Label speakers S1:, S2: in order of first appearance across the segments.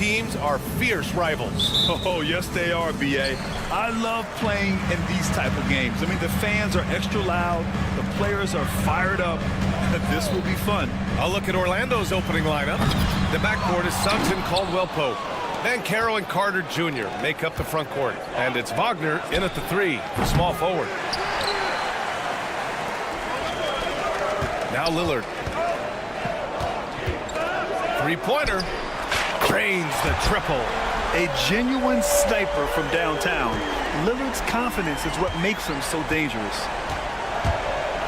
S1: teams are fierce rivals.
S2: Oh, yes, they are, B.A. I love playing in these type of games. I mean, the fans are extra loud. The players are fired up. This will be fun.
S1: A look at Orlando's opening lineup. The backcourt is Suggs and Caldwell-Pope. Banchero and Carter Jr. make up the front court. And it's Wagner in at the 3, the small forward. Now Lillard. Three-pointer. Drains the triple.
S2: A genuine sniper from downtown. Lillard's confidence is what makes him so dangerous.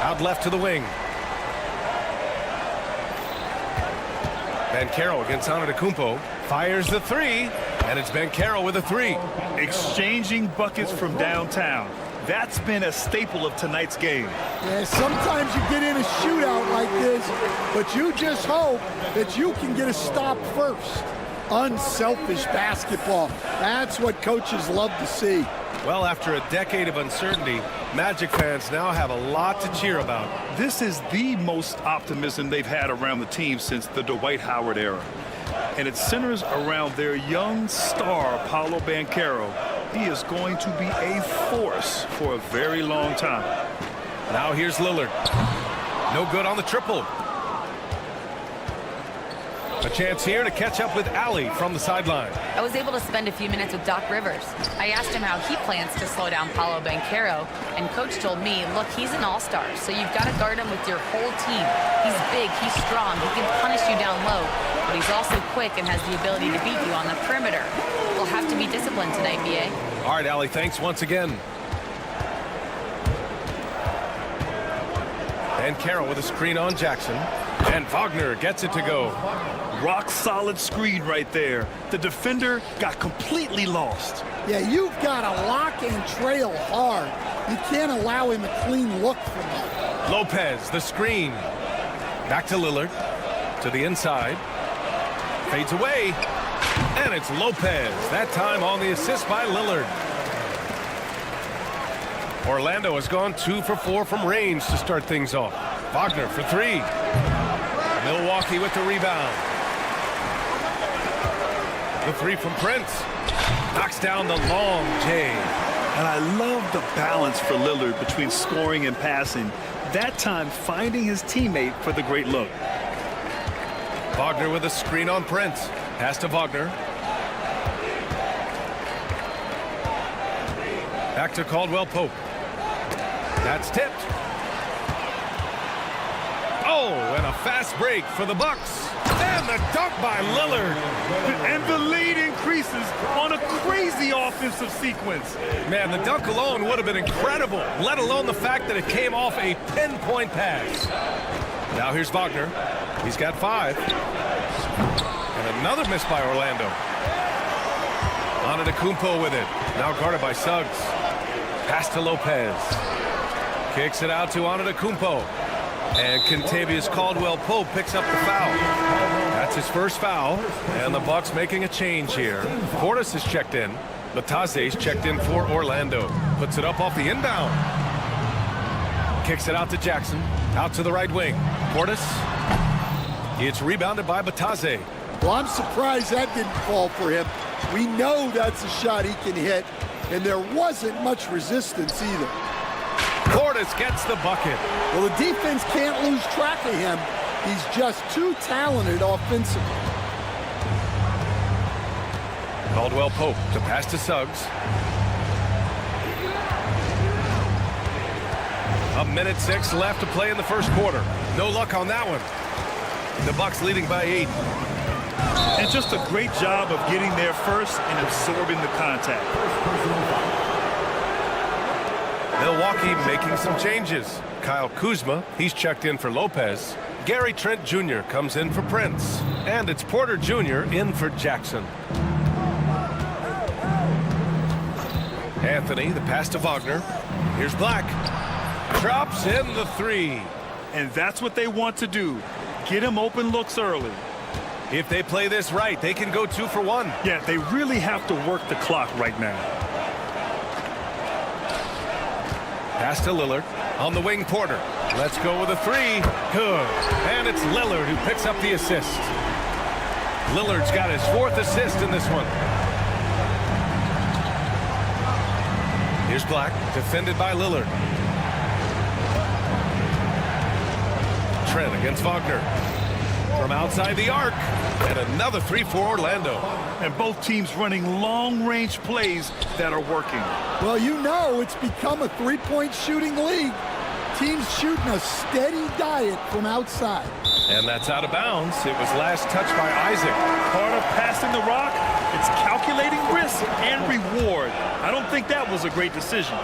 S1: Out left to the wing. Banchero against Antetokounmpo. Fires the 3, and it's Banchero with a 3.
S2: Exchanging buckets from downtown. That's been a staple of tonight's game.
S3: Yeah, sometimes you get in a shootout like this, but you just hope that you can get a stop first. Unselfish basketball. That's what coaches love to see.
S1: Well, after a decade of uncertainty, Magic fans now have a lot to cheer about.
S2: This is the most optimism they've had around the team since the Dwight Howard era. And it centers around their young star, Paolo Banchero. He is going to be a force for a very long time.
S1: Now here's Lillard. No good on the triple. A chance here to catch up with Allie from the sideline.
S4: I was able to spend a few minutes with Doc Rivers. I asked him how he plans to slow down Paolo Banchero, and Coach told me, look, he's an all-star, so you've got to guard him with your whole team. He's big, he's strong, he can punish you down low, but he's also quick and has the ability to beat you on the perimeter. We'll have to be disciplined tonight, B.A.
S1: All right, Allie, thanks once again. Banchero with a screen on Jackson, and Wagner gets it to go.
S2: Rock solid screen right there. The defender got completely lost.
S3: Yeah, you've got to lock and trail hard. You can't allow him a clean look from that.
S1: Lopez, the screen. Back to Lillard. To the inside. Fades away. And it's Lopez. That time on the assist by Lillard. Orlando has gone 2 for 4 from range to start things off. Wagner for 3. Milwaukee with the rebound. The 3 from Prince. Knocks down the long J.
S2: And I love the balance for Lillard between scoring and passing. That time finding his teammate for the great look.
S1: Wagner with a screen on Prince. Pass to Wagner. Back to Caldwell-Pope. That's tipped. Oh, and a fast break for the Bucks. And the dunk by Lillard.
S2: And the lead increases on a crazy offensive sequence.
S1: Man, the dunk alone would have been incredible, let alone the fact that it came off a pinpoint pass. Now here's Wagner. He's got 5. And another miss by Orlando. Antetokounmpo with it. Now guarded by Suggs. Pass to Lopez. Kicks it out to Antetokounmpo. And Kentavious Caldwell-Pope picks up the foul. That's his first foul. And the Bucks making a change here. Portis is checked in. Batase's checked in for Orlando. Puts it up off the inbound. Kicks it out to Jackson. Out to the right wing. Portis. It's rebounded by Batase.
S3: Well, I'm surprised that didn't fall for him. We know that's a shot he can hit, and there wasn't much resistance either.
S1: Portis gets the bucket.
S3: Well, the defense can't lose track of him. He's just too talented offensively.
S1: Caldwell-Pope to pass to Suggs. A minute 6 left to play in the first quarter. No luck on that one. The Bucks leading by 8.
S2: And just a great job of getting there first and absorbing the contact.
S1: Milwaukee making some changes. Kyle Kuzma, he's checked in for Lopez. Gary Trent Jr. comes in for Prince. And it's Porter Jr. in for Jackson. Anthony, the pass to Wagner. Here's Black. Drops in the 3.
S2: And that's what they want to do. Get him open looks early.
S1: If they play this right, they can go 2 for 1.
S2: Yeah, they really have to work the clock right now.
S1: Pass to Lillard. On the wing, Porter. Let's go with a 3. Good. And it's Lillard who picks up the assist. Lillard's got his 4th assist in this one. Here's Black, defended by Lillard. Trent against Wagner. From outside the arc. And another 3 for Orlando.
S2: And both teams running long-range plays that are working.
S3: Well, you know it's become a three-point shooting league. Teams shooting a steady diet from outside.
S1: And that's out of bounds. It was last touched by Isaac.
S2: Part of passing the rock, it's calculating risk and reward. I don't think that was a great decision.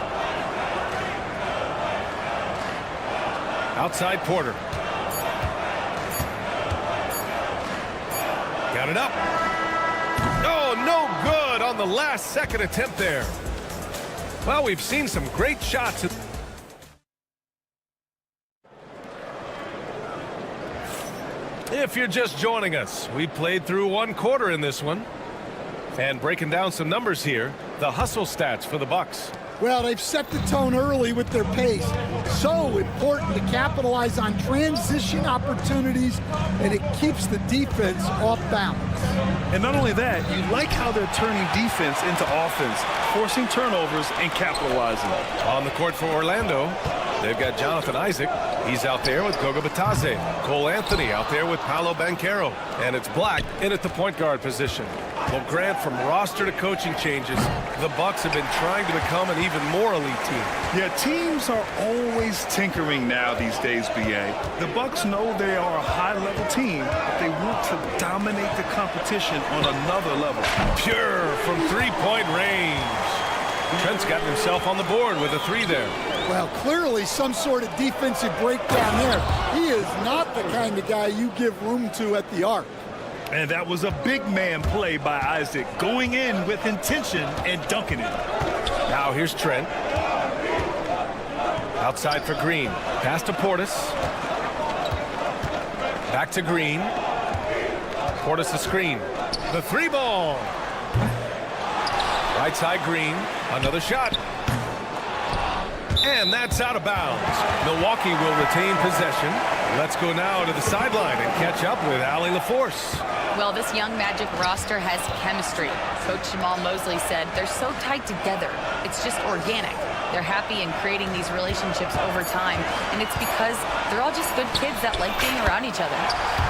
S1: Outside Porter. Got it up. Oh, no good on the last second attempt there. Well, we've seen some great shots. If you're just joining us, we played through 1 quarter in this one. And breaking down some numbers here, the hustle stats for the Bucks.
S3: Well, they've set the tone early with their pace. So important to capitalize on transition opportunities, and it keeps the defense off balance.
S2: And not only that, you like how they're turning defense into offense, forcing turnovers and capitalizing.
S1: On the court for Orlando, they've got Jonathan Isaac. He's out there with Goga Batase. Cole Anthony out there with Paolo Banchero. And it's Black in at the point guard position. Well, Grant, from roster to coaching changes, the Bucks have been trying to become an even more elite team.
S2: Yeah, teams are always tinkering now these days, BA. The Bucks know they are a high-level team, but they want to dominate the competition on another level.
S1: Pure from three-point range. Trent's gotten himself on the board with a 3 there.
S3: Well, clearly some sort of defensive breakdown there. He is not the kind of guy you give room to at the arc.
S2: And that was a big man play by Isaac, going in with intention and dunking it.
S1: Now here's Trent. Outside for Green. Pass to Portis. Back to Green. Portis the screen. The 3 ball. Right side Green. Another shot. And that's out of bounds. Milwaukee will retain possession. Let's go now to the sideline and catch up with Allie LaForce.
S4: Well, this young Magic roster has chemistry. Coach Jamal Mosley said they're so tight together. It's just organic. They're happy in creating these relationships over time, and it's because they're all just good kids that like being around each other.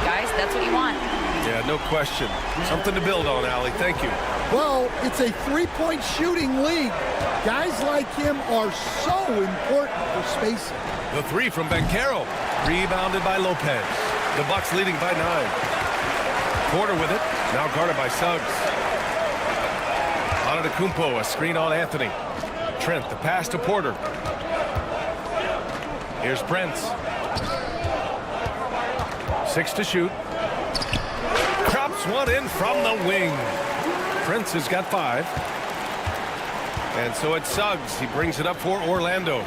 S4: Guys, that's what you want.
S1: Yeah, no question. Something to build on, Allie. Thank you.
S3: Well, it's a three-point shooting league. Guys like him are so important for spacing.
S1: The 3 from Banchero. Rebounded by Lopez. The Bucks leading by 9. Porter with it. Now guarded by Suggs. Antetokounmpo, a screen on Anthony. Trent, the pass to Porter. Here's Brents. 6 to shoot. Drops one in from the wing. Prince has got 5. And so it's Suggs. He brings it up for Orlando.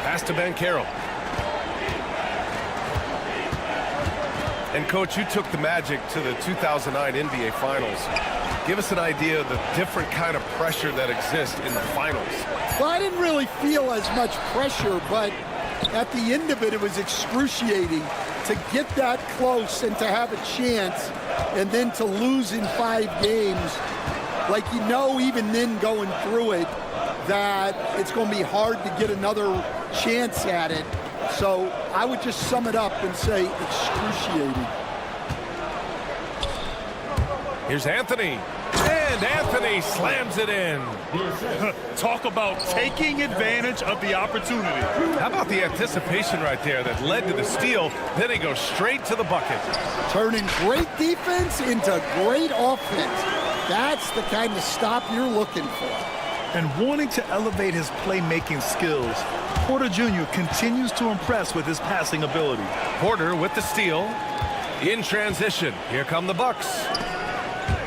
S1: Pass to Banchero. And, Coach, you took the Magic to the 2009 NBA Finals. Give us an idea of the different kind of pressure that exists in the finals.
S3: Well, I didn't really feel as much pressure, but at the end of it, it was excruciating to get that close and to have a chance and then to lose in 5 games. Like, you know, even then going through it, that it's going to be hard to get another chance at it. So I would just sum it up and say excruciating.
S1: Here's Anthony. And Anthony slams it in.
S2: Talk about taking advantage of the opportunity.
S1: How about the anticipation right there that led to the steal? Then he goes straight to the bucket.
S3: Turning great defense into great offense. That's the kind of stop you're looking for.
S2: And wanting to elevate his playmaking skills, Porter Jr. continues to impress with his passing ability.
S1: Porter with the steal. In transition. Here come the Bucks.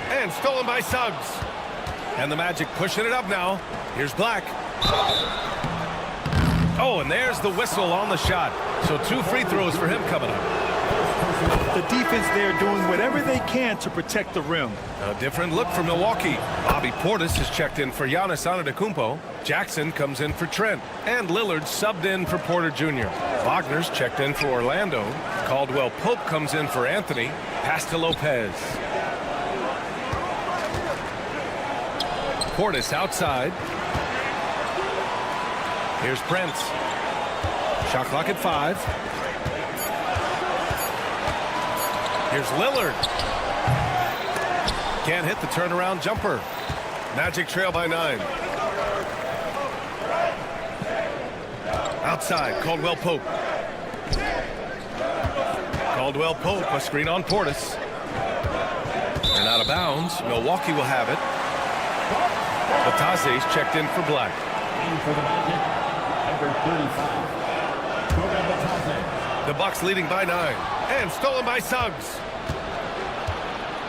S1: And stolen by Suggs. And the Magic pushing it up now. Here's Black. Oh, and there's the whistle on the shot. So 2 free throws for him coming up.
S2: The defense there doing whatever they can to protect the rim.
S1: A different look for Milwaukee. Bobby Portis has checked in for Giannis Antetokounmpo. Jackson comes in for Trent, and Lillard subbed in for Porter Jr. Wagner's checked in for Orlando. Caldwell Pope comes in for Anthony. Pass to Lopez. Portis outside. Here's Prince. Shot clock at 5. Here's Lillard. Can't hit the turnaround jumper. Magic trail by 9. Outside, Caldwell Pope. Caldwell Pope, a screen on Portis. And out of bounds. Milwaukee will have it. Batase's checked in for Black.
S5: For the Magic, number 35.
S1: The Bucks leading by 9. And stolen by Suggs.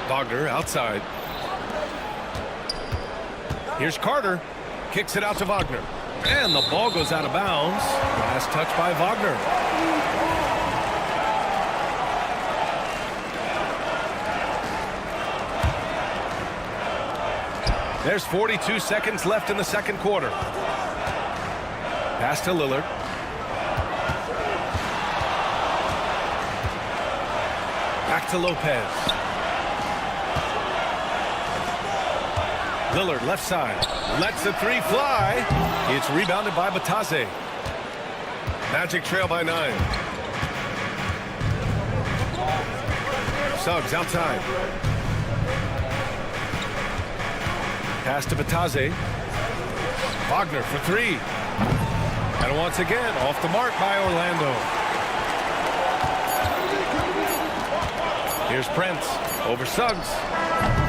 S1: Wagner outside. Here's Carter. Kicks it out to Wagner. And the ball goes out of bounds. Last touch by Wagner. There's 42 seconds left in the second quarter. Pass to Lillard. Back to Lopez. Lillard left side. Lets the 3 fly. It's rebounded by Batase. Magic trail by 9. Suggs outside. Pass to Batase. Wagner for 3. And once again, off the mark by Orlando. Here's Prince over Suggs.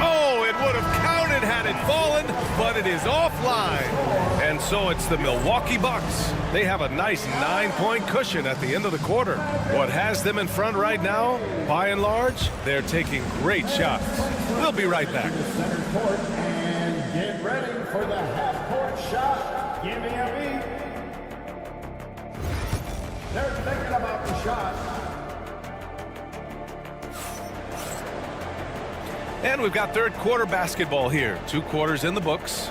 S1: Oh, it would have counted had it fallen, but it is offline. And so it's the Milwaukee Bucks. They have a nice 9-point cushion at the end of the quarter. What has them in front right now, by and large, they're taking great shots. We'll be right back.
S5: Center court and get ready for the half-court shot. Give me a beat. They're thinking about the shot.
S1: And we've got third quarter basketball here. 2 quarters in the books.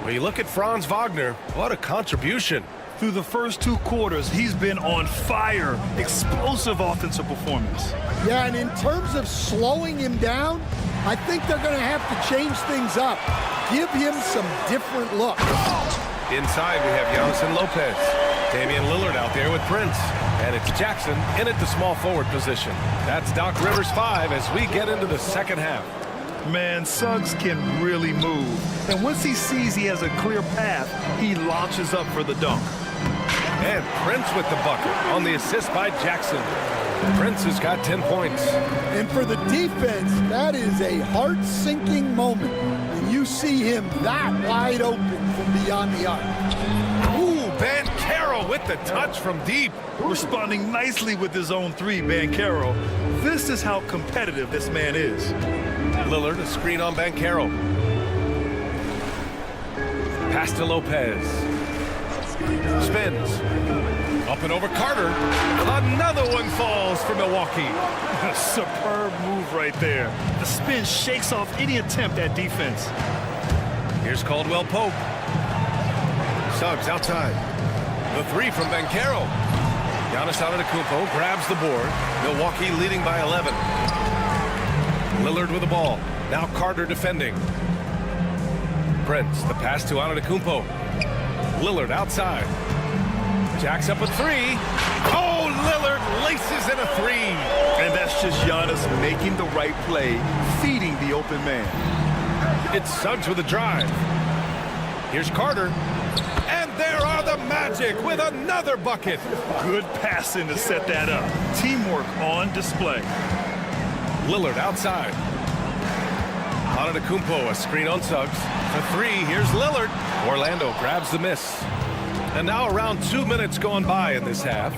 S1: When you look at Franz Wagner, what a contribution.
S2: Through the first 2 quarters, he's been on fire. Explosive offensive performance.
S3: Yeah, and in terms of slowing him down, I think they're going to have to change things up. Give him some different looks.
S1: Inside, we have Giannis and Lopez. Damian Lillard out there with Prince. And it's Jackson in at the small forward position. That's Doc Rivers 5 as we get into the second half.
S2: Man, Suggs can really move. And once he sees he has a clear path, he launches up for the dunk.
S1: And Prince with the bucket on the assist by Jackson. Prince has got 10 points.
S3: And for the defense, that is a heart-sinking moment when you see him that wide open from beyond the arc.
S1: Ooh, Banchero with the touch from deep.
S2: Responding nicely with his own 3, Banchero. This is how competitive this man is.
S1: Lillard, a screen on Banchero. Pass to Lopez. Spins. Up and over Carter. Another one falls for Milwaukee.
S2: Superb move right there. The spin shakes off any attempt at defense.
S1: Here's Caldwell Pope. Suggs outside. The 3 from Banchero. Giannis Antetokounmpo grabs the board. Milwaukee leading by 11. Lillard with the ball. Now Carter defending. Prince, the pass to Antetokounmpo. Lillard outside. Jacks up a 3. Oh, Lillard laces in a 3.
S2: And that's just Giannis making the right play, feeding the open man.
S1: It's Suggs with a drive. Here's Carter. And there are the Magic with another bucket.
S2: Good passing to set that up. Teamwork on display.
S1: Lillard outside. Antetokounmpo, a screen on Suggs. The 3, here's Lillard. Orlando grabs the miss. And now around 2 minutes going by in this half.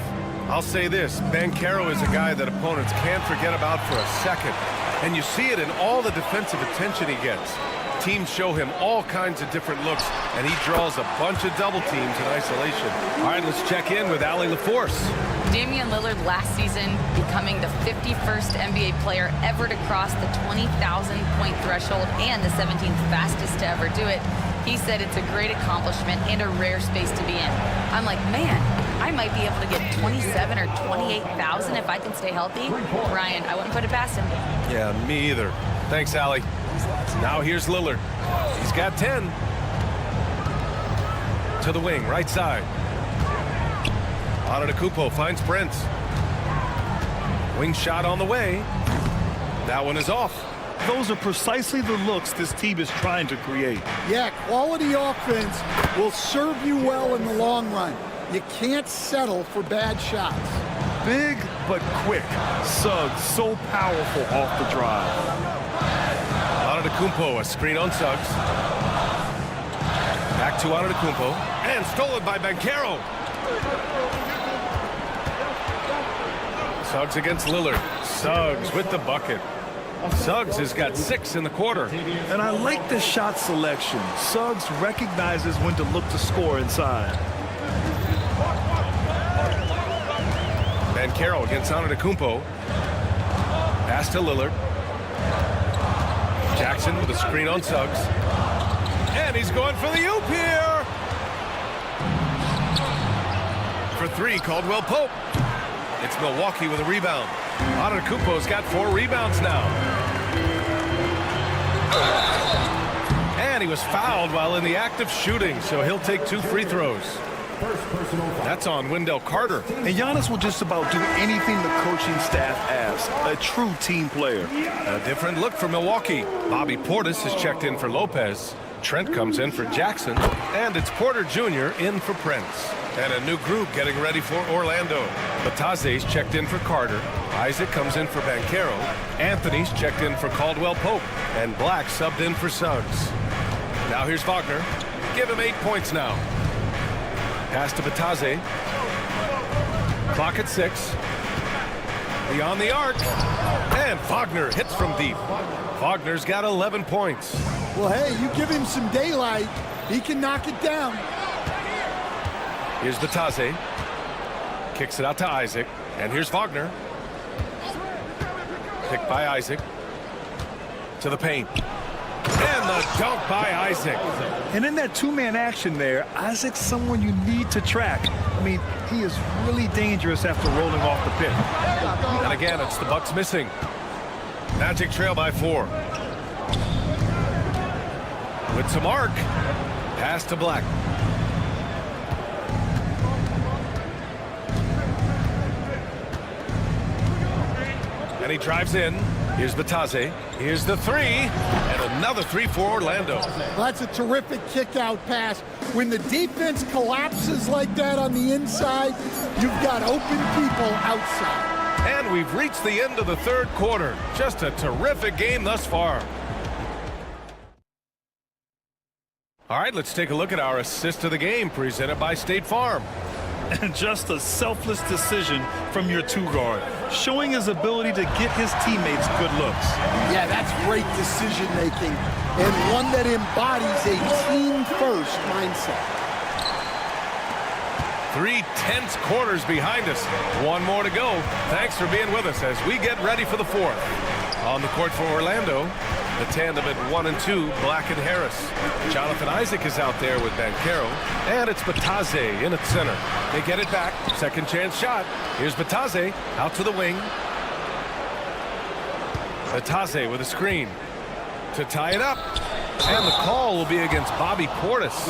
S1: I'll say this, Banchero is a guy that opponents can't forget about for a second. And you see it in all the defensive attention he gets. Teams show him all kinds of different looks, and he draws a bunch of double teams in isolation. All right, let's check in with Allie LaForce.
S4: Damian Lillard last season becoming the 51st NBA player ever to cross the 20,000-point threshold and the 17th fastest to ever do it. He said it's a great accomplishment and a rare space to be in. I'm like, man, I might be able to get 27 or 28,000 if I can stay healthy. Ryan, I wouldn't put it past him.
S1: Yeah, me either. Thanks, Allie. Now here's Lillard. He's got 10. To the wing, right side. Antetokounmpo finds Prince. Wing shot on the way. That one is off.
S2: Those are precisely the looks this team is trying to create.
S3: Yeah, quality offense will serve you well in the long run. You can't settle for bad shots.
S2: Big but quick. Suggs so powerful off the drive.
S1: Antetokounmpo, a screen on Suggs. Back to Antetokounmpo. And stolen by Banchero. Suggs against Lillard. Suggs with the bucket. Suggs has got 6 in the quarter.
S2: And I like the shot selection. Suggs recognizes when to look to score inside.
S1: Banchero against Antetokounmpo. Pass to Lillard. Jackson with a screen on Suggs. And he's going for the oop here. For 3, Caldwell Pope. It's Milwaukee with a rebound. Antetokounmpo's got 4 rebounds now. And he was fouled while in the act of shooting, so he'll take 2 free throws. That's on Wendell Carter.
S2: And Giannis will just about do anything the coaching staff asks. A true team player.
S1: A different look for Milwaukee. Bobby Portis has checked in for Lopez. Trent comes in for Jackson. And it's Porter Jr. in for Prince. And a new group getting ready for Orlando. Bataze's checked in for Carter. Isaac comes in for Banchero. Anthony's checked in for Caldwell Pope. And Black subbed in for Suggs. Now here's Wagner. Give him 8 points now. Pass to Bataze. Clock at 6. Beyond the arc. And Wagner hits from deep. Wagner's got 11 points.
S3: Well, hey, you give him some daylight, he can knock it down.
S1: Here's Bataze. Kicks it out to Isaac. And here's Wagner. Picked by Isaac. To the paint. And the dunk by Isaac.
S2: And in that 2-man action there, Isaac's someone you need to track. I mean, he is really dangerous after rolling off the pick.
S1: And again, it's the Bucks missing. Magic trail by 4. With some arc. Pass to Black. And he drives in. Here's Bataze. Here's the 3. And another 3 for Orlando.
S3: Well, that's a terrific kick-out pass. When the defense collapses like that on the inside, you've got open people outside.
S1: And we've reached the end of the 3rd quarter. Just a terrific game thus far. All right, let's take a look at our assist of the game presented by State Farm.
S2: And just a selfless decision from your 2-guard, showing his ability to get his teammates good looks.
S3: Yeah, that's great decision-making and one that embodies a team-first mindset.
S1: 3 tense quarters behind us. 1 more to go. Thanks for being with us as we get ready for the 4th. On the court for Orlando, the tandem at 1 and 2, Black and Harris. Jonathan Isaac is out there with Banchero, and it's Bataze in at center. They get it back. Second chance shot. Here's Bataze out to the wing. Bataze with a screen to tie it up. And the call will be against Bobby Portis.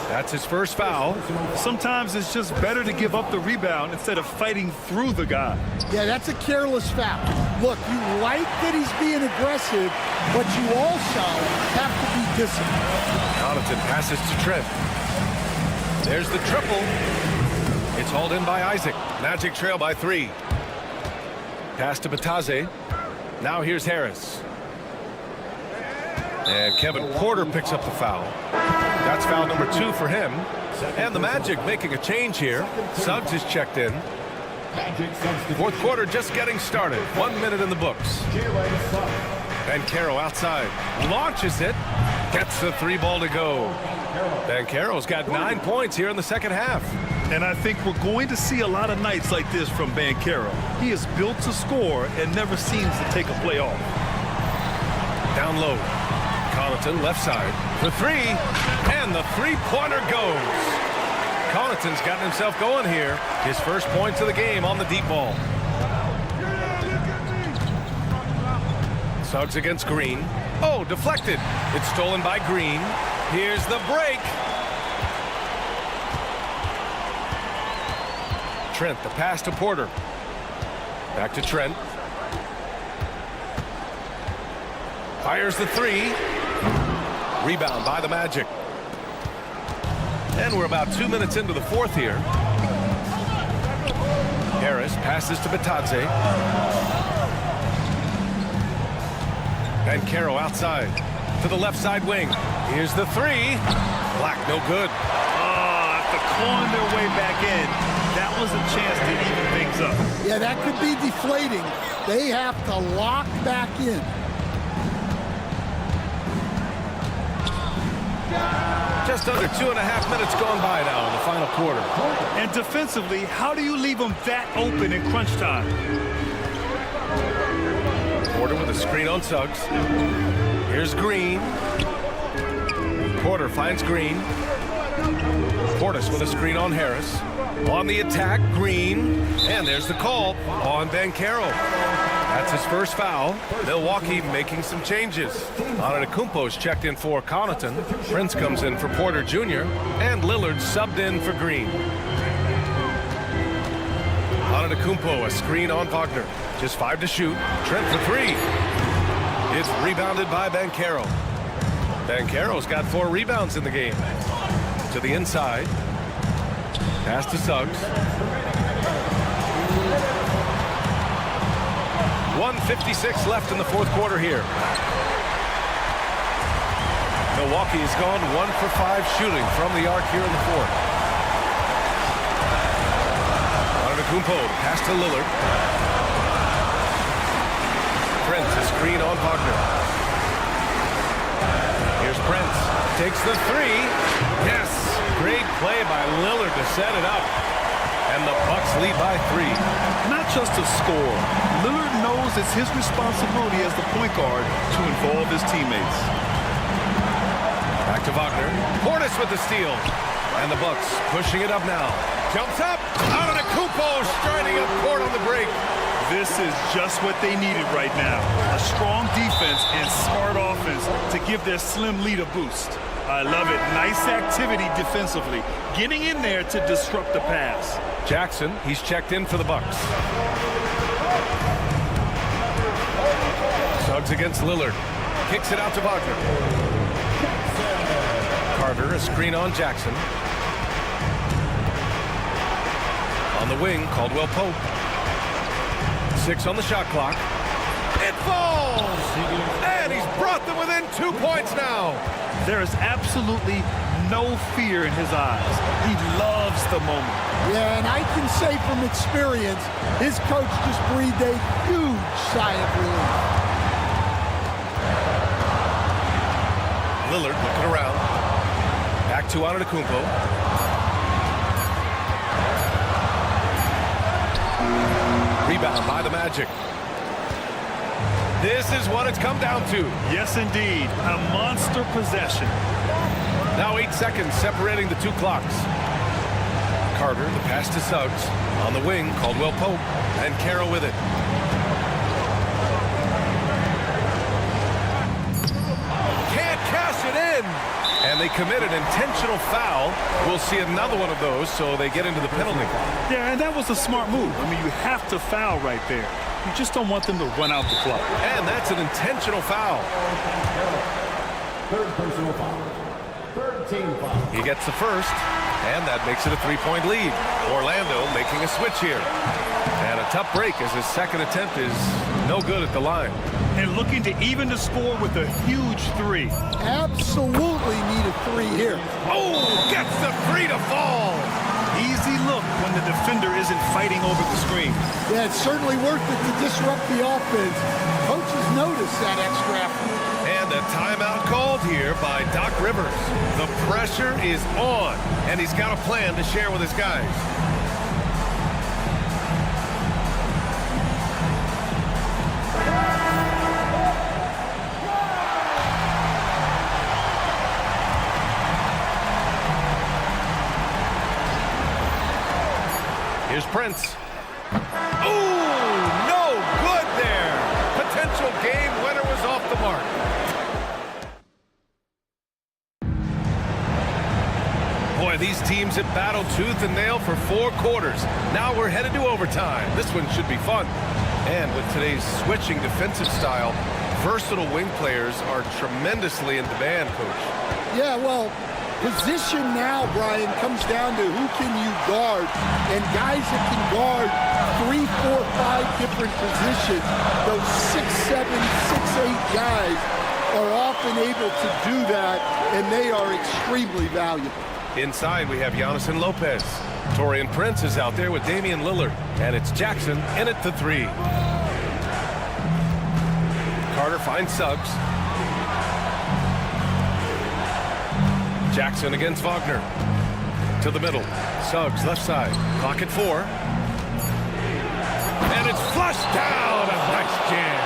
S1: That's his first foul.
S2: Sometimes it's just better to give up the rebound instead of fighting through the guy.
S3: Yeah, that's a careless foul. Look, you like that he's being aggressive, but you also have to be disciplined.
S1: Connaughton passes to Trent. There's the triple. It's hauled in by Isaac. Magic trail by 3. Pass to Bataze. Now here's Harris. And Kevin Porter picks up the foul. That's foul number 2 for him. And the Magic making a change here. Suggs is checked in. 4th quarter just getting started. 1 minute in the books. Banchero outside. Launches it. Gets the 3 ball to go. Banchero's got 9 points here in the second half.
S2: And I think we're going to see a lot of nights like this from Banchero. He is built to score and never seems to take a play off.
S1: Down low. Connaughton left side for three, and the three-pointer goes. Connaughton's gotten himself going here. His first points of the game on the deep ball. Suggs against Green. Oh, deflected. It's stolen by Green. Here's the break. Trent, the pass to Porter. Back to Trent. Fires the three. Rebound by the Magic. And we're about 2 minutes into the fourth here. Harris passes to Batadze. And Caro outside to the left side wing. Here's the three. Black, no good.
S2: After clawing their way back in, that was a chance to even things up.
S3: Yeah, that could be deflating. They have to lock back in.
S1: Just under 2.5 minutes gone by now in the final quarter.
S2: And defensively, how do you leave them that open in crunch time?
S1: Porter with a screen on Suggs. Here's Green. Porter finds Green. Portis with a screen on Harris. On the attack, Green. And there's the call on Banchero. That's his first foul. Milwaukee making some changes. Antetokounmpo's checked in for Connaughton. Prince comes in for Porter Jr. And Lillard subbed in for Green. Antetokounmpo, a screen on Wagner. Just 5 to shoot. Trent for 3. It's rebounded by Banchero. Banchero's got 4 rebounds in the game. To the inside. Pass to Suggs. 1:56 left in the fourth quarter here. Milwaukee has gone 1 for 5 shooting from the arc here in the fourth. Antetokounmpo, pass to Lillard. Prince, a screen on Wagner. Here's Prince, takes the three. Yes, great play by Lillard to set it up. And the Bucks lead by 3.
S2: Not just a score. Lillard knows it's his responsibility as the point guard to involve his teammates.
S1: Back to Wagner. Portis with the steal. And the Bucks pushing it up now. Jumps up. Antetokounmpo striding up court on the break.
S2: This is just what they needed right now. A strong defense and smart offense to give their slim lead a boost. I love it. Nice activity defensively. Getting in there to disrupt the pass.
S1: Jackson, he's checked in for the Bucks. Suggs against Lillard. Kicks it out to Wagner. Carter, a screen on Jackson. On the wing, Caldwell Pope. 6 on the shot clock. It falls! And he's brought them within 2 points now.
S2: There is absolutely no fear in his eyes. He loves the moment.
S3: Yeah, and I can say from experience, his coach just breathed a huge sigh of relief.
S1: Lillard looking around. Back to Antetokounmpo. Rebound by the Magic. This is what it's come down to.
S2: Yes, indeed. A monster possession.
S1: Now 8 seconds separating the 2 clocks. Carter, the pass to Suggs. On the wing, Caldwell Pope. And Caro with it. Can't cash it in. And they commit an intentional foul. We'll see another one of those, so they get into the penalty.
S2: Yeah, and that was a smart move. I mean, you have to foul right there. You just don't want them to run out the clock.
S1: And that's an intentional foul.
S5: Third personal foul. Third team foul.
S1: He gets the first, and that makes it a 3-point lead. Orlando making a switch here. And a tough break as his second attempt is no good at the line.
S2: And looking to even the score with a huge 3.
S3: Absolutely need a 3 here.
S1: Oh, gets the 3 to fall.
S2: Easy look when the defender isn't fighting over the screen.
S3: Yeah, it's certainly worth it to disrupt the offense. Coaches notice that extra effort.
S1: And a timeout called here by Doc Rivers. The pressure is on, and he's got a plan to share with his guys. Prince. Ooh, no good there. Potential game winner was off the mark. Boy, these teams have battled tooth and nail for 4 quarters. Now we're headed to overtime. This one should be fun. And with today's switching defensive style, versatile wing players are tremendously in demand, Coach.
S3: Yeah, well, position now, Brian, comes down to who can you guard. And guys that can guard 3, 4, 5 different positions, those 6'7", 6'8" guys are often able to do that, and they are extremely valuable.
S1: Inside, we have Giannis and Lopez. Taurean Prince is out there with Damian Lillard. And it's Jackson in at the 3. Carter finds Suggs. Jackson against Wagner. To the middle. Suggs left side. Clock at 4. And it's flushed down. A nice jam.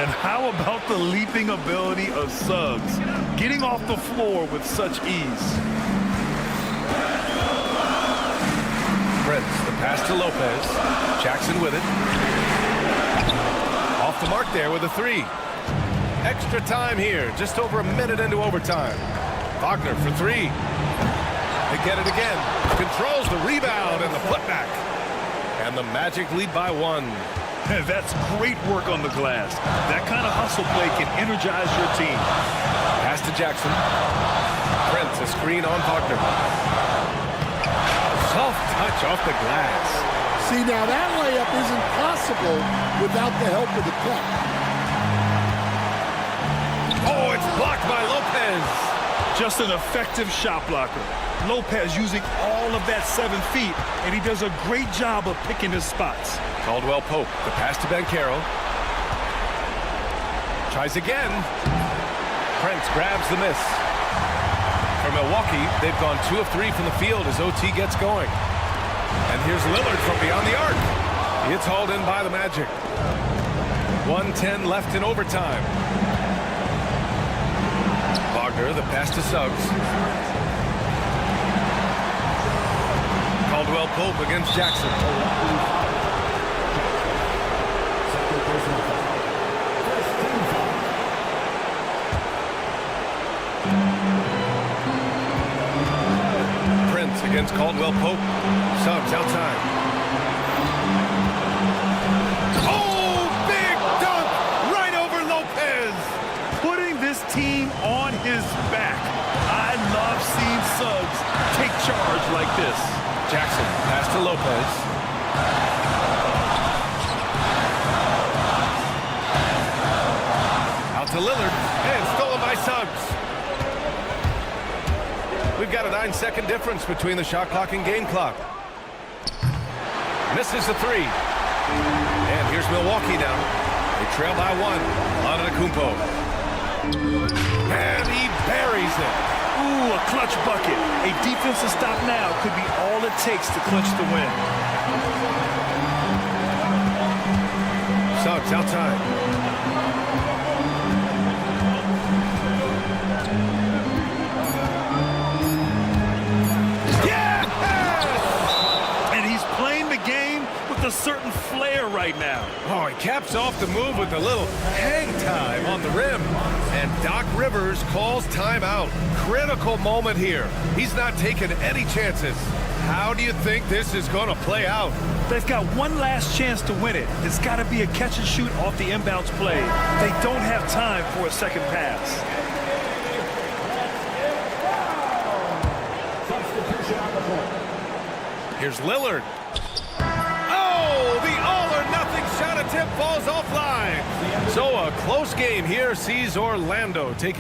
S2: And how about the leaping ability of Suggs? Getting off the floor with such ease.
S1: Prince, the pass to Lopez. Jackson with it. Off the mark there with a 3. Extra time here, just over a minute into overtime. Wagner for 3. They get it again. Controls the rebound and the putback. And the Magic lead by 1.
S2: And that's great work on the glass. That kind of hustle play can energize your team.
S1: Pass to Jackson. Prince, a screen on Wagner. Soft touch off the glass.
S3: See, now that layup isn't possible without the help of the puck.
S1: Oh, it's blocked by Lopez.
S2: Just an effective shot blocker. Lopez using all of that 7 feet, and he does a great job of picking his spots.
S1: Caldwell Pope, the pass to Banchero. Tries again. Prince grabs the miss. For Milwaukee, they've gone 2 of 3 from the field as OT gets going. And here's Lillard from beyond the arc. It's hauled in by the Magic. 1:10 left in overtime. Wagner, the pass to Suggs. Caldwell Pope against Jackson. Prince against Caldwell Pope. Suggs outside. Oh, big dunk right over Lopez.
S2: Putting this team on his back. I love seeing Suggs take charge like this.
S1: Jackson, pass to Lopez. Out to Lillard, and stolen by Suggs. We've got a 9-second difference between the shot clock and game clock. Misses the 3. And here's Milwaukee now. They trail by 1. Antetokounmpo. And he buries it.
S2: Ooh, a clutch bucket. A defensive stop now could be all it takes to clinch the win.
S1: Suggs outside. Yes!
S2: And he's playing the game with a certain flair right now.
S1: Oh, he caps off the move with a little hang time on the rim. And Doc Rivers calls timeout. Critical moment here. He's not taking any chances. How do you think this is going to play out?
S2: They've got one last chance to win it. It's got to be a catch and shoot off the inbounds play. They don't have time for a second pass.
S1: Here's Lillard. Oh, the all-or-nothing shot attempt falls offline. So a close game here sees Orlando take.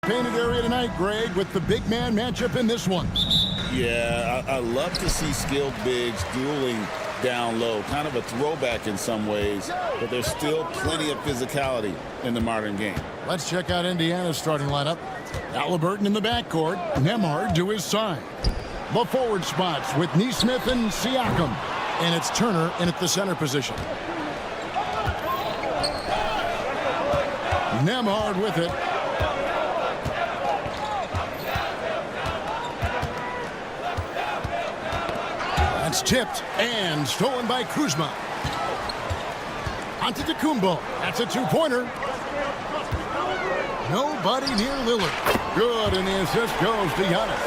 S6: painted area tonight, Greg, with the big man matchup in this one.
S7: Yeah, I love to see skilled bigs dueling down low. Kind of a throwback in some ways, but there's still plenty of physicality in the modern game.
S6: Let's check out Indiana's starting lineup. Halliburton in the backcourt. Nembhard to his side. The forward spots with Nesmith and Siakam. And it's Turner in at the center position. Nembhard with it. That's tipped and stolen by Kuzma. Antetokounmpo. That's a two-pointer. Nobody near Lillard. Good, and the assist goes to Giannis.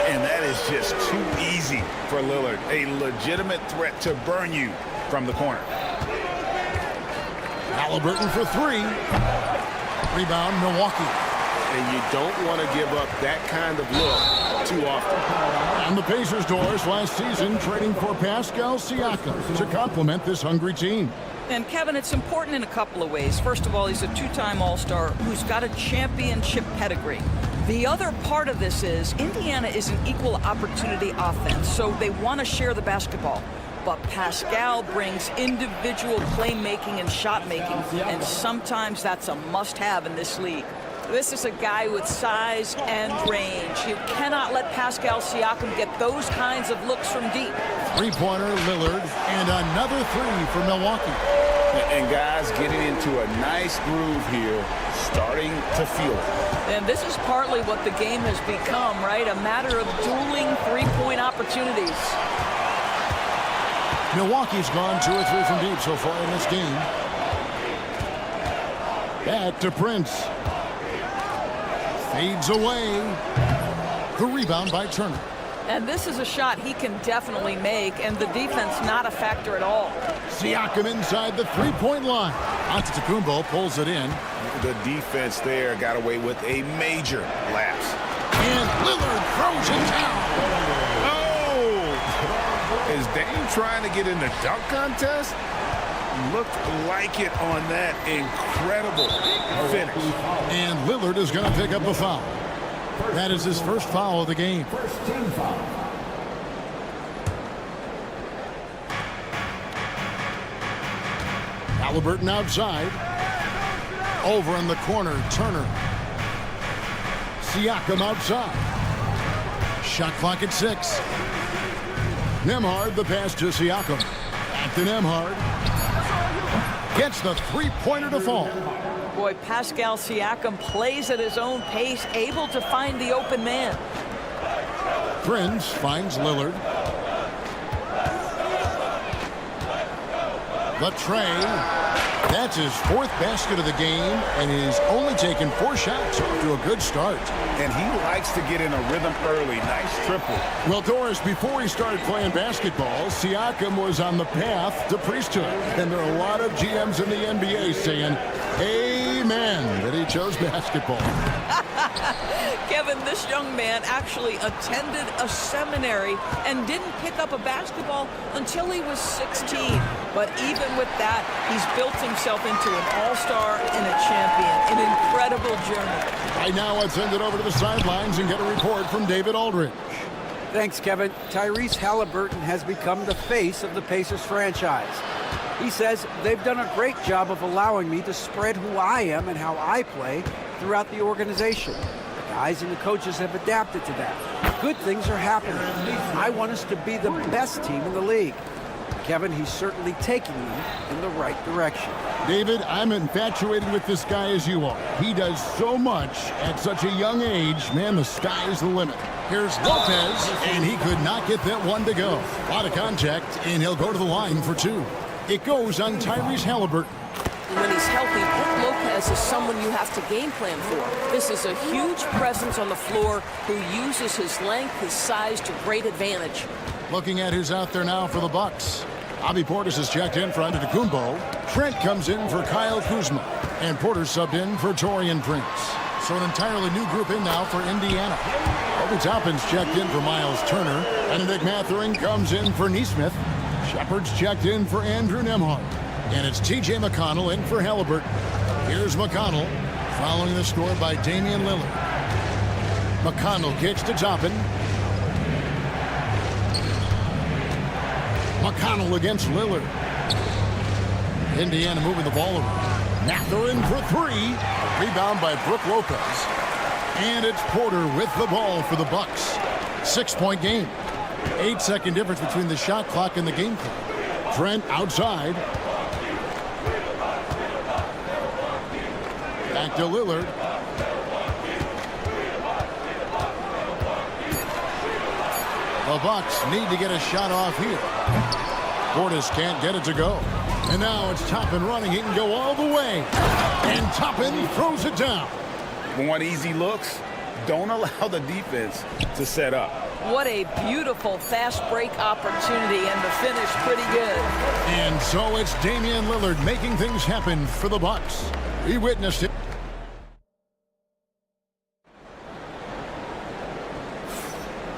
S7: And that is just too easy for Lillard. A legitimate threat to burn you from the corner.
S6: Halliburton for three. Rebound, Milwaukee.
S7: And you don't want to give up that kind of look too often.
S6: And the Pacers' doors last season trading for Pascal Siakam to complement this hungry team.
S8: And Kevin, it's important in a couple of ways. First of all, he's a two-time All-Star who's got a championship pedigree. The other part of this is Indiana is an equal opportunity offense, so they want to share the basketball. But Pascal brings individual playmaking and shot making, and sometimes that's a must-have in this league. This is a guy with size and range. You cannot let Pascal Siakam get those kinds of looks from deep.
S6: Three-pointer, Lillard, and another three for Milwaukee.
S7: And guys getting into a nice groove here, starting to feel it.
S8: And this is partly what the game has become, right? A matter of dueling three-point opportunities.
S6: Milwaukee's gone 2 or 3 from deep so far in this game. Back to Prince. Fades away. The rebound by Turner.
S8: And this is a shot he can definitely make, and the defense not a factor at all.
S6: Siakam inside the three-point line. Antetokounmpo pulls it in.
S7: The defense there got away with a major lapse.
S6: And Lillard throws it down.
S7: Oh! Is Dame trying to get in the dunk contest? Looked like it on that incredible finish.
S6: And Lillard is going to pick up a foul. That is his first foul of the game.
S5: First team foul.
S6: Halliburton outside. Over in the corner, Turner. Siakam outside. Shot clock at 6. Nembhard, the pass to Siakam. Back to Nembhard. Gets the three-pointer to fall.
S8: Boy, Pascal Siakam plays at his own pace, able to find the open man.
S6: Prince finds Lillard. The tray. That's his 4th basket of the game, and he's only taken 4 shots to a good start.
S7: And he likes to get in a rhythm early. Nice triple.
S6: Well, Doris, before he started playing basketball, Siakam was on the path to priesthood. And there are a lot of GMs in the NBA saying, amen, that he chose basketball.
S8: Kevin, this young man actually attended a seminary and didn't pick up a basketball until he was 16. But even with that, he's built himself into an all-star and a champion. An incredible journey.
S6: Right now, let's send it over to the sidelines and get a report from David Aldridge.
S9: Thanks, Kevin. Tyrese Halliburton has become the face of the Pacers franchise. He says they've done a great job of allowing me to spread who I am and how I play throughout the organization. The guys and the coaches have adapted to that. Good things are happening. I want us to be the best team in the league. Kevin, he's certainly taking them in the right direction.
S6: David, I'm infatuated with this guy as you are. He does so much at such a young age. Man, the sky is the limit. Here's Lopez, and he could not get that one to go. A lot of contact, and he'll go to the line for 2. It goes on Tyrese Halliburton.
S10: When he's healthy, Brook Lopez is someone you have to game plan for. This is a huge presence on the floor who uses his length, his size to great advantage.
S6: Looking at who's out there now for the Bucks. Bobby Portis has checked in for Antetokounmpo. Trent comes in for Kyle Kuzma. And Porter subbed in for Taurean Prince. So an entirely new group in now for Indiana. Obi Toppin's checked in for Miles Turner. Benedict Mathurin comes in for Nesmith. Shepard's checked in for Andrew Nembhard. And it's T.J. McConnell in for Halliburton. Here's McConnell. Following the score by Damian Lillard. McConnell kicks to Toppin. McConnell against Lillard. Indiana moving the ball around. Mathurin for three. A rebound by Brook Lopez. And it's Porter with the ball for the Bucks. 6-point game. 8-second difference between the shot clock and the game clock. Trent outside. Back to Lillard. The Bucks need to get a shot off here. Portis can't get it to go. And now it's Toppin running. He can go all the way. And Toppin throws it down.
S7: Want easy looks? Don't allow the defense to set up.
S8: What a beautiful fast break opportunity, and the finish pretty good.
S6: And so it's Damian Lillard making things happen for the Bucks. He witnessed it.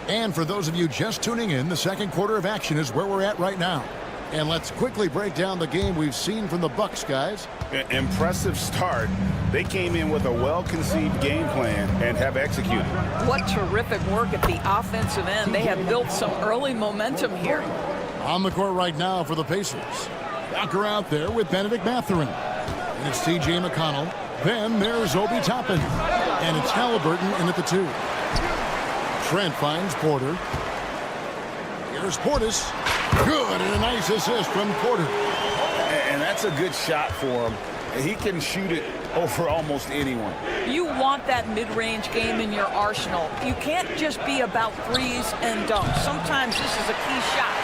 S6: And for those of you just tuning in, the second quarter of action is where we're at right now. And let's quickly break down the game we've seen from the Bucks, guys.
S7: Impressive start. They came in with a well-conceived game plan and have executed.
S8: What terrific work at the offensive end. They have built some early momentum here.
S6: On the court right now for the Pacers. Walker out there with Benedict Mathurin. And it's T.J. McConnell. Then there's Obi Toppin. And it's Halliburton in at the 2. Trent finds Porter. Here's Portis. Good, and a nice assist from Porter.
S7: And that's a good shot for him. He can shoot it over almost anyone.
S8: You want that mid-range game in your arsenal. You can't just be about threes and dunks. Sometimes this is a key shot.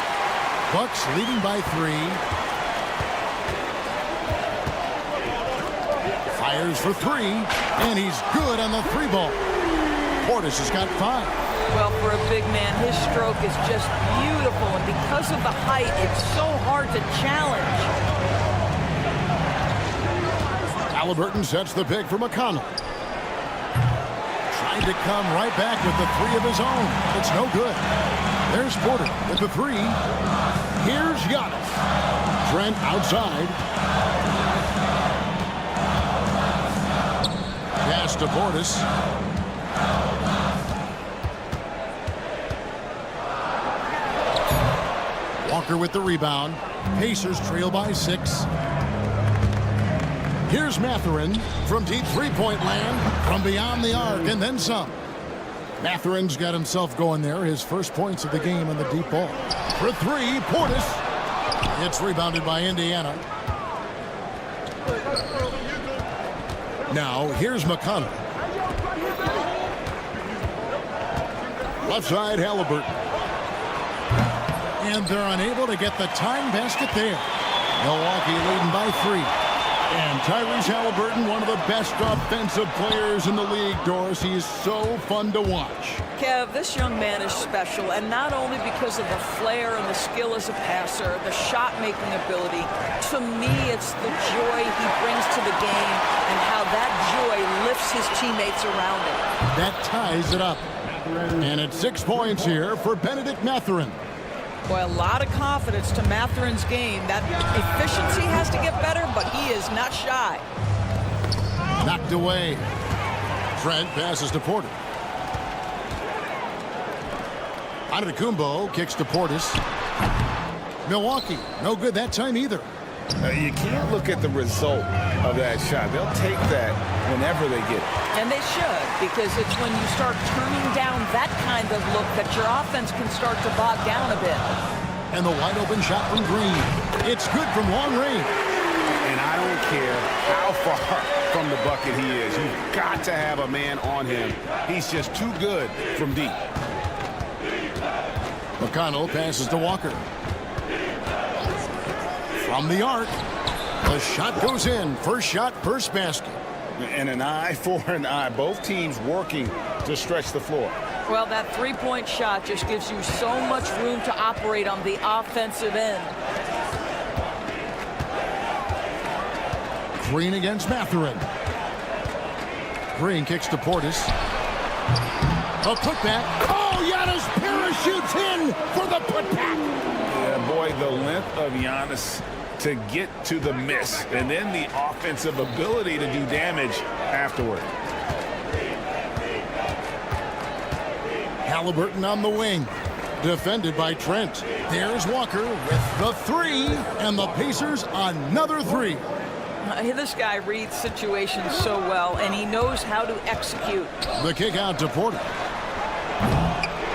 S6: Bucks leading by 3. Fires for 3, and he's good on the 3-ball. Portis has got 5.
S8: Well, for a big man, his stroke is just beautiful, and because of the height, it's so hard to challenge.
S6: Halliburton sets the pick for McConnell. Trying to come right back with the 3 of his own. It's no good. There's Porter with the 3. Here's Giannis. Trent outside. Pass to Portis. Walker with the rebound. Pacers trail by 6. Here's Mathurin from deep three-point land, from beyond the arc, and then some. Mathurin's got himself going there. His first points of the game on the deep ball. For 3, Portis. It's rebounded by Indiana. Now, here's McConnell. Left side, Halliburton. And they're unable to get the time basket there. Milwaukee leading by 3. And Tyrese Halliburton, one of the best offensive players in the league, Doris. He is so fun to watch.
S8: Kev, this young man is special, and not only because of the flair and the skill as a passer, the shot-making ability. To me, it's the joy he brings to the game and how that joy lifts his teammates around him.
S6: That ties it up. And it's 6 points here for Benedict Mathurin.
S8: Boy, a lot of confidence to Mathurin's game. That efficiency has to get better, but he is not shy.
S6: Knocked away. Trent passes to Porter. Antetokounmpo kicks to Portis. Milwaukee, no good that time either.
S7: You can't look at the result of that shot. They'll take that whenever they get it.
S8: And they should, because it's when you start turning down that kind of look that your offense can start to bog down a bit.
S6: And the wide open shot from Green. It's good from long range.
S7: And I don't care how far from the bucket he is. You've got to have a man on him. He's just too good from deep.
S6: McConnell passes to Walker. From the arc, the shot goes in. First shot, first basket.
S7: And an eye for an eye. Both teams working to stretch the floor.
S8: Well, that three-point shot just gives you so much room to operate on the offensive end.
S6: Green against Mathurin. Green kicks to Portis. A putback. Oh, Giannis parachutes in for the putback.
S7: Yeah, boy, the length of Giannis to get to the miss, and then the offensive ability to do damage afterward.
S6: Halliburton on the wing, defended by Trent. There's Walker with the three, and the Pacers another three.
S8: This guy reads situations so well, and he knows how to execute.
S6: The kick out to Porter.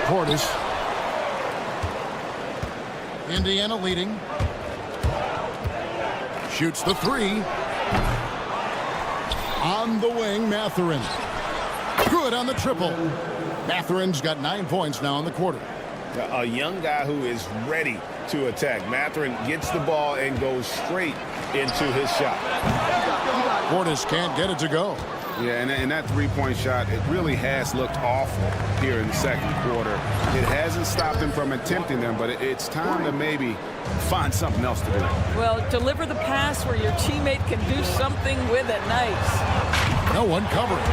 S6: Portis. Indiana leading. Shoots the three. On the wing, Mathurin. Good on the triple. Mathurin's got 9 points now in the quarter.
S7: A young guy who is ready to attack. Mathurin gets the ball and goes straight into his shot.
S6: Portis can't get it to go.
S11: Yeah, and that three-point shot, it really has looked awful here in the second quarter. It hasn't stopped him from attempting them, but it's time to maybe find something else to do.
S8: Well, deliver the pass where your teammate can do something with it. Nice.
S6: No one covering.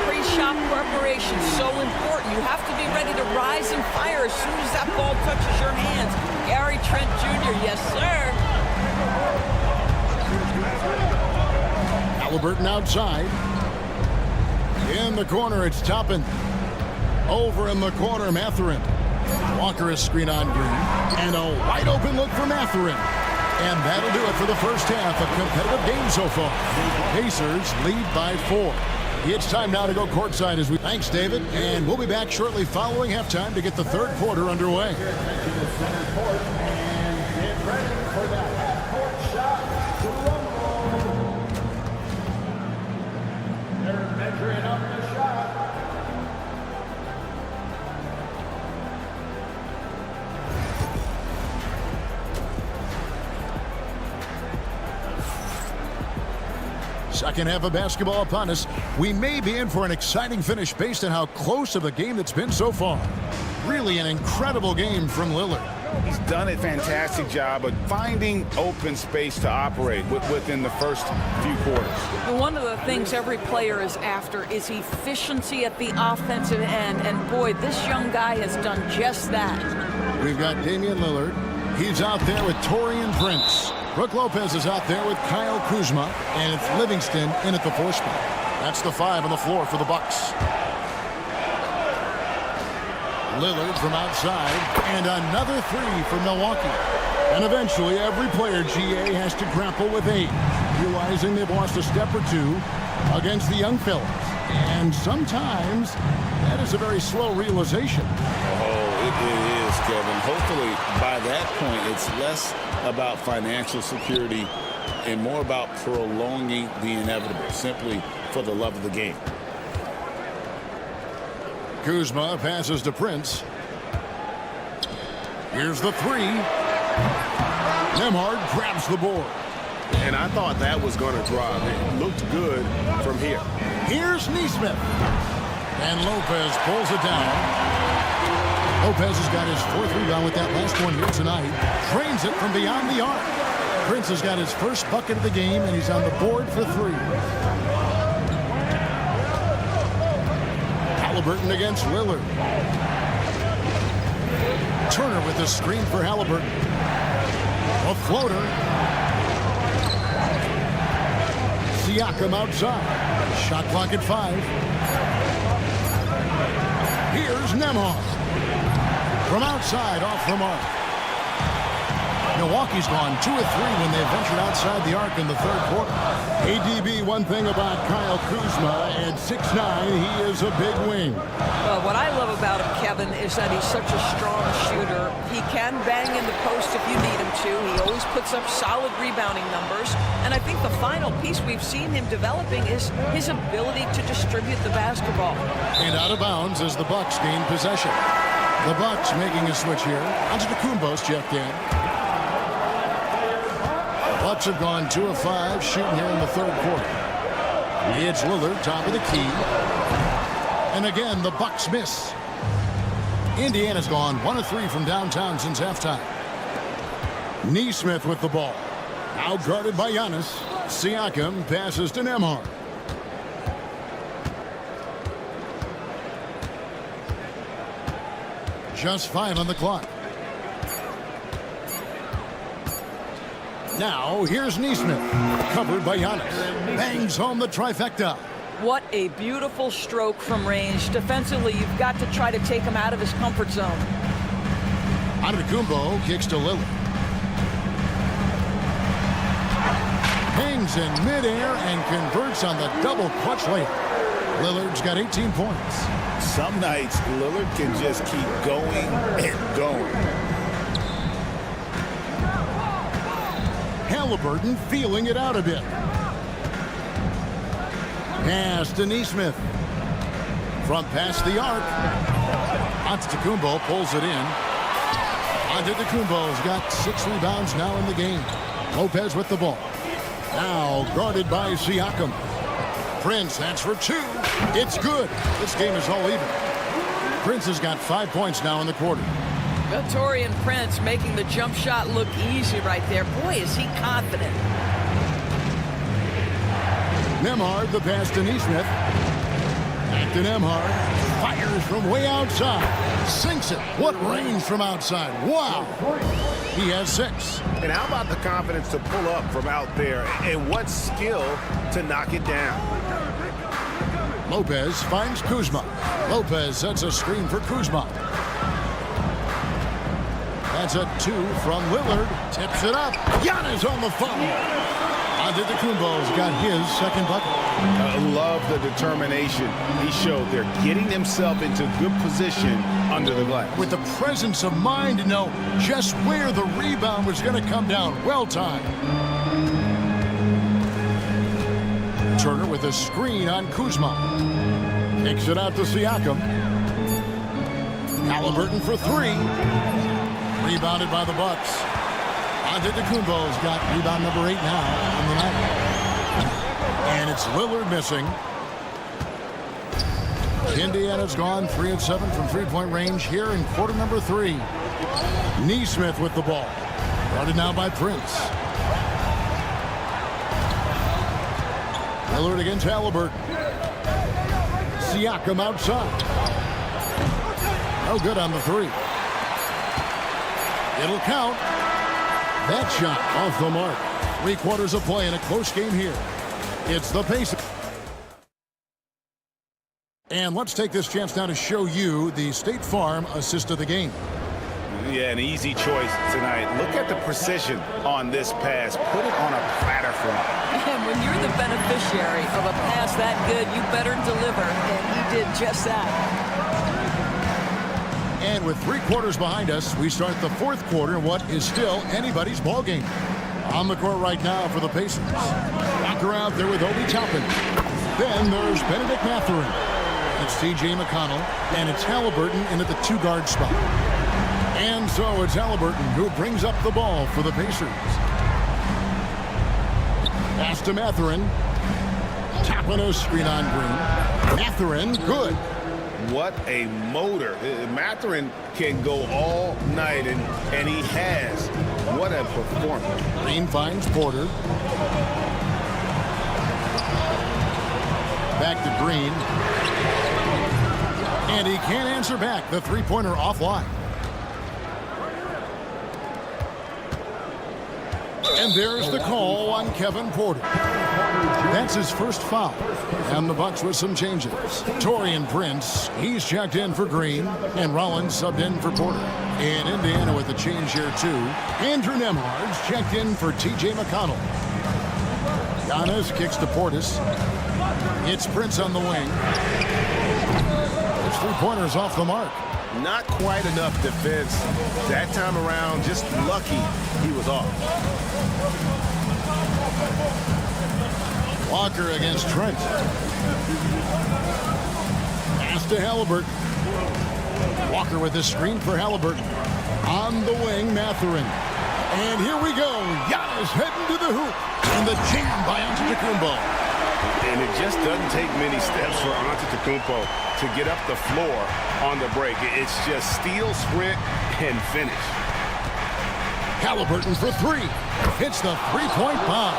S8: Pre-shot preparation, so important. You have to be ready to rise and fire as soon as that ball touches your hands. Gary Trent Jr., yes, sir.
S6: Halliburton outside. In the corner, it's Toppin. Over in the corner, Mathurin. Walker is screen on green. And a wide open look for Mathurin. And that'll do it for the first half. A competitive game so far. Pacers lead by 4. It's time now to go courtside as we... Thanks, David. And we'll be back shortly following halftime to get the third quarter underway.
S5: To the center court and get ready for the half-court shot. Rumble. They're measuring up the shot.
S6: Second half of basketball upon us. We may be in for an exciting finish based on how close of a game that's been so far. Really an incredible game from Lillard.
S11: He's done a fantastic job of finding open space to operate within the first few quarters.
S8: One of the things every player is after is efficiency at the offensive end. And boy, this young guy has done just that.
S6: We've got Damian Lillard. He's out there with Taurean Prince. Brooke Lopez is out there with Kyle Kuzma, and it's Livingston in at the 4 spot. That's the 5 on the floor for the Bucks. Lillard from outside, and another 3 for Milwaukee. And eventually, every player GA has to grapple with 8, realizing they've lost a step or 2 against the young fellas. And sometimes that is a very slow realization.
S7: Oh, it is, Kevin. Hopefully, by that point, it's less about financial security and more about prolonging the inevitable, simply for the love of the game.
S6: Kuzma passes to Prince. Here's the 3. Nembhard grabs the board.
S11: And I thought that was going to drop. It looked good from here.
S6: Here's Nesmith. And Lopez pulls it down. Lopez has got his 4th rebound with that last one here tonight. Drains it from beyond the arc. Prince has got his first bucket of the game, and he's on the board for 3. Halliburton against Lillard. Turner with the screen for Halliburton. A floater. Siakam outside. Shot clock at 5. Here's Nembhard. From outside, off the mark. Milwaukee's gone 2 of 3 when they ventured outside the arc in the third quarter. ADB, one thing about Kyle Kuzma, at 6'9", he is a big wing.
S8: Well, what I love about him, Kevin, is that he's such a strong shooter. He can bang in the post if you need him to. He always puts up solid rebounding numbers. And I think the final piece we've seen him developing is his ability to distribute the basketball.
S6: And out of bounds as the Bucks gain possession. The Bucks making a switch here. Antetokounmpo's checked in. Bucks have gone 2 of 5 shooting here in the third quarter. It's Lillard, top of the key. And again, the Bucks miss. Indiana's gone 1 of 3 from downtown since halftime. Nesmith with the ball. Out guarded by Giannis. Siakam passes to Nembhard. Just 5 on the clock. Now, here's Neesmith, covered by Giannis. Bangs home the trifecta.
S8: What a beautiful stroke from range. Defensively, you've got to try to take him out of his comfort zone.
S6: Antetokounmpo kicks to Lillard. Hangs in midair and converts on the double clutch layup. Lillard's got 18 points.
S7: Some nights, Lillard can just keep going and going.
S6: Halliburton feeling it out a bit. Pass to Neesmith. From past the arc. Antetokounmpo pulls it in. Antetokounmpo's got 6 rebounds now in the game. Lopez with the ball. Now guarded by Siakam. Prince, that's for 2. It's good. This game is all even. Prince has got 5 points now in the quarter.
S8: Taurean Prince making the jump shot look easy right there. Boy, is he confident.
S6: Nembhard, the pass to Neesmith. Back to Nembhard. Fires from way outside. Sinks it. What range from outside. Wow. He has 6.
S11: And how about the confidence to pull up from out there, and what skill to knock it down.
S6: Lopez finds Kuzma. Lopez sets a screen for Kuzma. That's a 2 from Lillard. Tips it up. Giannis on the foul. Antetokounmpo's got his second bucket.
S11: I love the determination he showed there, getting himself into good position under the glass.
S6: With the presence of mind to know just where the rebound was going to come down. Well timed. Turner with a screen on Kuzma. Kicks it out to Siakam. Halliburton for 3. Rebounded by the Bucks. Antetokounmpo's got rebound number 8 now on the night. And it's Lillard missing. Indiana's gone 3 of 7 from three-point range here in quarter number 3. Neesmith with the ball. Guarded now by Prince. Lillard against Halliburton. Siakam outside. No good on the 3. It'll count. That shot off the mark. 3 quarters of play in a close game here. It's the Pacers. And let's take this chance now to show you the State Farm assist of the game.
S11: Yeah, an easy choice tonight. Look at the precision on this pass. Put it on a platter for him.
S8: And when you're the beneficiary of a pass that good, you better deliver. And he did just that.
S6: And with 3 quarters behind us, we start the 4th quarter in what is still anybody's ball game. On the court right now for the Pacers. Walker out there with Obi Toppin. Then there's Benedict Mathurin. It's T.J. McConnell, and it's Halliburton in at the 2-guard spot. And so it's Halliburton who brings up the ball for the Pacers. Pass to Mathurin. Toppin a screen on Green. Mathurin, good.
S11: What a motor. Mathurin can go all night, and he has. What a performance.
S6: Green finds Porter. Back to Green. And he can't answer back. The 3-pointer offline. And there's the call on Kevin Porter. That's his first foul. And the Bucks with some changes. Taurean Prince, he's checked in for Green. And Rollins subbed in for Porter. And Indiana with a change here too. Andrew Nembhard's checked in for T.J. McConnell. Giannis kicks to Portis. It's Prince on the wing. It's 3-pointers off the mark.
S11: Not quite enough defense. That time around, just lucky he was off.
S6: Walker against Trent. Pass to Halliburton. Walker with a screen for Halliburton. On the wing, Mathurin. And here we go. Giannis heading to the hoop. And the jam by Antetokounmpo.
S11: And it just doesn't take many steps for Antetokounmpo to get up the floor on the break. It's just steal, sprint, and finish.
S6: Halliburton for 3. Hits the 3-point bomb.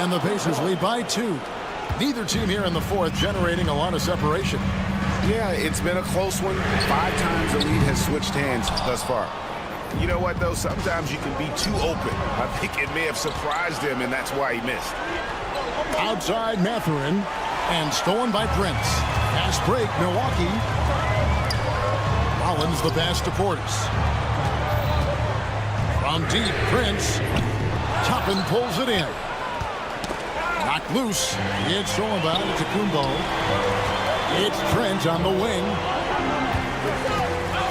S6: And the Pacers lead by 2. Neither team here in the 4th generating a lot of separation.
S11: Yeah, it's been a close one. 5 times the lead has switched hands thus far. You know what, though? Sometimes you can be too open. I think it may have surprised him, and that's why he missed.
S6: Outside Mathurin, and stolen by Prince. Fast break, Milwaukee. Rollins the pass to Portis. From deep, Prince. Toppin pulls it in. Knocked loose. It's stolen by Kumbo. It's Trent on the wing.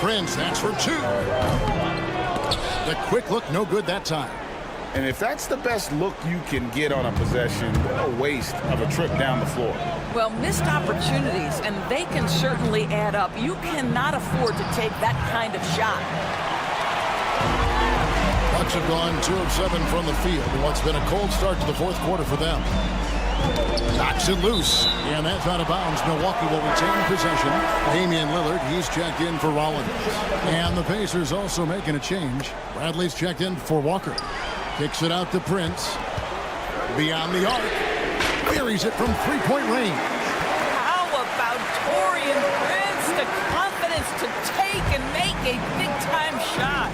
S6: Prince, that's for two. The quick look, no good that time.
S11: And if that's the best look you can get on a possession, what a waste of a trip down the floor.
S8: Well, missed opportunities, and they can certainly add up. You cannot afford to take that kind of shot.
S6: Bucks have gone 2 of 7 from the field in what's been a cold start to the fourth quarter for them. Knocks it loose, and that's out of bounds. Milwaukee will retain possession. Damian Lillard, he's checked in for Rollins. And the Pacers also making a change. Bradley's checked in for Walker. Kicks it out to Prince. Beyond the arc. Buries it from three-point range.
S8: How about Taurean Prince? The confidence to take and make a big-time shot.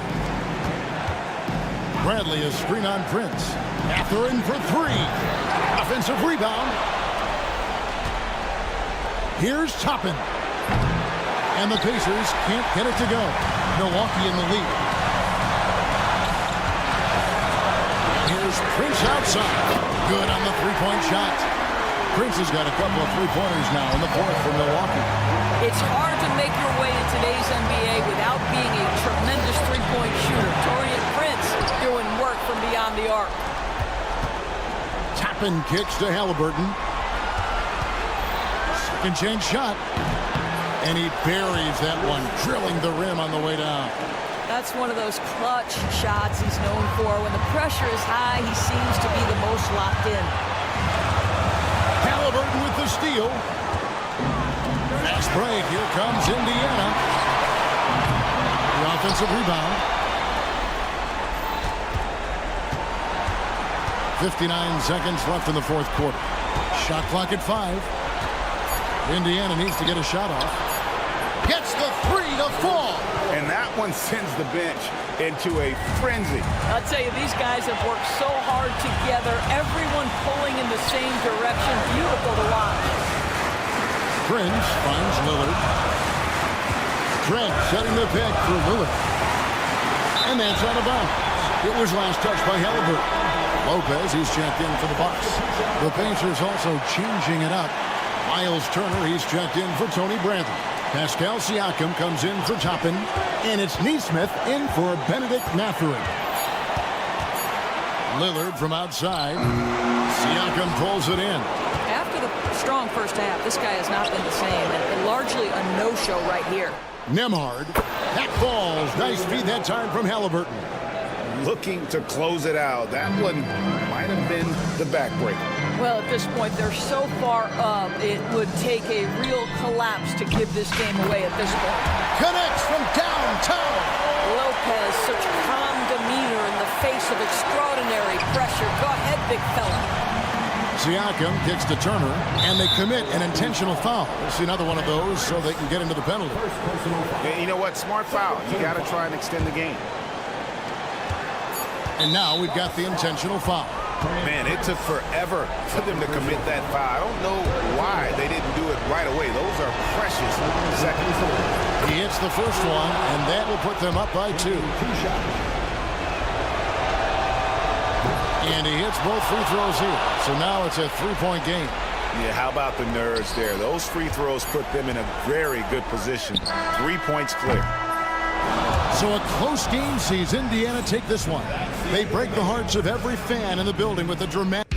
S6: Bradley is screen on Prince. Mathurin for three. Offensive rebound. Here's Toppin. And the Pacers can't get it to go. Milwaukee in the lead. Here's Prince outside. Good on the three-point shot. Prince has got a couple of three-pointers now in the fourth for Milwaukee.
S8: It's hard to make your way in today's NBA without being a tremendous three-point shooter. Taurean Prince doing work from beyond the arc.
S6: Toppin kicks to Halliburton. Second chance shot. And he buries that one, drilling the rim on the way down.
S8: That's one of those clutch shots he's known for. When the pressure is high, he seems to be the most locked in.
S6: Halliburton with the steal. Fast break. Here comes Indiana. The offensive rebound. 59 seconds left in the fourth quarter. Shot clock at 5. Indiana needs to get a shot off. Gets the three to fall.
S11: And that one sends the bench into a frenzy.
S8: I'll tell you, these guys have worked so hard together. Everyone pulling in the same direction. Beautiful to watch.
S6: Prince finds Lillard. Trent setting the pick for Lillard. And that's out of bounds. It was last touched by Halliburton. Lopez, he's checked in for the Bucks. The Pacers also changing it up. Miles Turner, he's checked in for Tony Bradley. Pascal Siakam comes in for Toppin. And it's Neesmith in for Benedict Mathurin. Lillard from outside. Siakam pulls it in.
S8: After the strong first half, this guy has not been the same. And largely a no-show right here.
S6: Nembhard. That falls. Nice feed that time from Halliburton.
S11: Looking to close it out. That one might have been the backbreaker.
S8: Well, at this point, they're so far up, it would take a real collapse to give this game away at this point.
S6: Connects from downtown.
S8: Lopez, such calm demeanor in the face of extraordinary pressure. Go ahead, big fella.
S6: Siakam kicks to Turner, and they commit an intentional foul. We'll see another one of those so they can get into the penalty.
S11: You know what? Smart foul. You got to try and extend the game.
S6: And now we've got the intentional foul.
S11: Man, it took forever for them to commit that foul. I don't know why they didn't do it right away. Those are precious seconds.
S6: He hits the first one, and that will put them up by 2. And he hits both free throws here. So now it's a 3-point game.
S11: Yeah, how about the nerves there? Those free throws put them in a very good position. 3 points clear.
S6: So a close game sees Indiana take this one. They break the hearts of every fan in the building with a dramatic...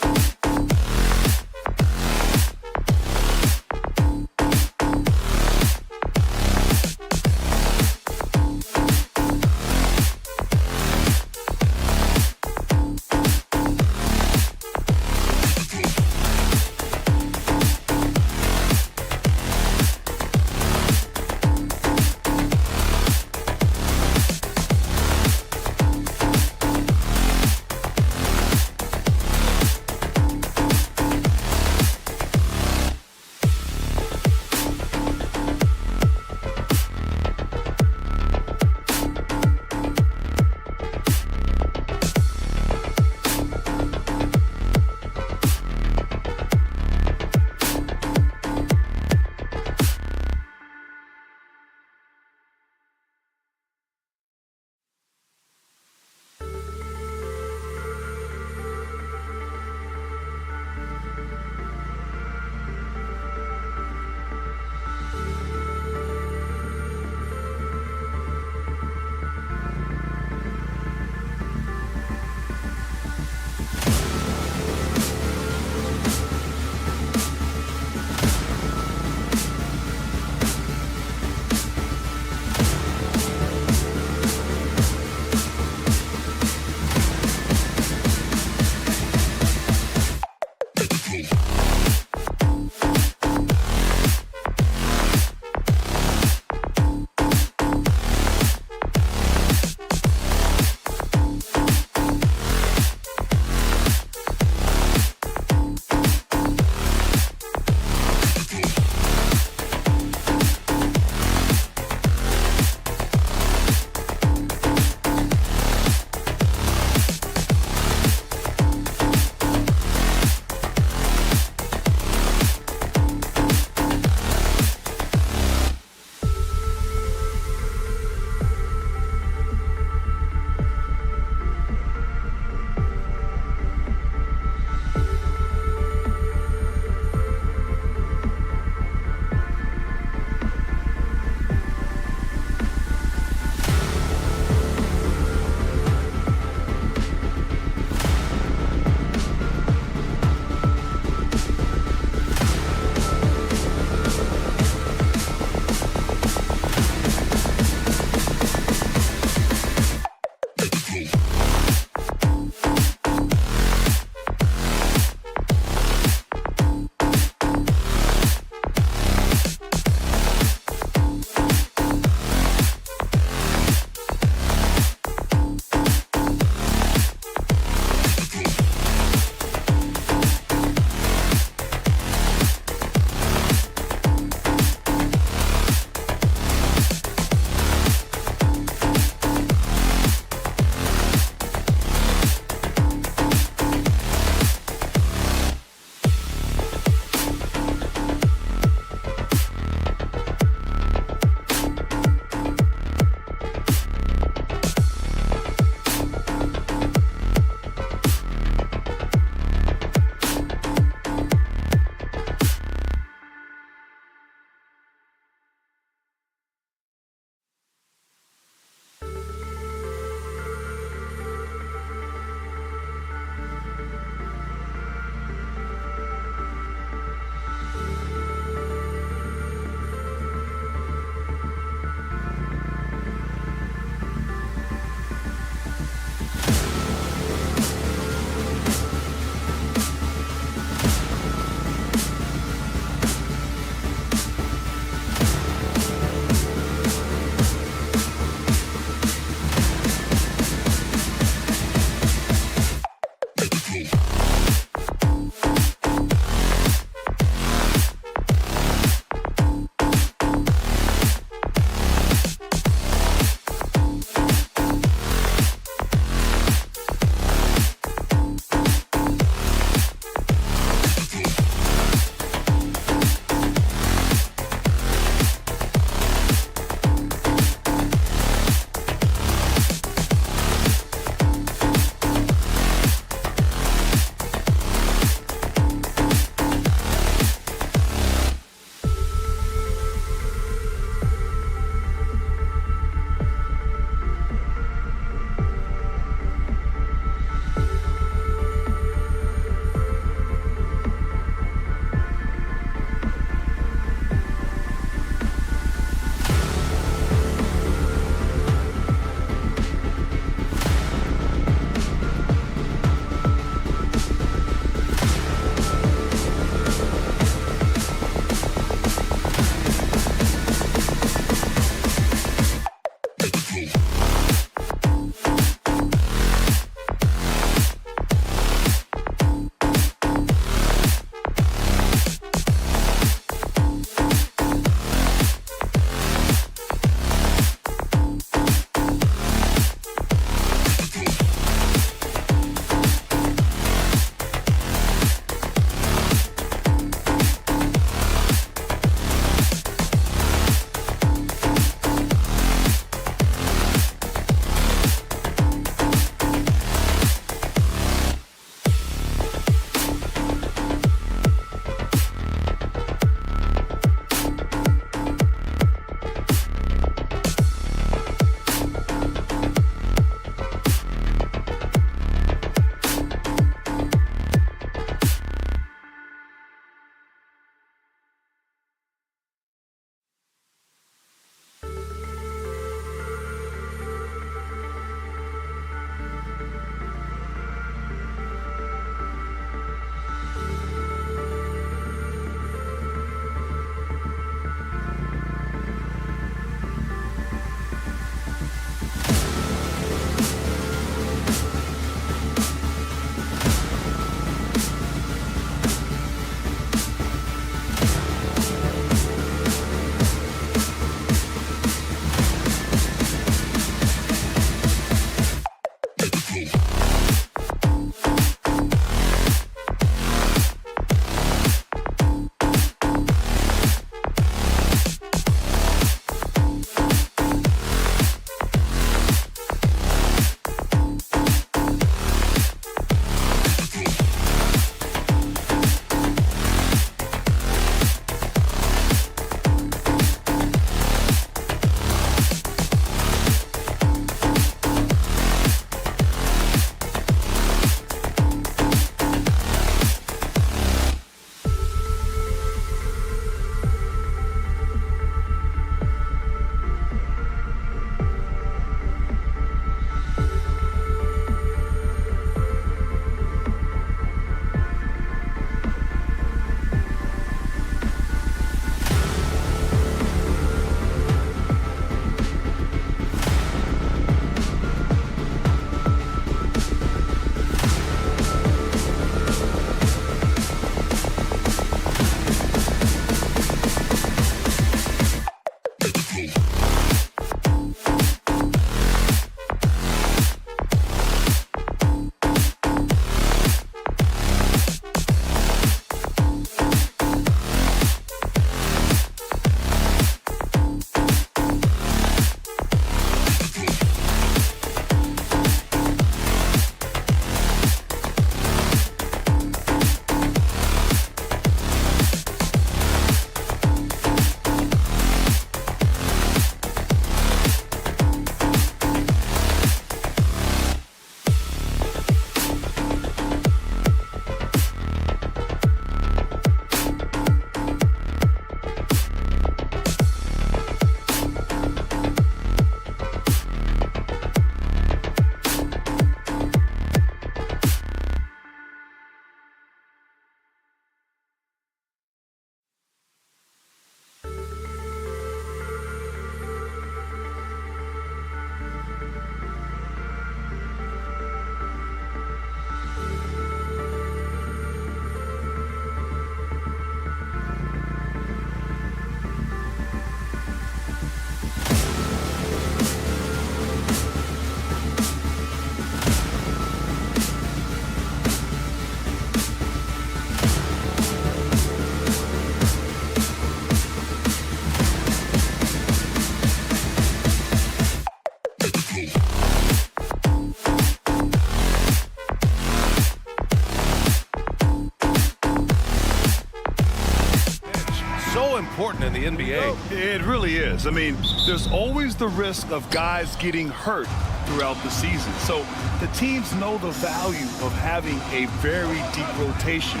S1: important in the NBA.
S2: It really is. I mean, there's always the risk of guys getting hurt throughout the season. So the teams know the value of having a very deep rotation,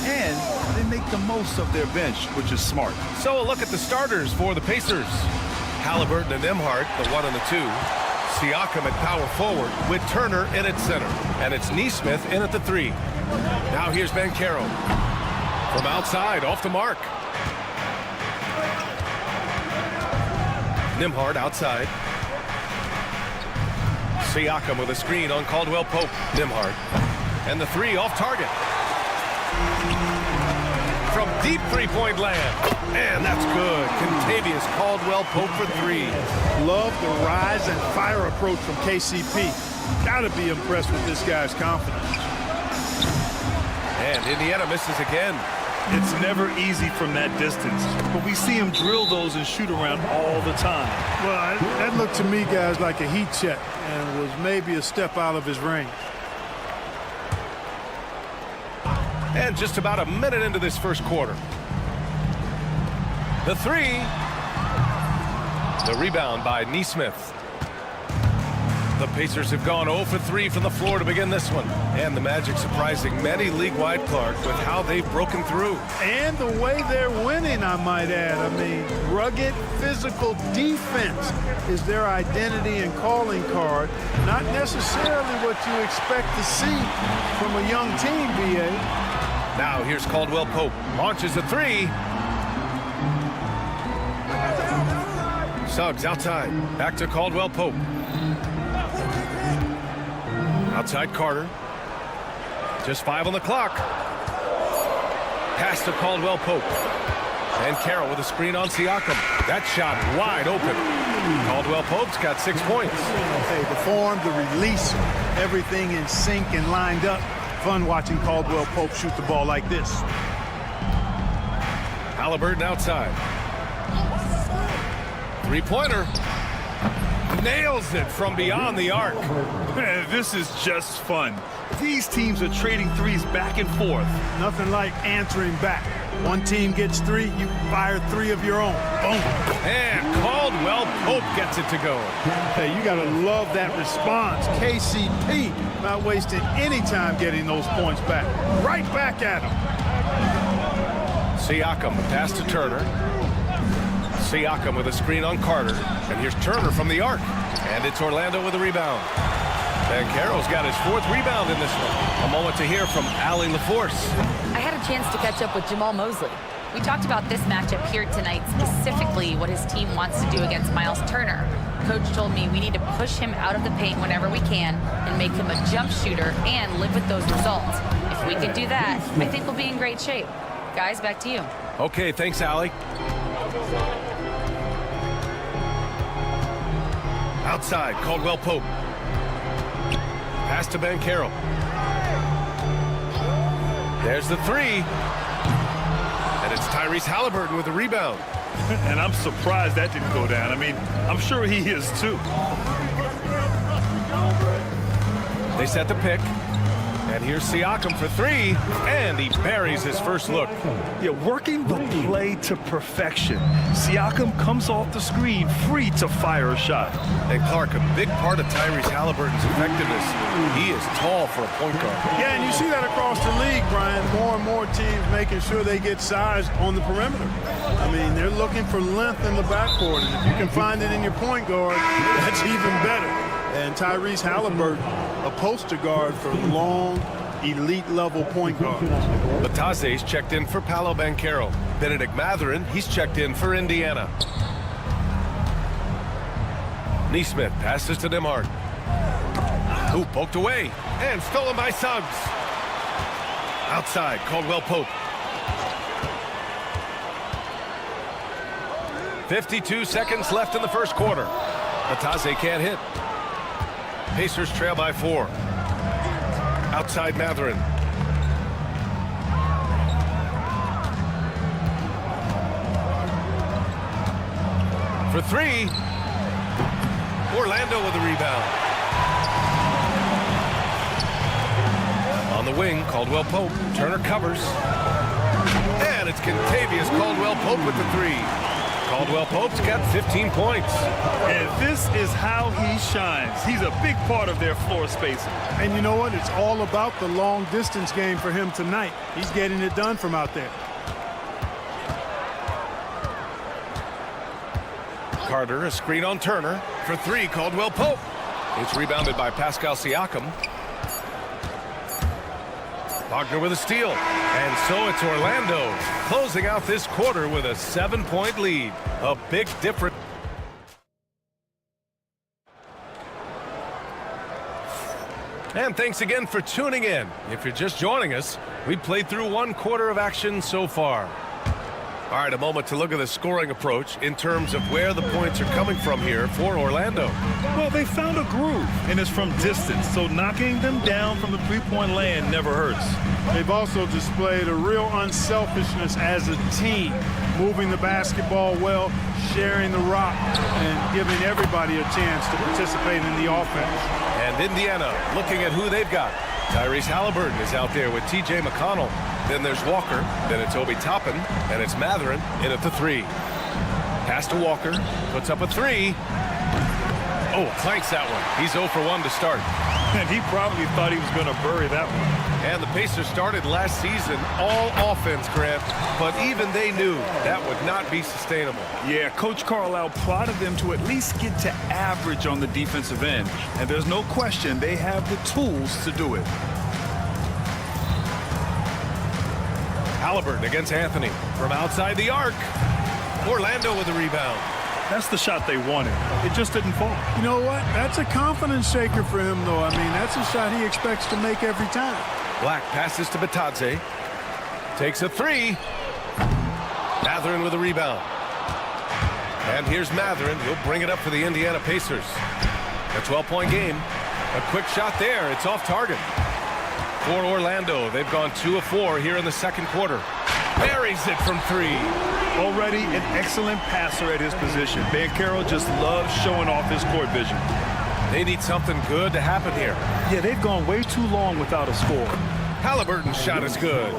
S2: and they make the most of their bench, which is smart.
S1: So a look at the starters for the Pacers. Halliburton and Nembhard, the 1 and the 2. Siakam at power forward with Turner in at center. And it's Nesmith in at the 3. Now here's Banchero. From outside, off the mark. Nembhard outside. Siakam with a screen on Caldwell Pope. Nembhard. And the 3 off target. From deep three-point land. And that's good. Contavious Caldwell Pope for 3.
S12: Love the rise and fire approach from KCP. Gotta be impressed with this guy's confidence.
S1: And Indiana misses again.
S2: It's never easy from that distance, but we see him drill those and shoot around all the time.
S12: Well, that looked to me, guys, like a heat check and was maybe a step out of his range.
S1: And just about a minute into this first quarter. The 3. The rebound by Nesmith. The Pacers have gone 0 for 3 from the floor to begin this one. And the Magic surprising many league-wide, Clark, with how they've broken through.
S12: And the way they're winning, I might add. I mean, rugged physical defense is their identity and calling card. Not necessarily what you expect to see from a young team, B.A.
S1: Now here's Caldwell Pope. Launches a 3. Suggs outside. Back to Caldwell Pope. Outside Carter. Just 5 on the clock. Pass to Caldwell Pope. And Carroll with a screen on Siakam. That shot wide open. Caldwell Pope's got 6 points.
S12: Hey, the form, the release, everything in sync and lined up. Fun watching Caldwell Pope shoot the ball like this.
S1: Halliburton outside. Three-pointer. Nails it from beyond the arc.
S2: Man, this is just fun. These teams are trading threes back and forth.
S12: Nothing like answering back. One team gets 3, you fire 3 of your own. Boom.
S1: And Caldwell Pope gets it to go.
S12: Hey, you got to love that response. KCP not wasting any time getting those points back. Right back at him.
S1: Siakam, pass to Turner. Siakam with a screen on Carter. And here's Turner from the arc. And it's Orlando with a rebound. Banchero's got his 4th rebound in this one. A moment to hear from Allie LaForce.
S4: I had a chance to catch up with Jamal Mosley. We talked about this matchup here tonight, specifically what his team wants to do against Miles Turner. Coach told me we need to push him out of the paint whenever we can and make him a jump shooter and live with those results. If we can do that, I think we'll be in great shape. Guys, back to you.
S1: Okay, thanks, Allie. Outside, Caldwell Pope. Pass to Banchero. There's the 3. And it's Tyrese Halliburton with the rebound.
S2: And I'm surprised that didn't go down. I mean, I'm sure he is too.
S1: They set the pick. And here's Siakam for 3. And he buries his first look.
S2: Yeah, working the play to perfection. Siakam comes off the screen free to fire a shot.
S1: And Clark, a big part of Tyrese Halliburton's effectiveness, he is tall for a point guard.
S12: Yeah, and you see that across the league, Brian. More and more teams making sure they get size on the perimeter. I mean, they're looking for length in the backcourt, and if you can find it in your point guard, that's even better. And Tyrese Halliburton, a poster guard for long, elite-level point guards.
S1: Batase's checked in for Paolo Banchero. Benedict Mathurin, he's checked in for Indiana. Nesmith passes to Nembhard. Who poked away and stolen by Suggs. Outside, Caldwell Pope. 52 seconds left in the first quarter. Batase can't hit. Pacers trail by 4. Outside Mathurin. For 3. Orlando with a rebound. On the wing, Caldwell Pope. Turner covers. And it's Contavious Caldwell-Pope with the three. Caldwell-Pope's got 15 points.
S2: And this is how he shines. He's a big part of their floor spacing.
S12: And you know what? It's all about the long distance game for him tonight. He's getting it done from out there.
S1: Carter, a screen on Turner. For three, Caldwell-Pope. It's rebounded by Pascal Siakam. Wagner with a steal. And so it's Orlando closing out this quarter with a 7-point lead. A big difference. And thanks again for tuning in. If you're just joining us, we played through one quarter of action so far. All right, a moment to look at the scoring approach in terms of where the points are coming from here for Orlando.
S2: Well, they found a groove, and it's from distance, so knocking them down from the three-point land never hurts.
S12: They've also displayed a real unselfishness as a team, moving the basketball well, sharing the rock, and giving everybody a chance to participate in the offense.
S1: And Indiana looking at who they've got. Tyrese Halliburton is out there with T.J. McConnell. Then there's Walker. Then it's Obi Toppin. And it's Mathurin in at the three. Pass to Walker. Puts up a three. Oh, clanks that one. He's 0 for 1 to start.
S2: And he probably thought he was going to bury that one.
S1: And the Pacers started last season all offense, Grant. But even they knew that would not be sustainable.
S2: Yeah, Coach Carlisle prodded them to at least get to average on the defensive end. And there's no question they have the tools to do it.
S1: Halliburton against Anthony from outside the arc. Orlando with the rebound.
S2: That's the shot they wanted. It just didn't fall.
S12: You know what? That's a confidence shaker for him, though. I mean, that's a shot he expects to make every time.
S1: Black passes to Batadze. Takes a three. Mathurin with a rebound. And here's Mathurin. He'll bring it up for the Indiana Pacers. A 12-point game. A quick shot there. It's off target. For Orlando, they've gone 2 of 4 here in the second quarter. Buries it from three.
S2: Already an excellent passer at his position. Banchero just loves showing off his court vision.
S1: They need something good to happen here.
S2: Yeah, they've gone way too long without a score.
S1: Halliburton's shot is good.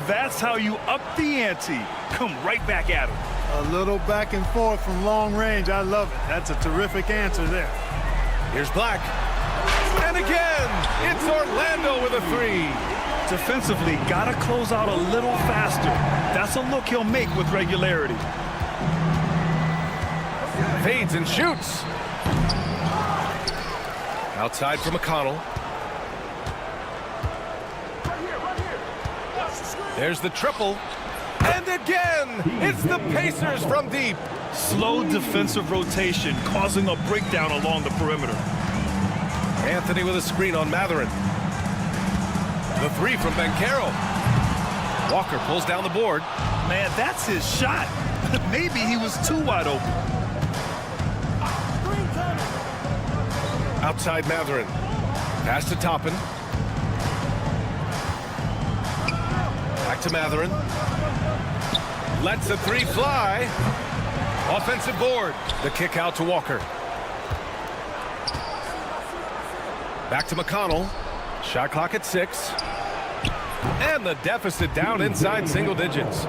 S2: That's how you up the ante. Come right back at him.
S12: A little back and forth from long range. I love it. That's a terrific answer there.
S1: Here's Black. And again, it's Orlando with a three.
S2: Defensively, got to close out a little faster. That's a look he'll make with regularity.
S1: Fades and shoots. Outside for McConnell. There's the triple. And again, it's the Pacers from deep.
S2: Slow defensive rotation, causing a breakdown along the perimeter.
S1: Anthony with a screen on Mathurin. The three from Banchero. Walker pulls down the board.
S2: Man, that's his shot. Maybe he was too wide open.
S1: Outside Mathurin. Pass to Toppin. Back to Mathurin. Lets the three fly. Offensive board. The kick out to Walker. Back to McConnell. Shot clock at 6. And the deficit down inside single digits.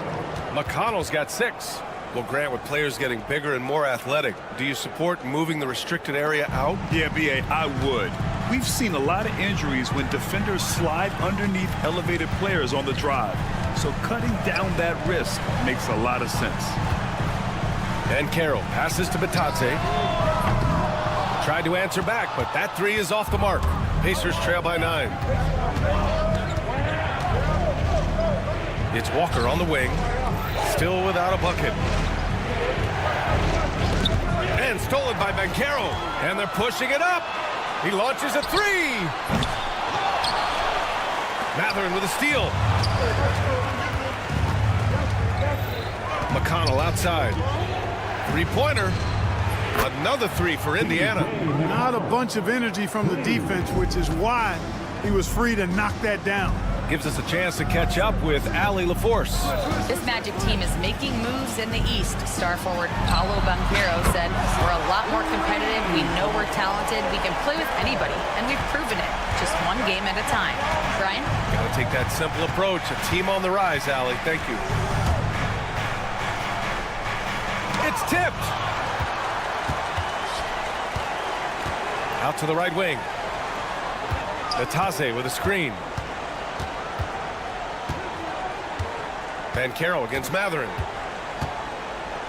S1: McConnell's got 6. Well, Grant, with players getting bigger and more athletic, do you support moving the restricted area out?
S2: Yeah, B.A., I would. We've seen a lot of injuries when defenders slide underneath elevated players on the drive. So cutting down that risk makes a lot of sense.
S1: And Carroll passes to Batadze. Tried to answer back, but that three is off the mark. Pacers trail by 9. It's Walker on the wing. Still without a bucket. And stolen by Banchero. And they're pushing it up. He launches a three. Mathurin with a steal. McConnell outside. Three-pointer. Another three for Indiana.
S12: Not a bunch of energy from the defense, which is why he was free to knock that down.
S1: Gives us a chance to catch up with Allie LaForce.
S4: This Magic team is making moves in the East. Star forward Paolo Banchero said, "We're a lot more competitive. We know we're talented. We can play with anybody, and we've proven it. Just one game at a time." Brian?
S1: Got to take that simple approach. A team on the rise, Allie. Thank you. It's tipped. Out to the right wing. Natase with a screen. Banchero against Matherin.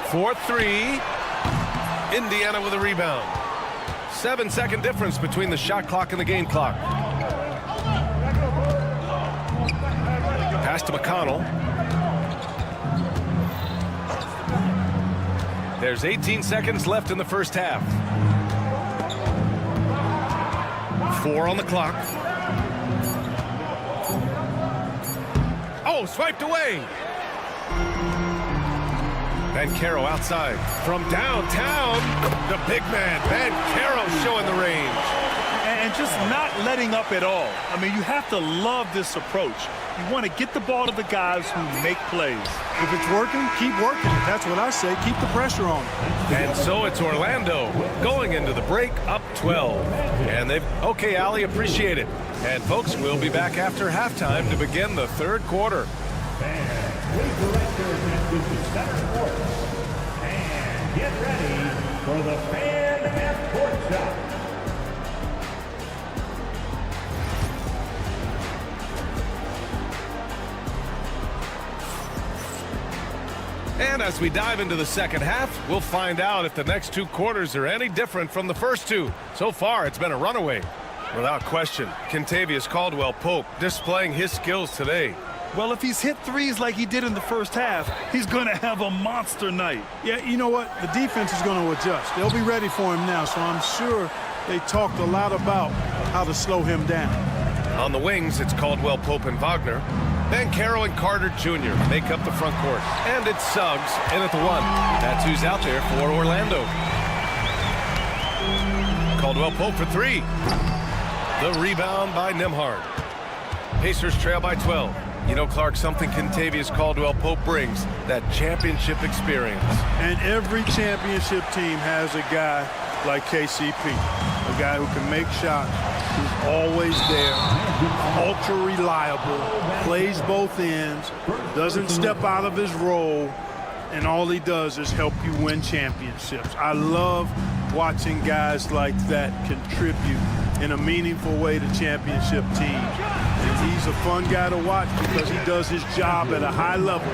S1: 4-3. Indiana with a rebound. 7-second difference between the shot clock and the game clock. Pass to McConnell. There's 18 seconds left in the first half. 4 on the clock. Oh, swiped away. Banchero outside. From downtown, the big man, Banchero, showing the range.
S2: And just not letting up at all. I mean, you have to love this approach. You want to get the ball to the guys who make plays.
S12: If it's working, keep working. That's what I say. Keep the pressure on.
S1: And so it's Orlando going into the break up 12. And they've, okay, Allie, appreciate it. And folks, we'll be back after halftime to begin the third quarter.
S5: League director heads into center court. And get ready for the fan half-court shot.
S1: And as we dive into the second half, we'll find out if the next 2 quarters are any different from the first 2. So far, it's been a runaway. Without question, Kentavious Caldwell-Pope displaying his skills today.
S2: Well, if he's hit threes like he did in the first half, he's going to have a monster night.
S12: Yeah, you know what? The defense is going to adjust. They'll be ready for him now, so I'm sure they talked a lot about how to slow him down.
S1: On the wings, it's Caldwell-Pope and Wagner. Banchero and Carter Jr. make up the front court. And it's Suggs in at the 1. That's who's out there for Orlando. Caldwell-Pope for 3. The rebound by Nembhard. Pacers trail by 12. You know, Clark, something Kentavious Caldwell-Pope brings, that championship experience.
S12: And every championship team has a guy like KCP, a guy who can make shots, who's always there, ultra reliable, plays both ends, doesn't step out of his role, and all he does is help you win championships. I love watching guys like that contribute in a meaningful way to championship teams. And he's a fun guy to watch because he does his job at a high level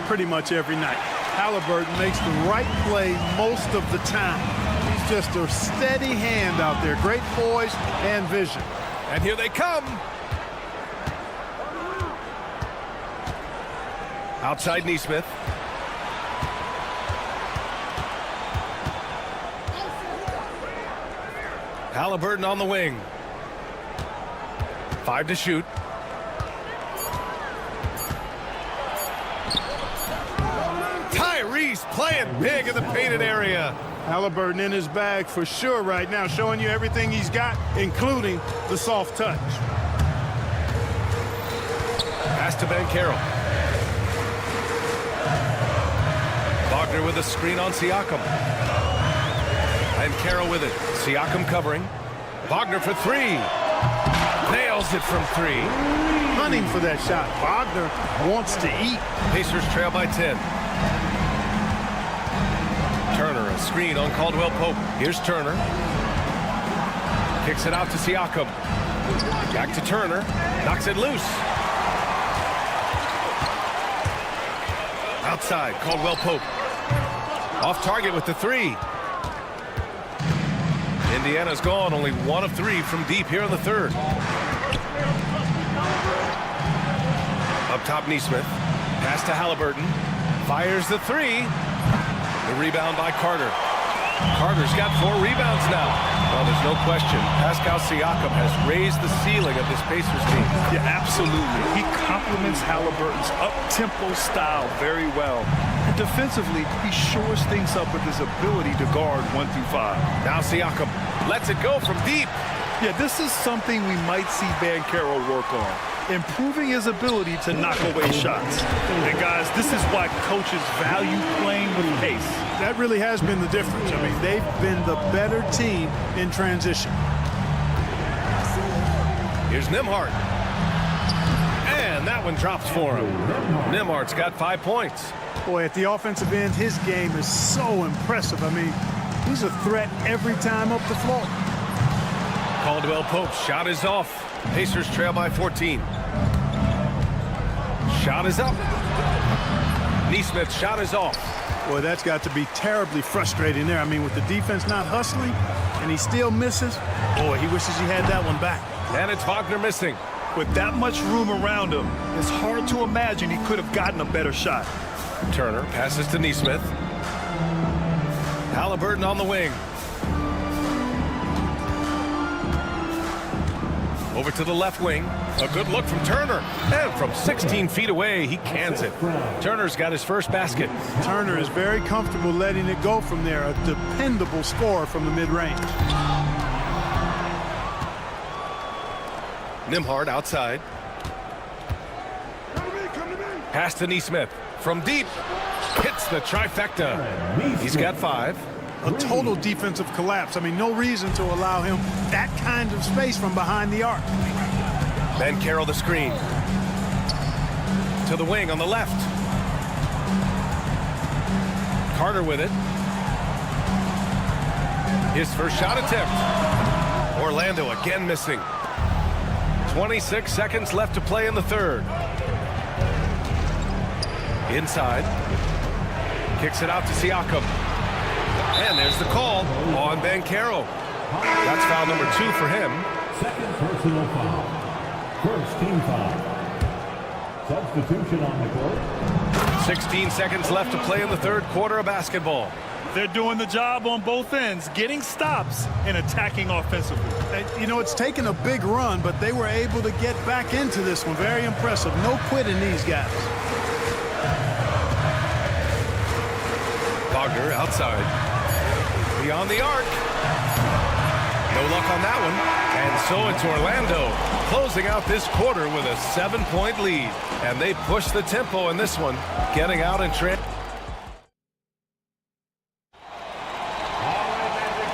S12: pretty much every night. Halliburton makes the right play most of the time. He's just a steady hand out there. Great poise and vision.
S1: And here they come. Outside Neesmith. Halliburton on the wing. 5 to shoot. Tyrese playing big in the painted area.
S12: Halliburton in his bag for sure right now, showing you everything he's got, including the soft touch.
S1: Pass to Banchero. Wagner with a screen on Siakam. Banchero with it. Siakam covering. Wagner for 3. Nails it from 3.
S12: Hunting for that shot. Wagner wants to eat.
S1: Pacers trail by 10. Turner, a screen on Caldwell-Pope. Here's Turner. Kicks it out to Siakam. Back to Turner. Knocks it loose. Outside, Caldwell-Pope. Off target with the 3. Indiana's gone only 1 of 3 from deep here in the third. Up top, Neesmith. Pass to Halliburton. Fires the 3. The rebound by Carter. Carter's got 4 rebounds now. Well, there's no question. Pascal Siakam has raised the ceiling of this Pacers team.
S2: Yeah, absolutely. He complements Halliburton's up-tempo style very well. And defensively, he shores things up with his ability to guard 1 through 5.
S1: Now Siakam lets it go from deep.
S2: Yeah, this is something we might see Banchero work on. Improving his ability to knock away shots. And guys, this is why coaches value playing with pace.
S12: That really has been the difference. I mean, they've been the better team in transition.
S1: Here's Nembhard. And that one drops for him. Nembhard's got 5 points.
S12: Boy, at the offensive end, his game is so impressive. I mean, he's a threat every time up the floor.
S1: Caldwell Pope's shot is off. Pacers trail by 14. Shot is up. Neesmith's shot is off.
S12: Boy, that's got to be terribly frustrating there. I mean, with the defense not hustling and he still misses, boy, he wishes he had that one back.
S1: And it's Wagner missing.
S2: With that much room around him, it's hard to imagine he could have gotten a better shot.
S1: Turner passes to Neesmith. Halliburton on the wing. Over to the left wing. A good look from Turner. And from 16 feet away, he cans it. Turner's got his first basket.
S12: Turner is very comfortable letting it go from there. A dependable scorer from the mid-range.
S1: Nembhard outside. Pass to Neesmith. From deep. Hits the trifecta. He's got 5.
S12: A total defensive collapse. I mean, no reason to allow him that kind of space from behind the arc.
S1: Banchero the screen. To the wing on the left. Carter with it. His first shot attempt. Orlando again missing. 26 seconds left to play in the third. Inside. Kicks it out to Siakam. And there's the call on Banchero. That's foul number 2 for him.
S5: Second personal foul. First team foul. Substitution on the court.
S1: 16 seconds left to play in the third quarter of basketball.
S2: They're doing the job on both ends, getting stops and attacking offensively.
S12: You know, it's taken a big run, but they were able to get back into this one. Very impressive. No quitting these guys.
S1: Wagner outside. Beyond the arc. No luck on that one. And so it's Orlando closing out this quarter with a 7-point lead. And they push the tempo in this one, getting out in trend.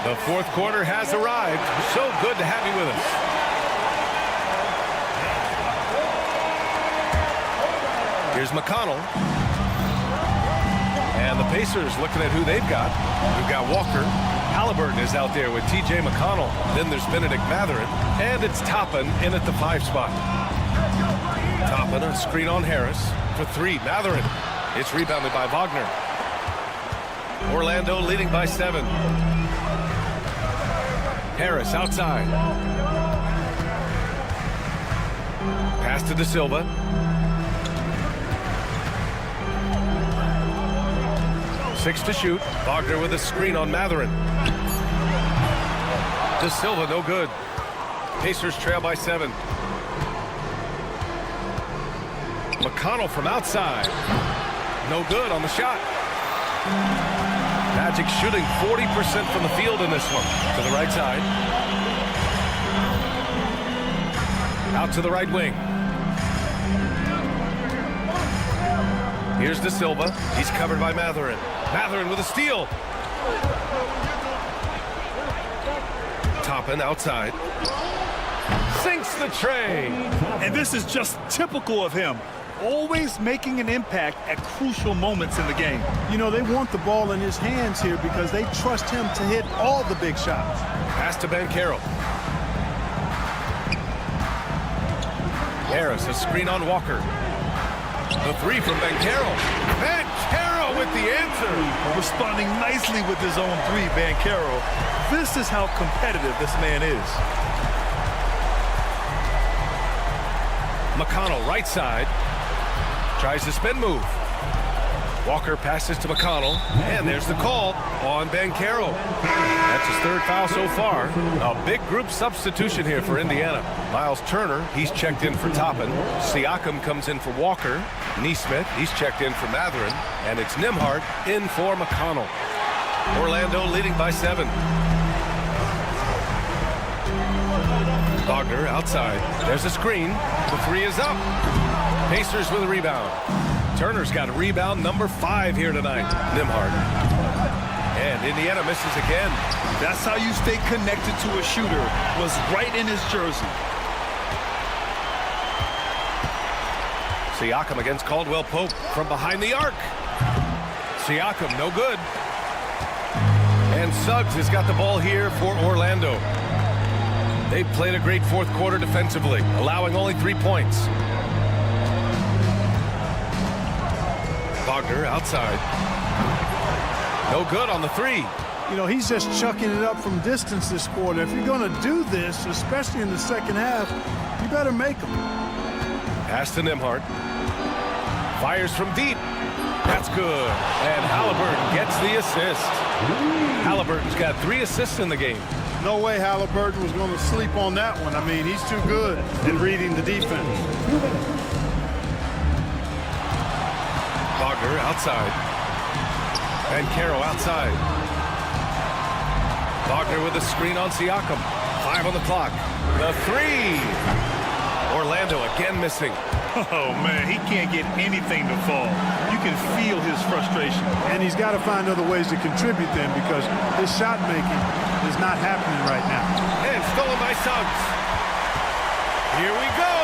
S1: The fourth quarter has arrived. So good to have you with us. Here's McConnell. And the Pacers looking at who they've got. We've got Walker. Halliburton is out there with T.J. McConnell. Then there's Benedict Mathurin. And it's Toppin in at the 5 spot. Toppin, a screen on Harris for 3. Mathurin. It's rebounded by Wagner. Orlando leading by 7. Harris outside. Pass to De Silva. Six to shoot. Wagner with a screen on Mathurin. De Silva no good. Pacers trail by 7. McConnell from outside. No good on the shot. Magic shooting 40% from the field in this one. To the right side. Out to the right wing. Here's De Silva. He's covered by Mathurin. Mathurin with a steal. Toppin outside. Sinks the tray.
S2: And this is just typical of him. Always making an impact at crucial moments in the game.
S12: You know, they want the ball in his hands here because they trust him to hit all the big shots.
S1: Pass to Banchero. Harris, a screen on Walker. The 3 from Banchero. Banchero with the answer.
S2: Responding nicely with his own 3, Banchero. This is how competitive this man is.
S1: McConnell right side. Tries the spin move. Walker passes to McConnell. And there's the call on Banchero. That's his 3rd foul so far. A big group substitution here for Indiana. Miles Turner, he's checked in for Toppin. Siakam comes in for Walker. Neesmith, he's checked in for Mathurin. And it's Nembhard in for McConnell. Orlando leading by 7. Wagner outside. There's a screen. The 3 is up. Pacers with a rebound. Turner's got a rebound number 5 here tonight. Nembhard. And Indiana misses again.
S2: That's how you stay connected to a shooter. Was right in his jersey.
S1: Siakam against Caldwell Pope from behind the arc. Siakam, no good. And Suggs has got the ball here for Orlando. They played a great fourth quarter defensively, allowing only 3 points. Wagner outside. No good on the three.
S12: You know, he's just chucking it up from distance this quarter. If you're going to do this, especially in the second half, you better make them.
S1: Pass to Nembhard. Fires from deep. That's good. And Halliburton gets the assist. Halliburton's got 3 assists in the game.
S12: No way Halliburton was going to sleep on that one. I mean, he's too good at reading the defense.
S1: Wagner outside. And Caro outside. Wagner with a screen on Siakam. 5 on the clock. The three. Orlando again missing.
S2: Oh, man, he can't get anything to fall. You can feel his frustration.
S12: And he's got to find other ways to contribute then, because his shot making is not happening right now.
S1: And stolen by Suggs. Here we go.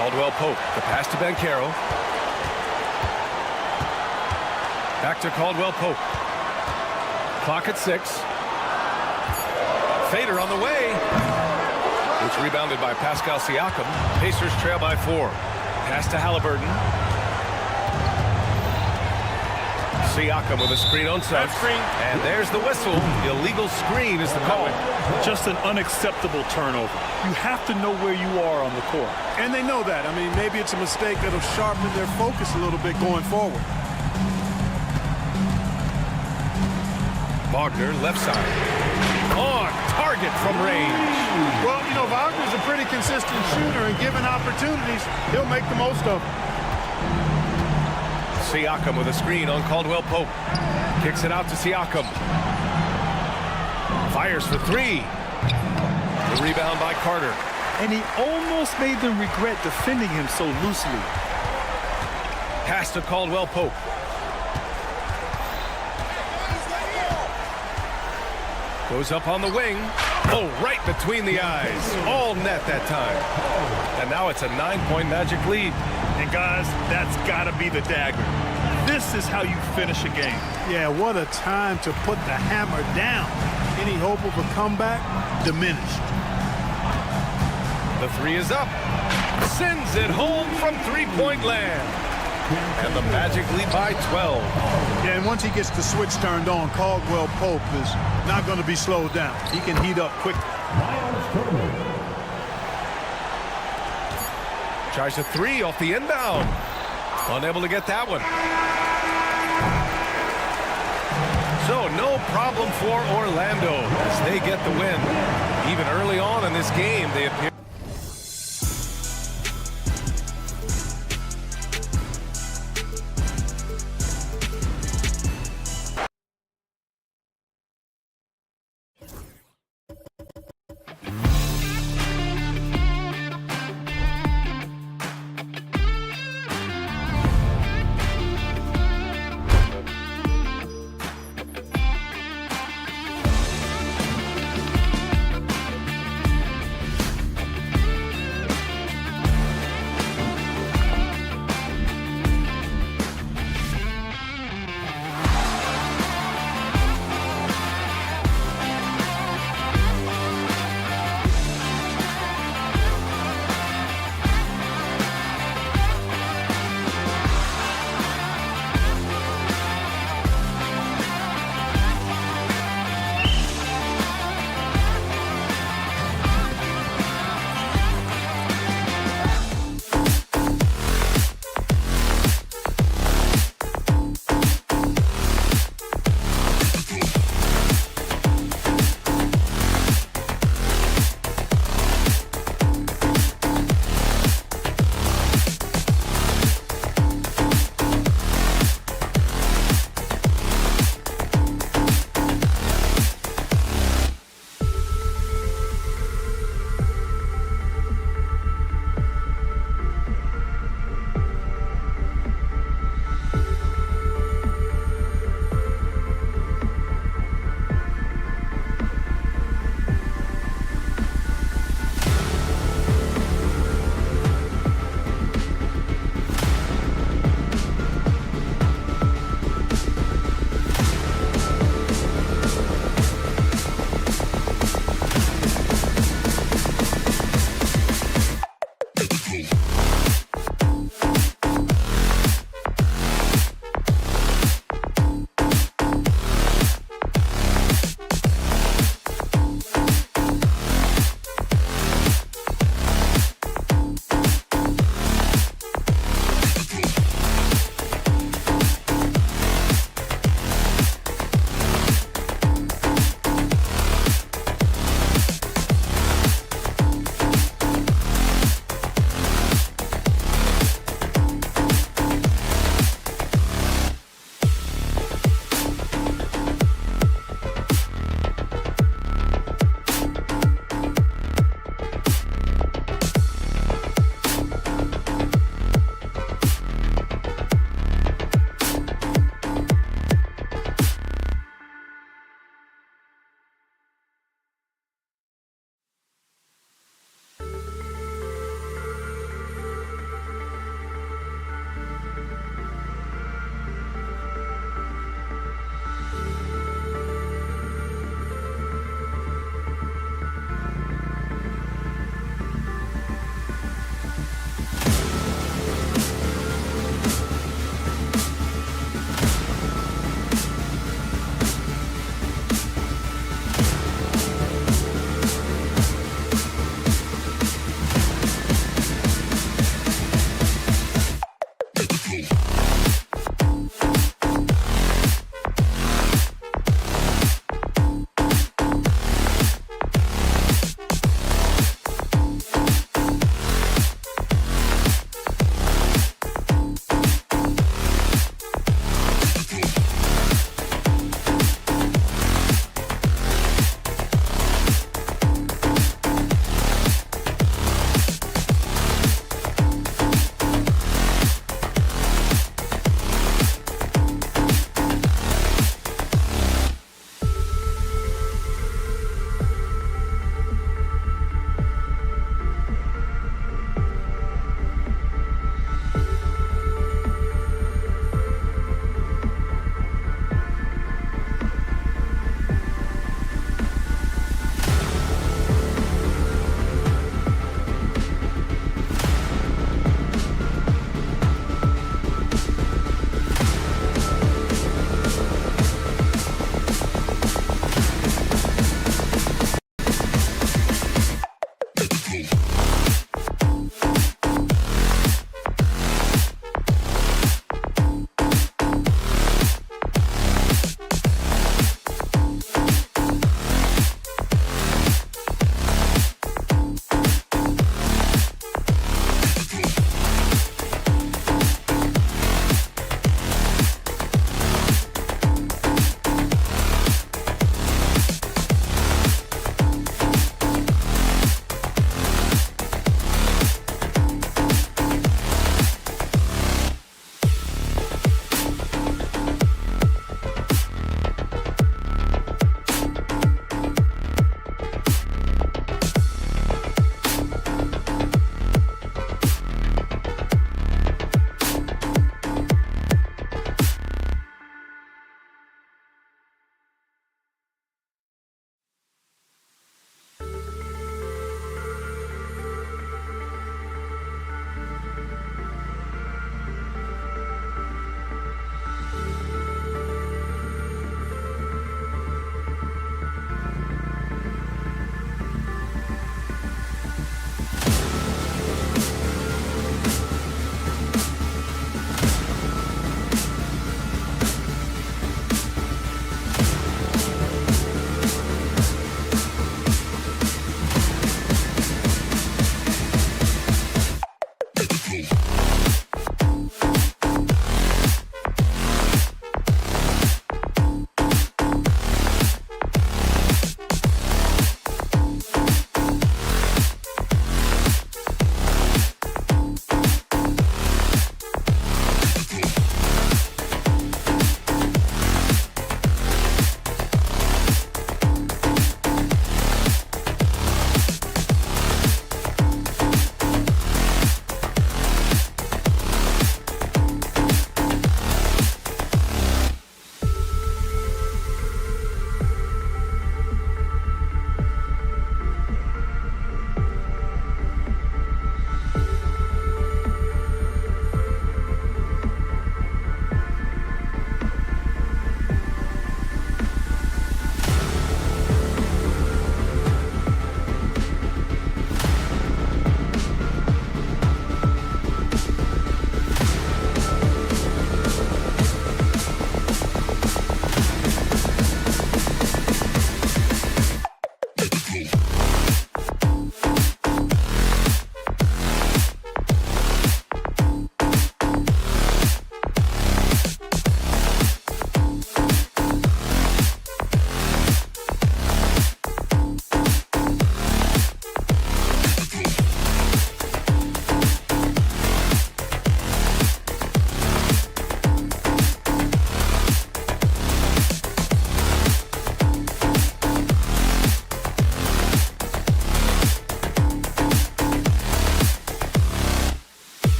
S1: Caldwell Pope. The pass to Banchero. Back to Caldwell Pope. Clock at 6. Fader on the way. It's rebounded by Pascal Siakam. Pacers trail by 4. Pass to Halliburton. Siakam with a screen on Suggs. And there's the whistle. Illegal screen is the call.
S2: Just an unacceptable turnover. You have to know where you are on the court.
S12: And they know that. I mean, maybe it's a mistake that'll sharpen their focus a little bit going forward.
S1: Wagner, left side. On target from range.
S12: Well, you know, Wagner's a pretty consistent shooter, and given opportunities, he'll make the most of them.
S1: Siakam with a screen on Caldwell Pope. Kicks it out to Siakam. Fires for 3. The rebound by Carter.
S2: And he almost made them regret defending him so loosely.
S1: Pass to Caldwell Pope. Goes up on the wing. Oh, right between the eyes. All net that time. And now it's a 9-point Magic lead.
S2: And guys, that's got to be the dagger. This is how you finish a game.
S12: Yeah, what a time to put the hammer down. Any hope of a comeback? Diminished.
S1: The 3 is up. Sends it home from 3-point land. And the Magic lead by 12.
S12: Yeah, and once he gets the switch turned on, Caldwell Pope is not going to be slowed down. He can heat up quickly.
S1: Tries a 3 off the inbound. Unable to get that one. So no problem for Orlando as they get the win. Even early on in this game, they appear.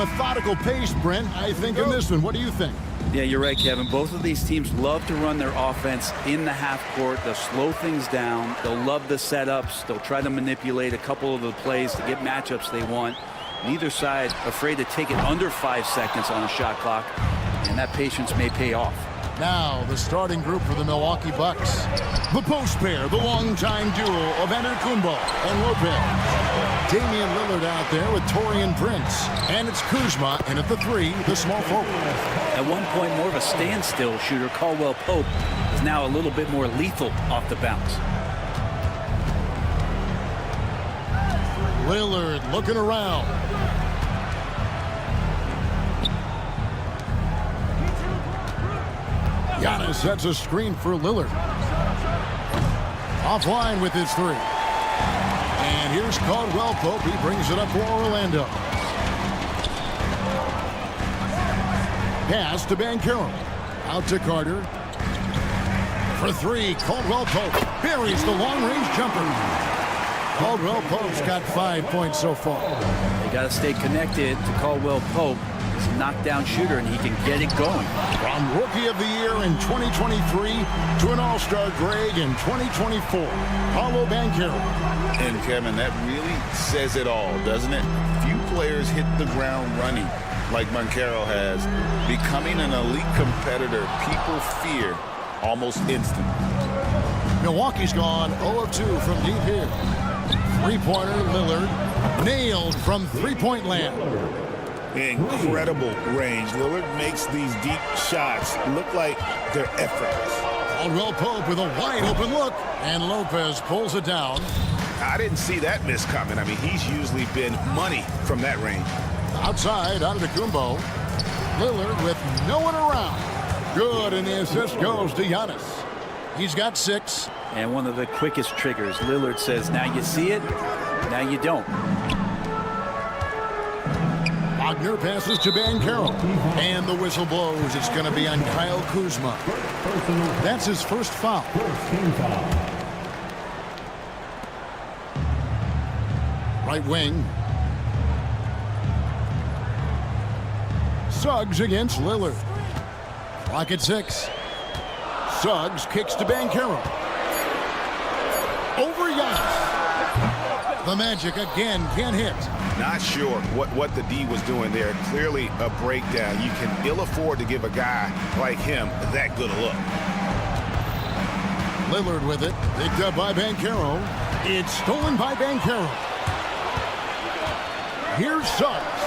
S6: methodical pace, Brent, I think, in this one. What do you think?
S13: Yeah, you're right, Kevin. Both of these teams love to run their offense in the half court. They'll slow things down. They'll love the setups. They'll try to manipulate a couple of the plays to get matchups they want. Neither side afraid to take it under 5 seconds on a shot clock, and that patience may pay off.
S6: Now, the starting group for the Milwaukee Bucks. The post pair, the longtime duo of Antetokounmpo and Lopez. Damian Lillard out there with Taurean Prince. And it's Kuzma in at the 3, the small forward.
S13: At one point, more of a standstill shooter, Caldwell Pope is now a little bit more lethal off the bounce.
S6: Lillard looking around. Giannis sets a screen for Lillard. Offline with his 3. And here's Caldwell Pope. He brings it up for Orlando. Pass to Banchero. Out to Carter. For 3, Caldwell Pope buries the long-range jumper. Caldwell Pope's got 5 points so far.
S13: They got to stay connected to Caldwell Pope. He's a knockdown shooter, and he can get it going.
S6: From Rookie of the Year in 2023 to an All-Star grade in 2024, Paolo Banchero.
S7: And, Kevin, that really says it all, doesn't it? Few players hit the ground running like Banchero has. Becoming an elite competitor, people fear almost instantly.
S6: Milwaukee's gone 0 of 2 from deep here. Three-pointer, Lillard, nailed from three-point land.
S7: Incredible range. Lillard makes these deep shots look like they're effortless.
S6: Caldwell Pope with a wide-open look, and Lopez pulls it down.
S11: I didn't see that miss coming. I mean, he's usually been money from that range.
S6: Outside, Antetokounmpo. Lillard with no one around. Good, and the assist goes to Giannis. He's got 6.
S13: And one of the quickest triggers. Lillard says, now you see it, now you don't.
S6: Wagner passes to Banchero. And the whistle blows. It's going to be on Kyle Kuzma. That's his first foul. Right wing. Suggs against Lillard. Clock at 6. Suggs kicks to Banchero. Over Giannis. The Magic again can't hit.
S11: Not sure what the D was doing there. Clearly a breakdown. You can ill afford to give a guy like him that good a look.
S6: Lillard with it. Picked up by Banchero. It's stolen by Banchero. Here's Suggs.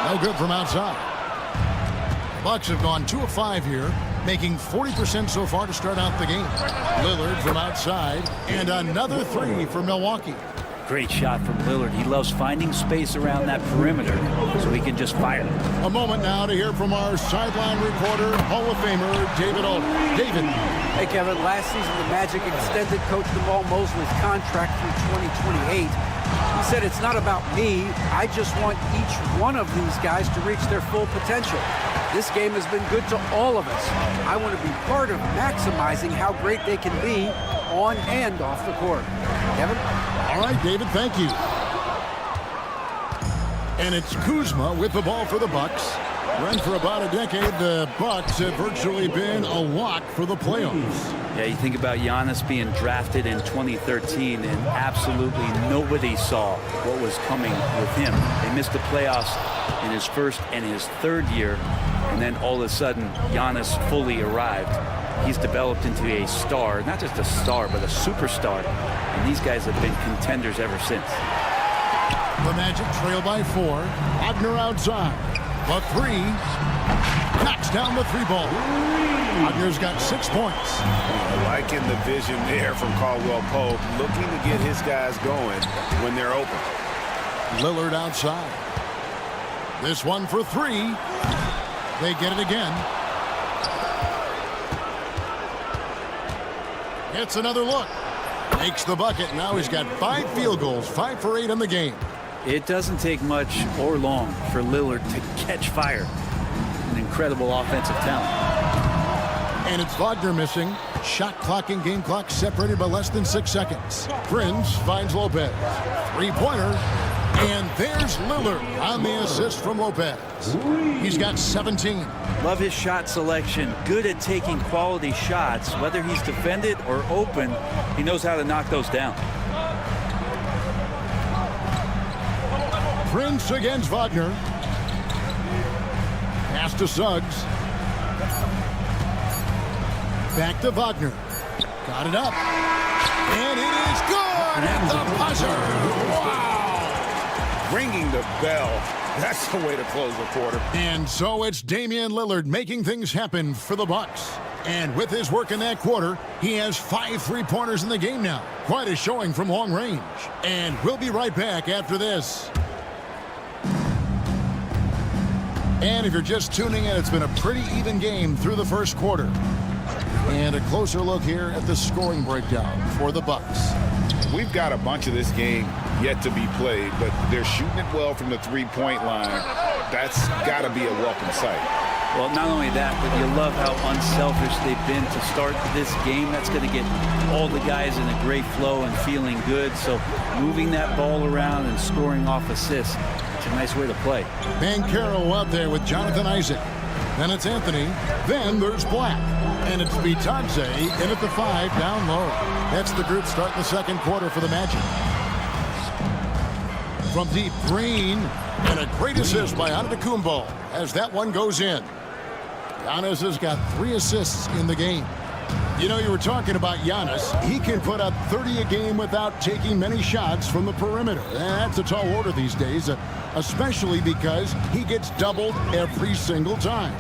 S6: No good from outside. The Bucks have gone 2 of 5 here, making 40% so far to start out the game. Lillard from outside, and another 3 for Milwaukee.
S13: Great shot from Lillard. He loves finding space around that perimeter so he can just fire.
S6: A moment now to hear from our sideline reporter, Hall of Famer David Alder. David.
S9: Hey, Kevin, last season the Magic extended Coach Jamal Mosley's contract through 2028. He said, it's not about me. I just want each one of these guys to reach their full potential. This game has been good to all of us. I want to be part of maximizing how great they can be on and off the court. Kevin?
S6: All right, David, thank you. And it's Kuzma with the ball for the Bucks. Run for about a decade, the Bucks have virtually been a lock for the playoffs.
S13: Yeah, you think about Giannis being drafted in 2013, and absolutely nobody saw what was coming with him. They missed the playoffs in his first and his third year, and then all of a sudden, Giannis fully arrived. He's developed into a star, not just a star, but a superstar, and these guys have been contenders ever since.
S6: The Magic trail by 4. Wagner outside. The 3. Knocks down the 3 ball. Wagner's got 6 points.
S11: Liking the vision there from Caldwell Pope, looking to get his guys going when they're open.
S6: Lillard outside. This one for 3. They get it again. Gets another look. Makes the bucket. Now he's got 5 field goals, 5 for 8 in the game.
S13: It doesn't take much or long for Lillard to catch fire. An incredible offensive talent.
S6: And it's Wagner missing. Shot clock and game clock separated by less than 6 seconds. Prince finds Lopez. 3-pointer. And there's Lillard on the assist from Lopez. He's got 17.
S13: Love his shot selection. Good at taking quality shots. Whether he's defended or open, he knows how to knock those down.
S6: Prince against Wagner. Pass to Suggs. Back to Wagner. Got it up. And it is good at the buzzer. Wow.
S11: Ringing the bell. That's the way to close the quarter.
S6: And so it's Damian Lillard making things happen for the Bucks. And with his work in that quarter, he has 5 3-pointers in the game now. Quite a showing from long range. And we'll be right back after this. And if you're just tuning in, it's been a pretty even game through the first quarter. And a closer look here at the scoring breakdown for the Bucks.
S11: We've got a bunch of this game yet to be played, but they're shooting it well from the three-point line. That's got to be a welcome sight.
S13: Well, not only that, but you love how unselfish they've been to start this game. That's going to get all the guys in a great flow and feeling good. So moving that ball around and scoring off assists, it's a nice way to play.
S6: Banchero out there with Jonathan Isaac. Then it's Anthony. Then there's Black. And it's Bitadze in at the 5 down low. That's the group starting the second quarter for the Magic. From deep, Green. And a great assist by Antetokounmpo as that one goes in. Giannis has got 3 assists in the game. You know, you were talking about Giannis. He can put up 30 a game without taking many shots from the perimeter. That's a tall order these days, especially because he gets doubled every single time.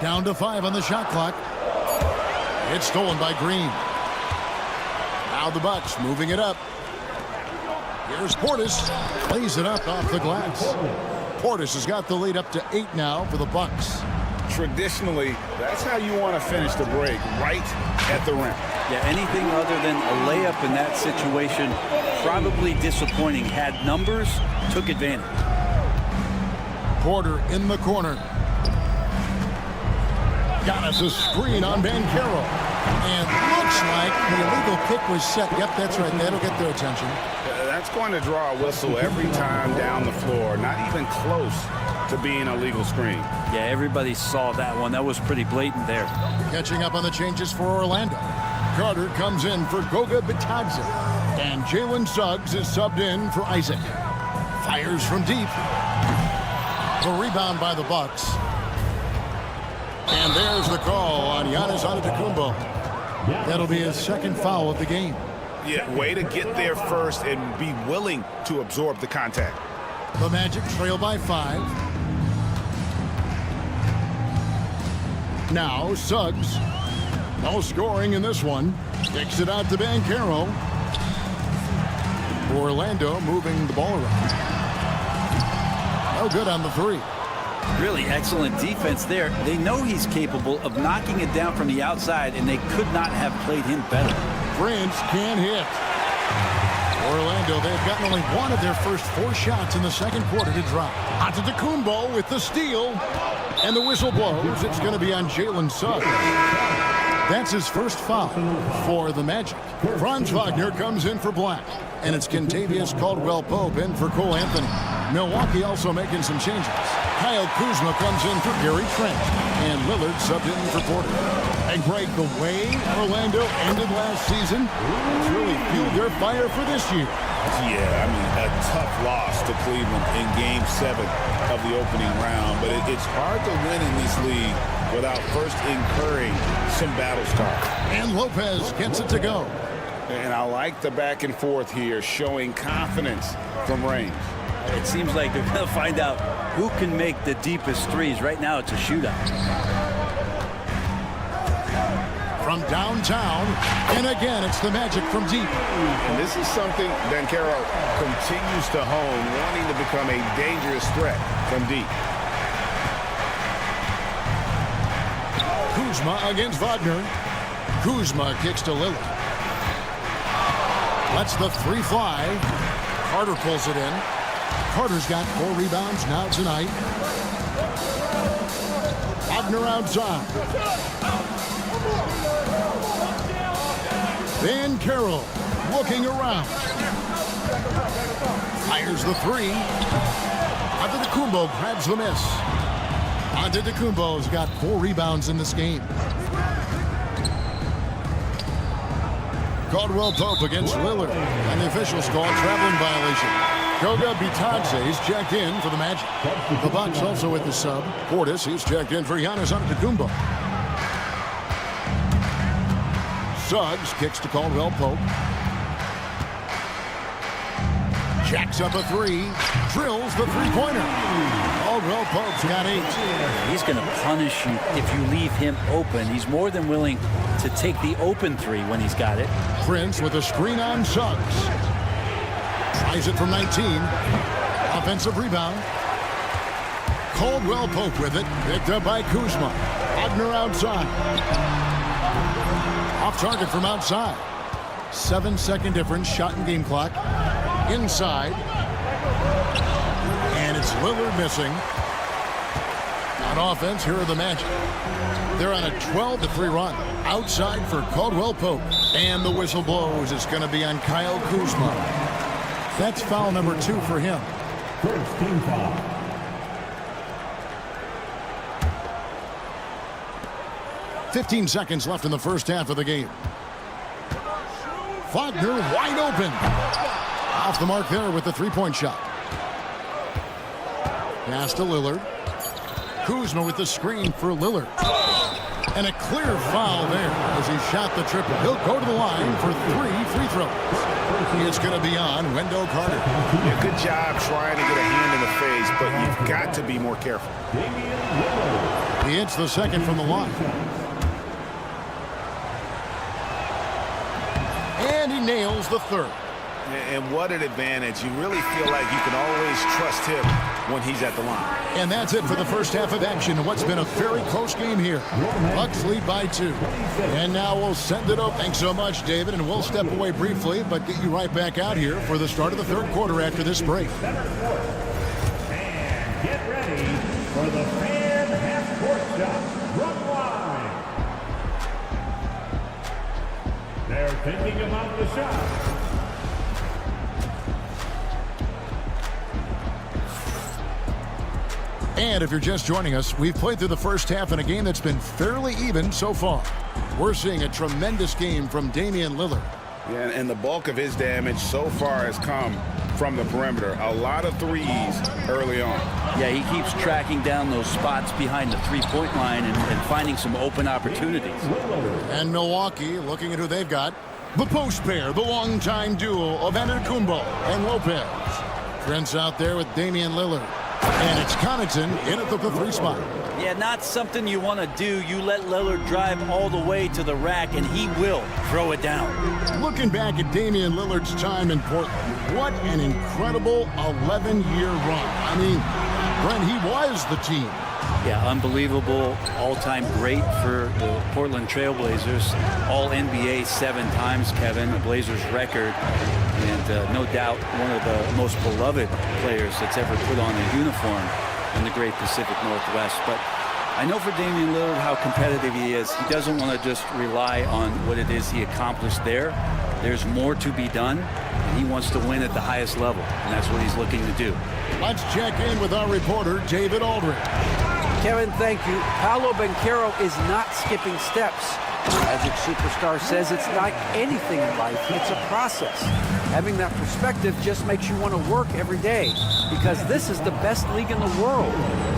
S6: Down to 5 on the shot clock. It's stolen by Green. Now the Bucks moving it up. Here's Portis. Plays it up off the glass. Portis has got the lead up to 8 now for the Bucks.
S11: Traditionally, that's how you want to finish the break, right at the rim.
S13: Yeah, anything other than a layup in that situation, probably disappointing. Had numbers, took advantage.
S6: Porter in the corner. Got us a screen on Banchero. And looks like the illegal kick was set. Yep, that's right. That'll get their attention.
S11: That's going to draw a whistle every time down the floor. Not even close to being a legal screen.
S13: Yeah, everybody saw that one. That was pretty blatant there.
S6: Catching up on the changes for Orlando. Carter comes in for Goga Bitadze. And Jalen Suggs is subbed in for Isaac. Fires from deep. The rebound by the Bucks. And there's the call on Giannis Antetokounmpo. That'll be his second foul of the game.
S11: Yeah, way to get there first and be willing to absorb the contact.
S6: The Magic trail by 5. Now Suggs. No scoring in this one. Kicks it out to Banchero. Orlando moving the ball around. No good on the 3.
S13: Really excellent defense there. They know he's capable of knocking it down from the outside, and they could not have played him better.
S6: Prince can't hit. Orlando, they've gotten only one of their first 4 shots in the second quarter to drop. Antetokounmpo with the steal. And the whistle blows. It's going to be on Jalen Suggs. That's his first foul for the Magic. Franz Wagner comes in for Black. And it's Kentavious Caldwell-Pope in for Cole Anthony. Milwaukee also making some changes. Kyle Kuzma comes in for Gary Trent. And Lillard subbed in for Porter. And Greg, the way Orlando ended last season, it's really fueled their fire for this year.
S7: Yeah, I mean, a tough loss to Cleveland in Game 7 of the opening round. But it's hard to win in this league without first incurring some battle scars.
S6: And Lopez gets it to go.
S11: And I like the back and forth here, showing confidence from range.
S13: It seems like they're going to find out who can make the deepest threes. Right now, it's a shootout.
S6: From downtown, and again, it's the Magic from deep.
S11: And this is something Banchero continues to hone, wanting to become a dangerous threat from deep.
S6: Kuzma against Wagner. Kuzma kicks to Lillard. Lets the 3 fly. Carter pulls it in. Carter's got 4 rebounds now tonight. Wagner outside. Banchero looking around. Fires the three. Antetokounmpo grabs the miss. Antetokounmpo's got 4 rebounds in this game. Caldwell Pope against Lillard. And the officials call traveling violation. Goga Bitadze's checked in for the Magic. The Bucks also with the sub. Portis, he's checked in for Giannis Antetokounmpo. Suggs kicks to Caldwell Pope. Jacks up a 3. Drills the three-pointer. Caldwell Pope's got 8.
S13: He's going to punish you if you leave him open. He's more than willing to take the open 3 when he's got it.
S6: Prince with a screen on Suggs. Tries it from 19. Offensive rebound. Caldwell Pope with it. Picked up by Kuzma. Wagner outside. Off target from outside. 7-second difference. Shot and game clock. Inside. And it's Lillard missing. On offense, here are the Magic. They're on a 12-3 run. Outside for Caldwell Pope. And the whistle blows. It's going to be on Kyle Kuzma. That's foul number 2 for him.
S5: First team foul.
S6: $15 seconds left in the first half of the game. Wagner wide open. Off the mark there with the three-point shot. Pass to Lillard. Kuzma with the screen for Lillard. And a clear foul there as he shot the triple. He'll go to the line for 3 free throws. It's going to be on Wendell Carter.
S11: Yeah, good job trying to get a hand in the face, but you've got to be more careful.
S6: He hits the second from the line. And he nails the third.
S11: And what an advantage. You really feel like you can always trust him when he's at the line.
S6: And that's it for the first half of action in what's been a very close game here. Bucks lead by 2. And now we'll send it up. Thanks so much, David. And we'll step away briefly, but get you right back out here for the start of the third quarter after this break.
S5: And get ready for the fan half-court shot. Run line. They're thinking about the shot.
S6: And if you're just joining us, we've played through the first half in a game that's been fairly even so far. We're seeing a tremendous game from Damian Lillard.
S11: Yeah, and the bulk of his damage so far has come from the perimeter. A lot of threes early on.
S13: Yeah, he keeps tracking down those spots behind the three-point line and finding some open opportunities.
S6: And Milwaukee, looking at who they've got, the post pair, the longtime duo of Antetokounmpo and Lopez. Prince out there with Damian Lillard. And it's Connaughton in at the 3 spot.
S13: Yeah, not something you want to do. You let Lillard drive all the way to the rack, and he will throw it down.
S6: Looking back at Damian Lillard's time in Portland, what an incredible 11-year run. I mean, Brent, he was the team.
S13: Yeah, unbelievable all-time great for the Portland Trailblazers. All-NBA 7 times, Kevin, the Blazers record. And no doubt one of the most beloved players that's ever put on a uniform in the great Pacific Northwest. But I know for Damian Lillard how competitive he is. He doesn't want to just rely on what it is he accomplished there. There's more to be done, and he wants to win at the highest level, and that's what he's looking to do.
S6: Let's check in with our reporter, David Aldridge.
S9: Kevin, thank you. Paolo Banchero is not skipping steps. Magic superstar says it's like anything in life. It's a process. Having that perspective just makes you want to work every day because this is the best league in the world.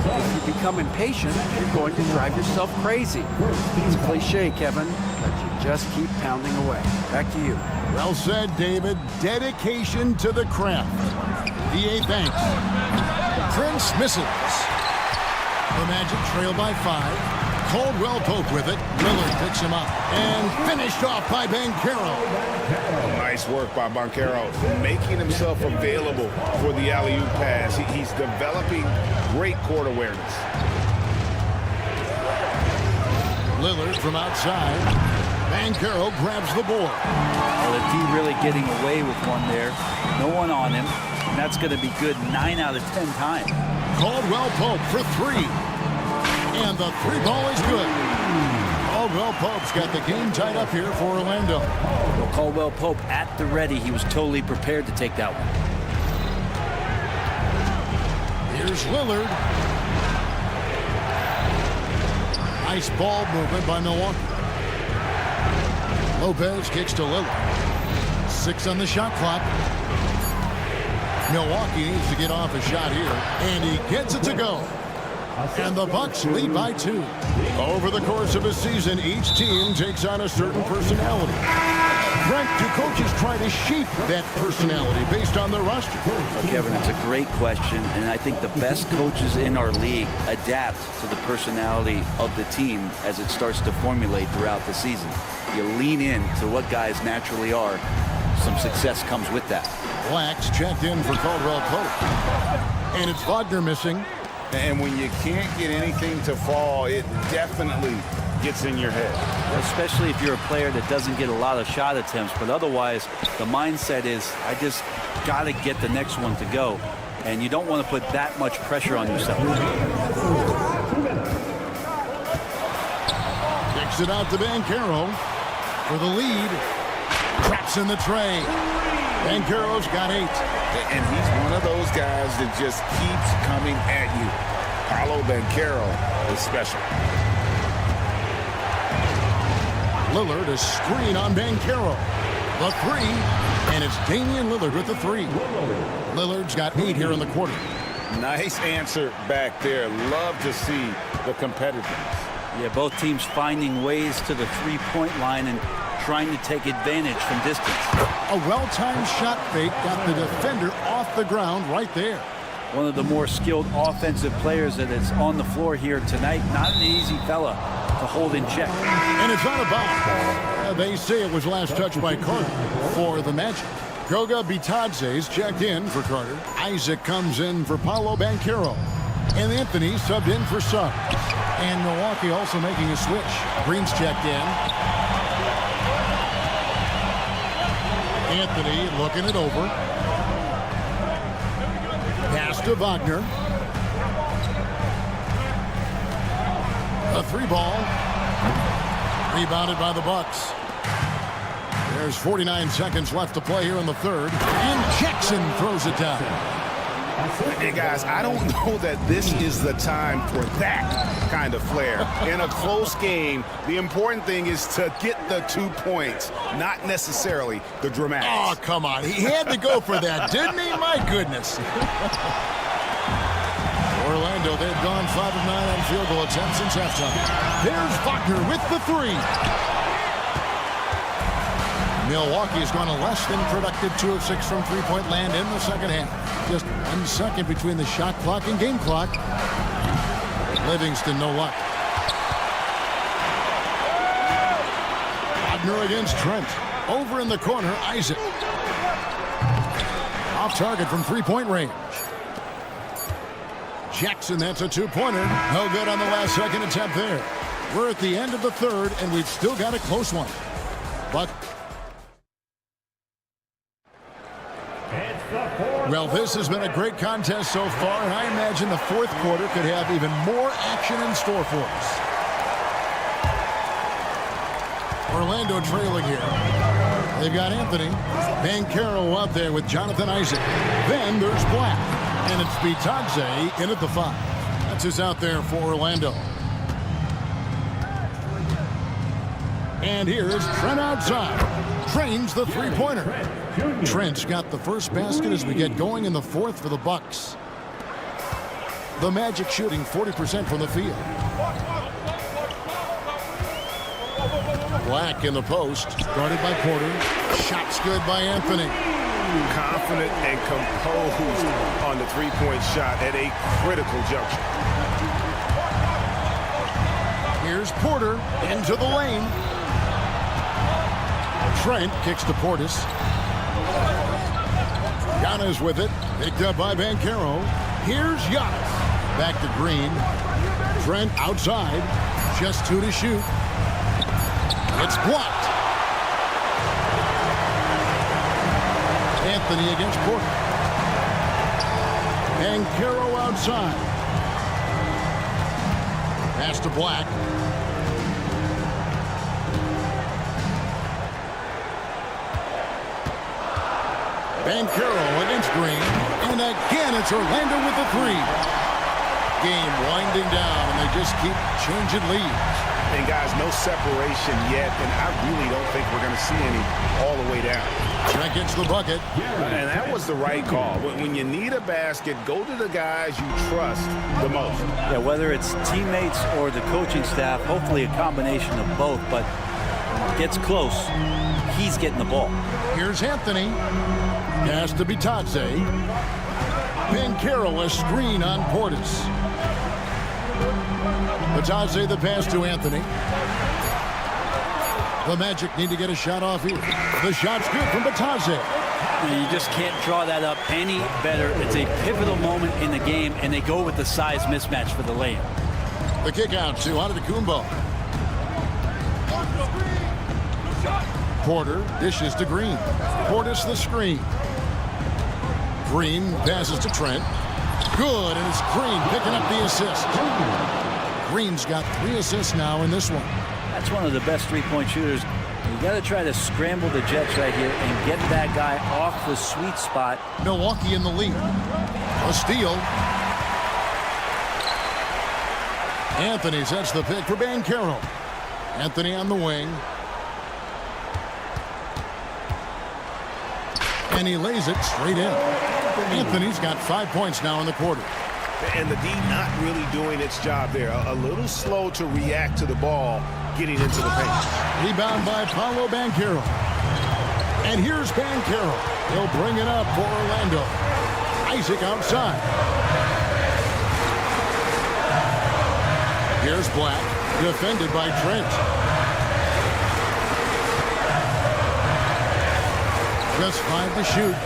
S9: If you become impatient, you're going to drive yourself crazy. It's a cliche, Kevin, but you just keep pounding away. Back to you.
S6: Well said, David. Dedication to the craft. DA thanks. Prince misses. The Magic trail by 5. Caldwell Pope with it. Lillard picks him up. And finished off by Banchero.
S11: Nice work by Banchero, making himself available for the alley-oop pass. He's developing great court awareness.
S6: Lillard from outside. Banchero grabs the board.
S13: Well, the D really getting away with one there. No one on him. And that's going to be good 9 out of 10 times.
S6: Caldwell Pope for 3. And the 3 ball is good. Caldwell Pope's got the game tied up here for Orlando.
S13: Well, Caldwell Pope at the ready. He was totally prepared to take that one.
S6: Here's Lillard. Nice ball movement by Milwaukee. Lopez kicks to Lillard. 6 on the shot clock. Milwaukee needs to get off a shot here, and he gets it to go. And the Bucks lead by 2. Over the course of a season, each team takes on a certain personality. Frank, do coaches try to shape that personality based on their roster?
S13: Well, Kevin, it's a great question, and I think the best coaches in our league adapt to the personality of the team as it starts to formulate throughout the season. You lean in to what guys naturally are. Some success comes with that.
S6: Black's checked in for Caldwell Pope. And it's Wagner missing.
S11: And when you can't get anything to fall, it definitely gets in your head.
S13: Especially if you're a player that doesn't get a lot of shot attempts, but otherwise the mindset is, I just got to get the next one to go. And you don't want to put that much pressure on yourself.
S6: Kicks it out to Banchero for the lead. Traps in the tray. Banchero's got 8.
S11: And he's one of those guys that just keeps coming at you. Paolo Banchero is special.
S6: Lillard, a screen on Banchero. The 3, and it's Damian Lillard with the 3. Lillard's got 8 here in the quarter.
S11: Nice answer back there. Love to see the competitiveness.
S13: Yeah, both teams finding ways to the three-point line and trying to take advantage from distance.
S6: A well-timed shot fake got the defender off the ground right there.
S13: One of the more skilled offensive players that is on the floor here tonight. Not an easy fella to hold in check.
S6: And it's out of bounds. They say it was last touched by Carter for the Magic. Goga Bitadze's checked in for Carter. Isaac comes in for Paolo Banchero. And Anthony subbed in for Suggs. And Milwaukee also making a switch. Green's checked in. Anthony looking it over. Pass to Wagner. A 3 ball. Rebounded by the Bucks. There's 49 seconds left to play here in the third. And Jackson throws it down.
S11: Hey, guys, I don't know that this is the time for that kind of flair. In a close game, the important thing is to get the 2 points, not necessarily the dramatics.
S6: Oh, come on. He had to go for that, didn't he? My goodness. Orlando, they've gone 5 of 9 on field goal attempts since halftime. There's Wagner with the 3. Milwaukee has gone a less than productive 2 of 6 from three-point land in the second half. Just 1 second between the shot clock and game clock. Livingston, no luck. Wagner against Trent. Over in the corner, Isaac. Off target from three-point range. Jackson, that's a 2-pointer. No good on the last second attempt there. We're at the end of the third, and we've still got a close one. But well, this has been a great contest so far, and I imagine the fourth quarter could have even more action in store for us. Orlando trailing here. They've got Anthony. Banchero out there with Jonathan Isaac. Then there's Black. And it's Bitadze in at the 5. That's who's out there for Orlando. And here is Trent outside. Trains the three-pointer. Trent's got the first basket as we get going in the fourth for the Bucks. The Magic shooting 40% from the field. Black in the post, guarded by Porter. Shots good by Anthony.
S11: Confident and composed on the three-point shot at a critical juncture.
S6: Here's Porter into the lane. Trent kicks to Portis. Giannis with it. Picked up by Banchero. Here's Giannis. Back to Green. Trent outside. Just 2 to shoot. It's blocked. Anthony against Porter. Banchero outside. Pass to Black. Banchero against Green. And again, it's Orlando with the three. Game winding down, and they just keep changing leads.
S11: And guys, no separation yet, and I really don't think we're going to see any all the way down.
S6: Trent gets the bucket.
S11: And that was the right call. When you need a basket, go to the guys you trust the most.
S13: Yeah, whether it's teammates or the coaching staff, hopefully a combination of both, but when it gets close, he's getting the ball.
S6: Here's Anthony. Pass to Bitadze. Banchero, a screen on Portis. Bitadze the pass to Anthony. The Magic need to get a shot off here. The shot's good from Bitadze.
S13: You just can't draw that up any better. It's a pivotal moment in the game, and they go with the size mismatch for the layup.
S6: The kick out to Antetokounmpo. Porter dishes to Green. Portis the screen. Green passes to Trent. Good, and it's Green picking up the assist. Green's got 3 assists now in this one.
S13: That's one of the best three-point shooters. You got to try to scramble the Jets right here and get that guy off the sweet spot.
S6: Milwaukee in the lead. A steal. Anthony sets the pick for Banchero. Anthony on the wing. And he lays it straight in. Anthony's got 5 points now in the quarter.
S11: And the D not really doing its job there. A little slow to react to the ball getting into the paint.
S6: Rebound by Paolo Banchero. And here's Banchero. He'll bring it up for Orlando. Isaac outside. Here's Black. Defended by Trent. Just 5 to shoot.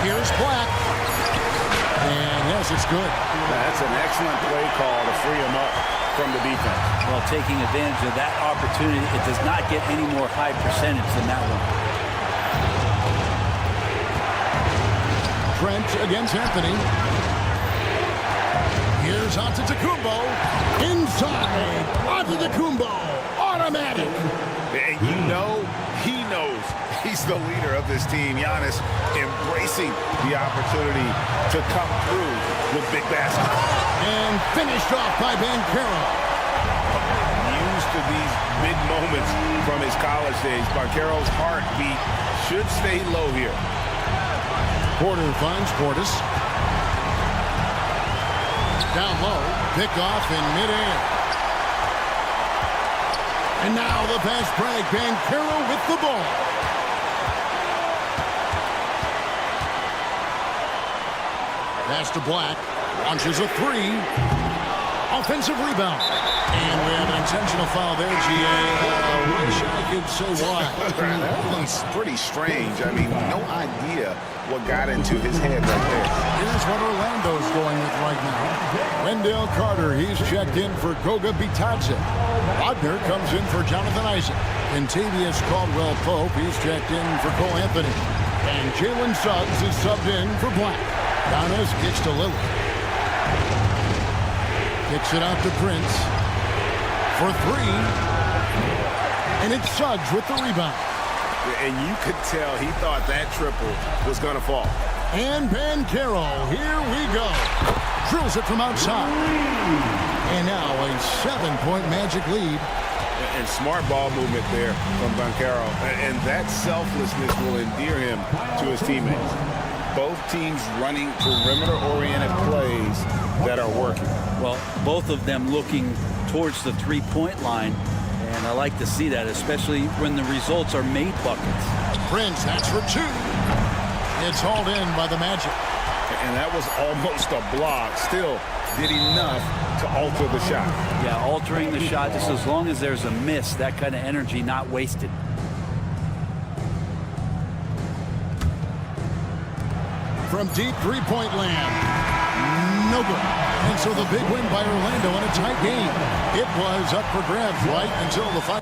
S6: Here's Black. And yes, it's good.
S11: That's an excellent play call to free him up from the defense.
S13: Well, taking advantage of that opportunity, it does not get any more high percentage than that one.
S6: Trent against Anthony. Here's Antetokounmpo. Inside. Antetokounmpo. Automatic.
S11: And you know, he knows he's the leader of this team. Giannis embracing the opportunity to come through with big baskets.
S6: And finished off by Banchero.
S11: Used to these big moments from his college days. Banchero's heartbeat should stay low here.
S6: Porter finds Portis. Down low. Picked off in midair. And now the fast break. Banchero with the ball. Pass to Black. Launches a three. Offensive rebound. And we have an intentional foul there, G.A. I wish I could say why.
S11: That one's pretty strange. I mean, no idea what got into his head right there.
S6: Here's what Orlando's going with right now. Wendell Carter, he's checked in for Goga Bitadze. Wagner comes in for Jonathan Isaac. Contavious Caldwell-Pope, he's checked in for Cole Anthony. And Jalen Suggs is subbed in for Black. Giannis kicks to Lillard. Kicks it out to Prince for three. And it's Suggs with the rebound.
S11: And you could tell he thought that triple was going to fall.
S6: And Banchero, here we go. Drills it from outside. And now a 7-point Magic lead.
S11: And smart ball movement there from Banchero. And that selflessness will endear him to his teammates. Both teams running perimeter-oriented plays that are working.
S13: Well, both of them looking towards the three-point line. And I like to see that, especially when the results are made buckets.
S6: Prince, that's for two. It's hauled in by the Magic.
S11: And that was almost a block. Still did enough to alter the shot.
S13: Yeah, altering the shot, just as long as there's a miss, that kind of energy not wasted.
S6: From deep three-point land. No good. And so the big win by Orlando in a tight game. It was up for grabs right until the final.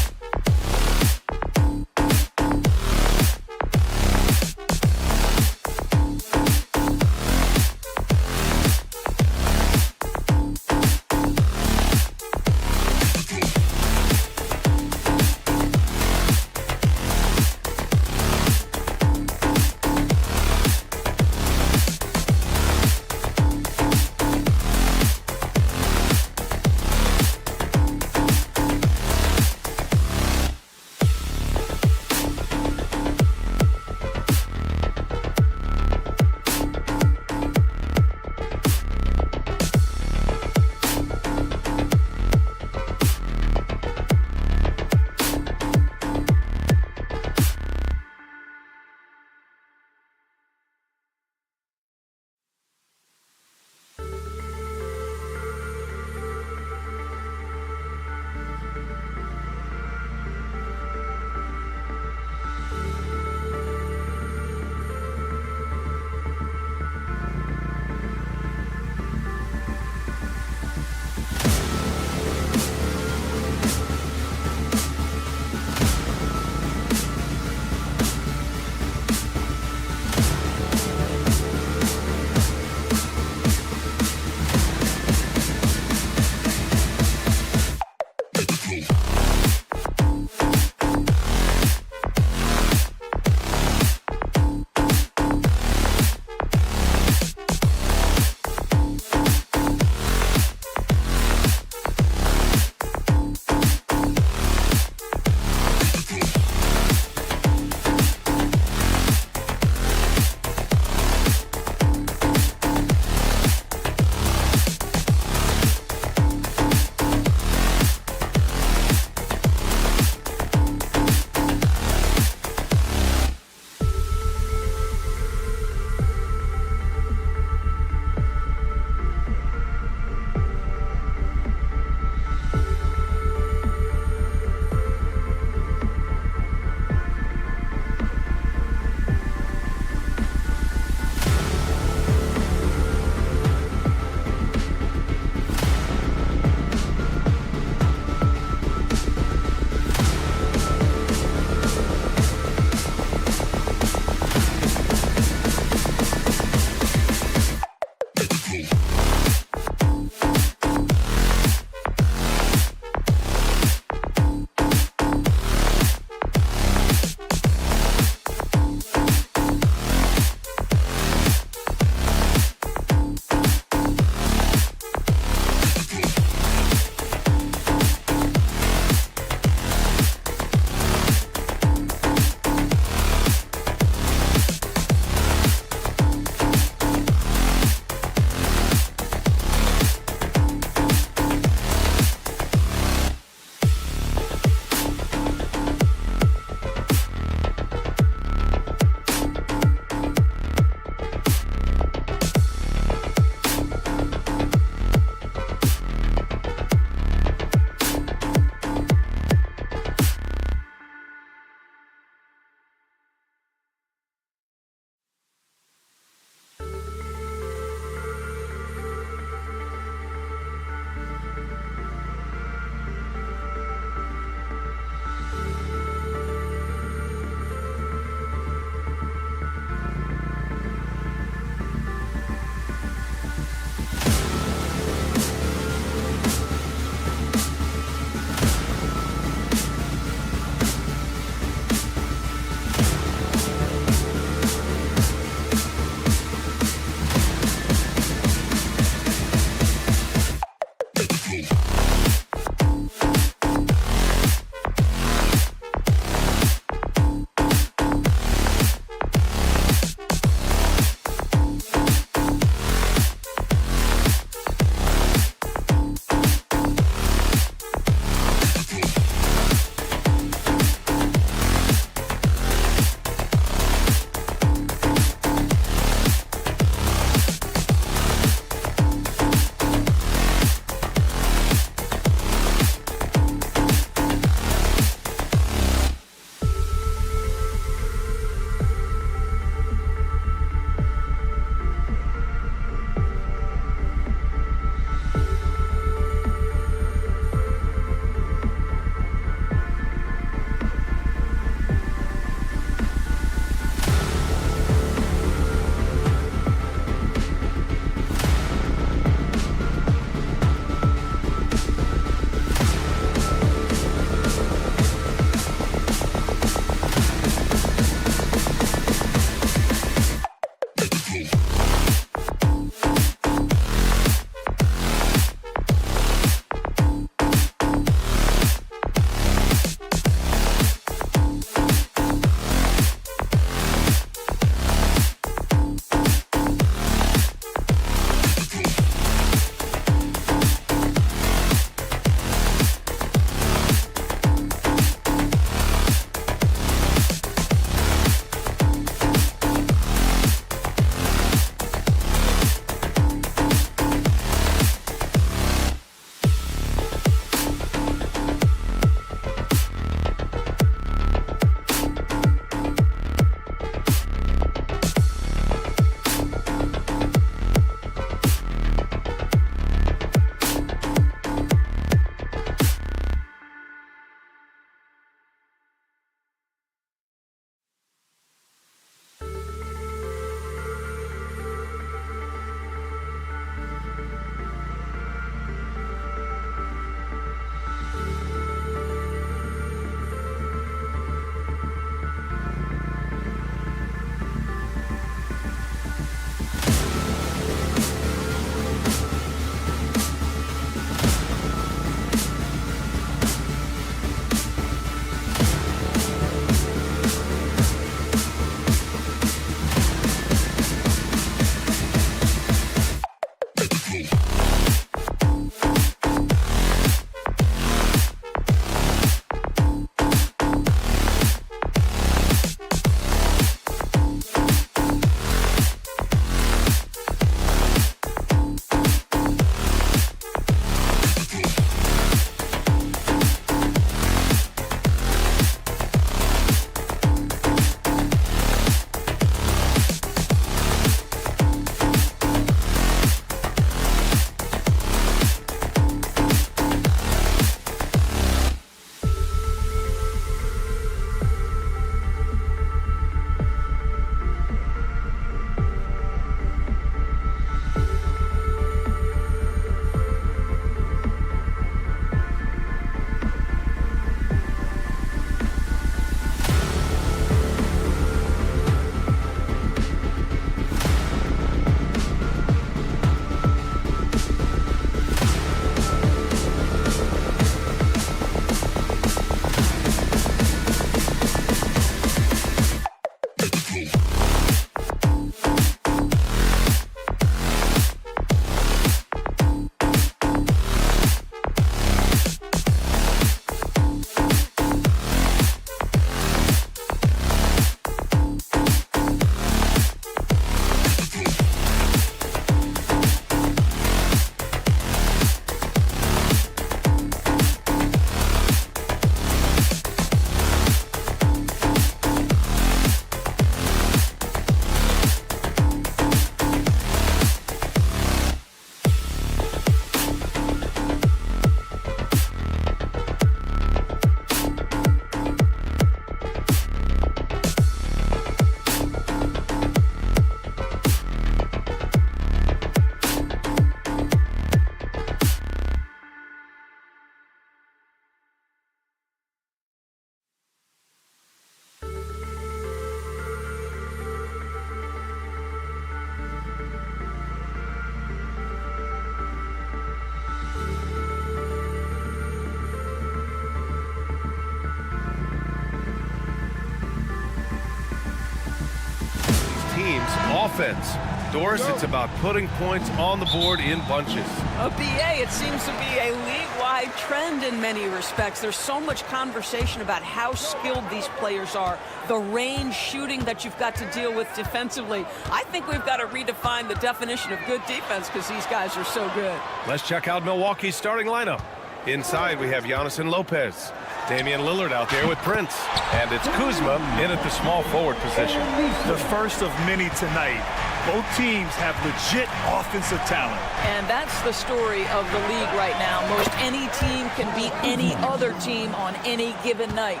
S1: team's offense. Doris, it's about putting points on the board in bunches.
S8: A BA, it seems to be a league-wide trend in many respects. There's so much conversation about how skilled these players are, the range shooting that you've got to deal with defensively. I think we've got to redefine the definition of good defense because these guys are so good.
S1: Let's check out Milwaukee's starting lineup. Inside, we have Giannis and Lopez. Damian Lillard out there with Prince. And it's Kuzma in at the small forward position.
S2: The first of many tonight. Both teams have legit offensive talent.
S8: And that's the story of the league right now. Most any team can beat any other team on any given night.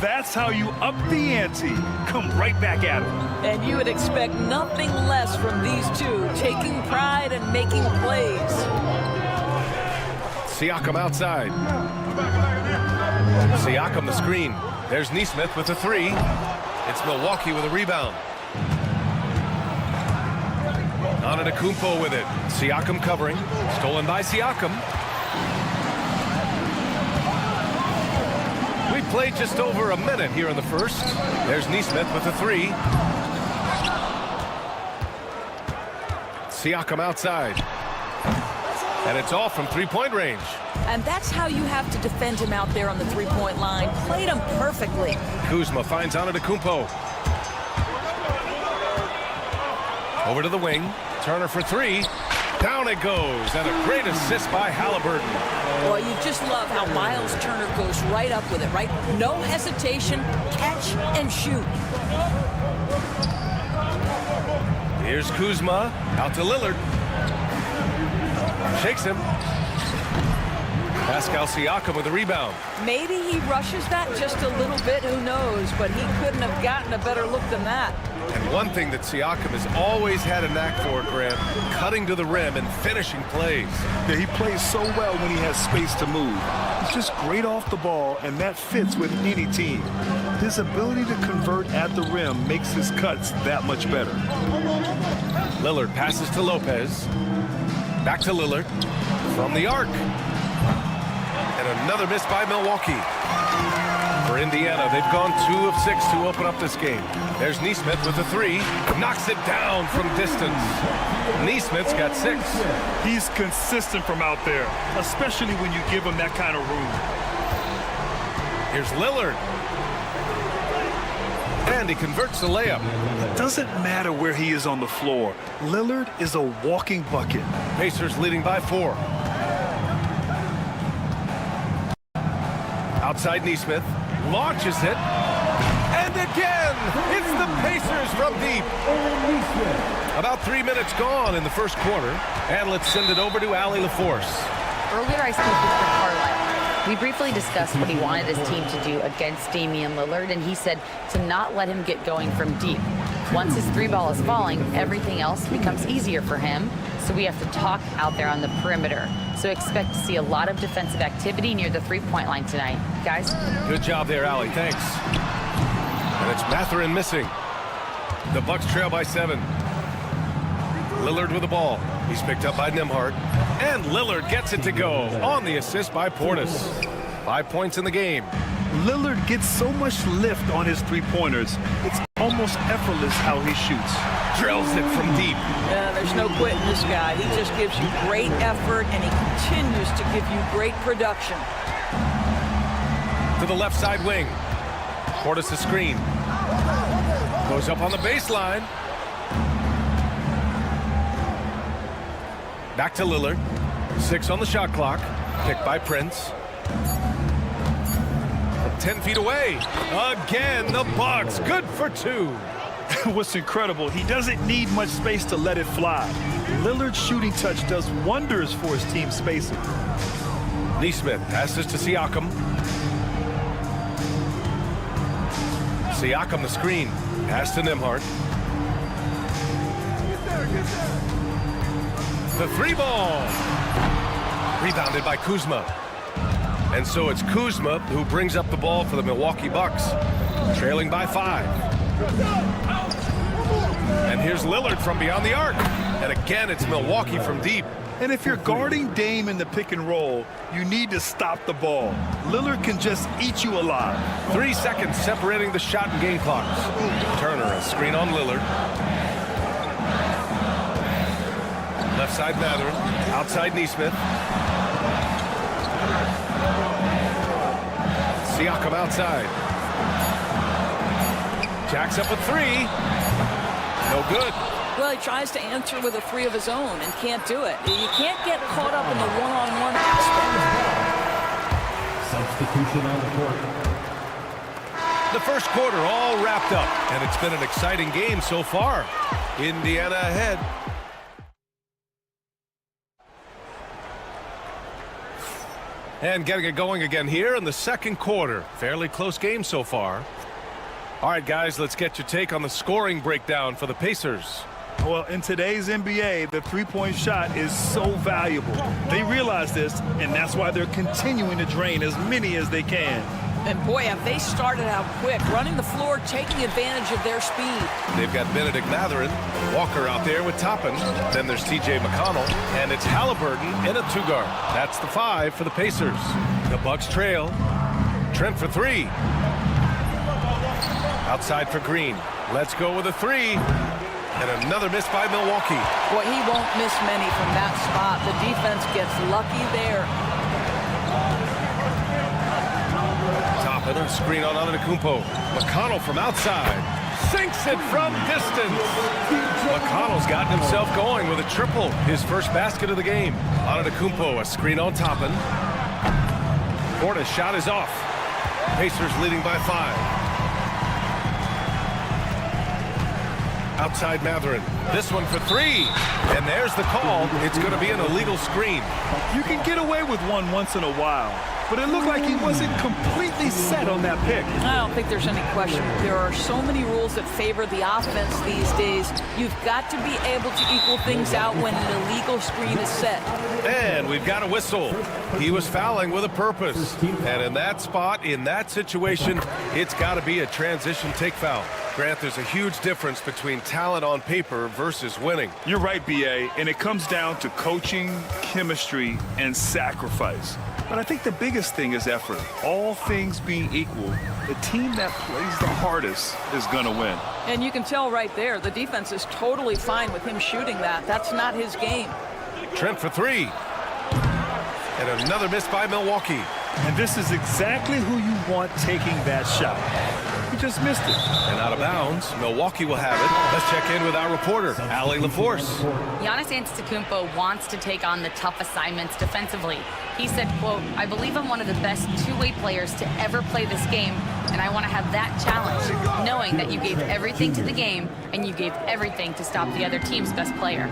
S2: That's how you up the ante. Come right back at it.
S8: And you would expect nothing less from these two, taking pride and making plays.
S1: Siakam outside. Siakam the screen. There's Nesmith with a three. It's Milwaukee with a rebound. Antetokounmpo with it. Siakam covering. Stolen by Siakam. We played just over a minute here in the first. There's Nesmith with a three. Siakam outside. And it's off from three-point range.
S8: And that's how you have to defend him out there on the three-point line. Played him perfectly.
S1: Kuzma finds Antetokounmpo. Over to the wing. Turner for three. Down it goes. And a great assist by Halliburton.
S8: Boy, you just love how Miles Turner goes right up with it, right? No hesitation, catch and shoot.
S1: Here's Kuzma. Out to Lillard. Shakes him. Pascal Siakam with a rebound.
S8: Maybe he rushes that just a little bit, who knows, but he couldn't have gotten a better look than that.
S1: And one thing that Siakam has always had a knack for, Grant, cutting to the rim and finishing plays.
S2: Yeah, he plays so well when he has space to move. He's just great off the ball, and that fits with any team. His ability to convert at the rim makes his cuts that much better.
S1: Lillard passes to Lopez. Back to Lillard. From the arc. And another miss by Milwaukee. For Indiana, they've gone 2 of 6 to open up this game. There's Nesmith with a three. Knocks it down from distance. Nesmith's got 6.
S2: He's consistent from out there, especially when you give him that kind of room.
S1: Here's Lillard. And he converts the layup.
S2: It doesn't matter where he is on the floor. Lillard is a walking bucket.
S1: Pacers leading by 4. Outside Nesmith. Launches it. And again, it's the Pacers from deep. About 3 minutes gone in the first quarter. And let's send it over to Allie LaForce.
S4: Earlier I spoke with Rick Carlisle. We briefly discussed what he wanted his team to do against Damian Lillard, and he said to not let him get going from deep. Once his three ball is falling, everything else becomes easier for him, so we have to talk out there on the perimeter. So expect to see a lot of defensive activity near the three-point line tonight. Guys?
S1: Good job there, Allie. Thanks. And it's Mathurin missing. The Bucks trail by 7. Lillard with the ball. He's picked up by Nembhard. And Lillard gets it to go on the assist by Portis. 5 points in the game.
S2: Lillard gets so much lift on his three-pointers. It's almost effortless how he shoots.
S1: Drills it from deep.
S8: Yeah, there's no quitting this guy. He just gives you great effort, and he continues to give you great production.
S1: To the left side wing. Portis' screen. Goes up on the baseline. Back to Lillard. 6 on the shot clock. Kicked by Prince. From 10 feet away. Again, the Bucks. Good for 2.
S2: What's incredible, he doesn't need much space to let it fly. Lillard's shooting touch does wonders for his team's spacing.
S1: Nesmith passes to Siakam. Siakam the screen. Pass to Nembhard. The three ball. Rebounded by Kuzma. And so it's Kuzma who brings up the ball for the Milwaukee Bucks. Trailing by 5. And here's Lillard from beyond the arc. And again, it's Milwaukee from deep.
S2: And if you're guarding Dame in the pick and roll, you need to stop the ball. Lillard can just eat you alive.
S1: 3 seconds separating the shot and game clocks. Turner, a screen on Lillard. Left side Mathurin, outside Neesmith. Siakam outside. Jacks up a 3. No good.
S8: Well, he tries to answer with a 3 of his own and can't do it. You can't get caught up in the one-on-one aspect.
S5: Substitution on the court.
S1: The first quarter all wrapped up, and it's been an exciting game so far. Indiana ahead. And getting it going again here in the second quarter. Fairly close game so far. All right, guys, let's get your take on the scoring breakdown for the Pacers.
S2: Well, in today's NBA, the three-point shot is so valuable. They realize this, and that's why they're continuing to drain as many as they can.
S8: And boy, have they started out quick, running the floor, taking advantage of their speed.
S1: They've got Benedict Mathurin, Walker out there with Toppin. Then there's T.J. McConnell, and it's Halliburton in a 2-guard. That's the 5 for the Pacers. The Bucks trail. Trent for 3. Outside for Green. Let's go with a 3. And another miss by Milwaukee.
S8: Boy, he won't miss many from that spot. The defense gets lucky there.
S1: Toppin, a screen on Antetokounmpo. McConnell from outside. Sinks it from distance. McConnell's gotten himself going with a triple. His first basket of the game. Antetokounmpo, a screen on Toppin. Portis' shot is off. Pacers leading by 5. Outside Mathurin. This one for 3. And there's the call. It's going to be an illegal screen.
S2: You can get away with one once in a while, but it looked like he wasn't completely set on that pick.
S8: I don't think there's any question. There are so many rules that favor the offense these days. You've got to be able to equal things out when an illegal screen is set.
S1: And we've got a whistle. He was fouling with a purpose. And in that spot, in that situation, it's got to be a transition take foul. Grant, there's a huge difference between talent on paper versus winning.
S2: You're right, B.A., and it comes down to coaching, chemistry, and sacrifice. But I think the biggest thing is effort. All things being equal, the team that plays the hardest is going to win.
S8: And you can tell right there, the defense is totally fine with him shooting that. That's not his game.
S1: Trent for 3. And another miss by Milwaukee.
S2: And this is exactly who you want taking that shot. He just missed it.
S1: And out of bounds, Milwaukee will have it. Let's check in with our reporter, Allie LaForce.
S4: Giannis Antetokounmpo wants to take on the tough assignments defensively. He said, quote, "I believe I'm one of the best two-way players to ever play this game, and I want to have that challenge, knowing that you gave everything to the game and you gave everything to stop the other team's best player."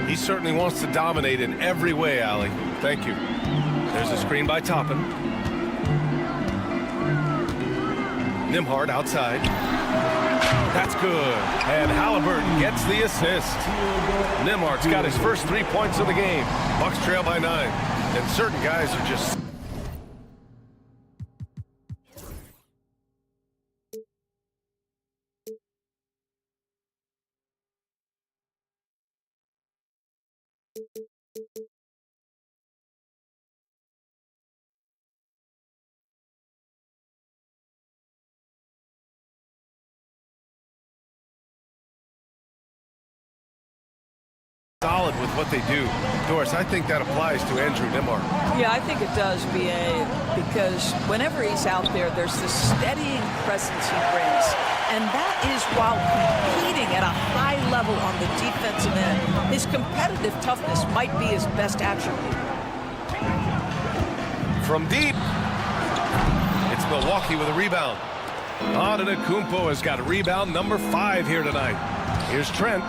S1: He certainly wants to dominate in every way, Allie. Thank you. There's a screen by Toppin. Nembhard outside. That's good. And Halliburton gets the assist. Nembhard's got his first 3 points of the game. Bucks trail by 9. And certain guys are just... solid with what they do. Doris, I think that applies to Andrew Nembhard.
S8: Yeah, I think it does, B.A., because whenever he's out there, there's this steadying presence he brings. And that is while competing at a high level on the defensive end. His competitive toughness might be his best attribute.
S1: From deep, it's Milwaukee with a rebound. Antetokounmpo has got rebound number 5 here tonight. Here's Trent.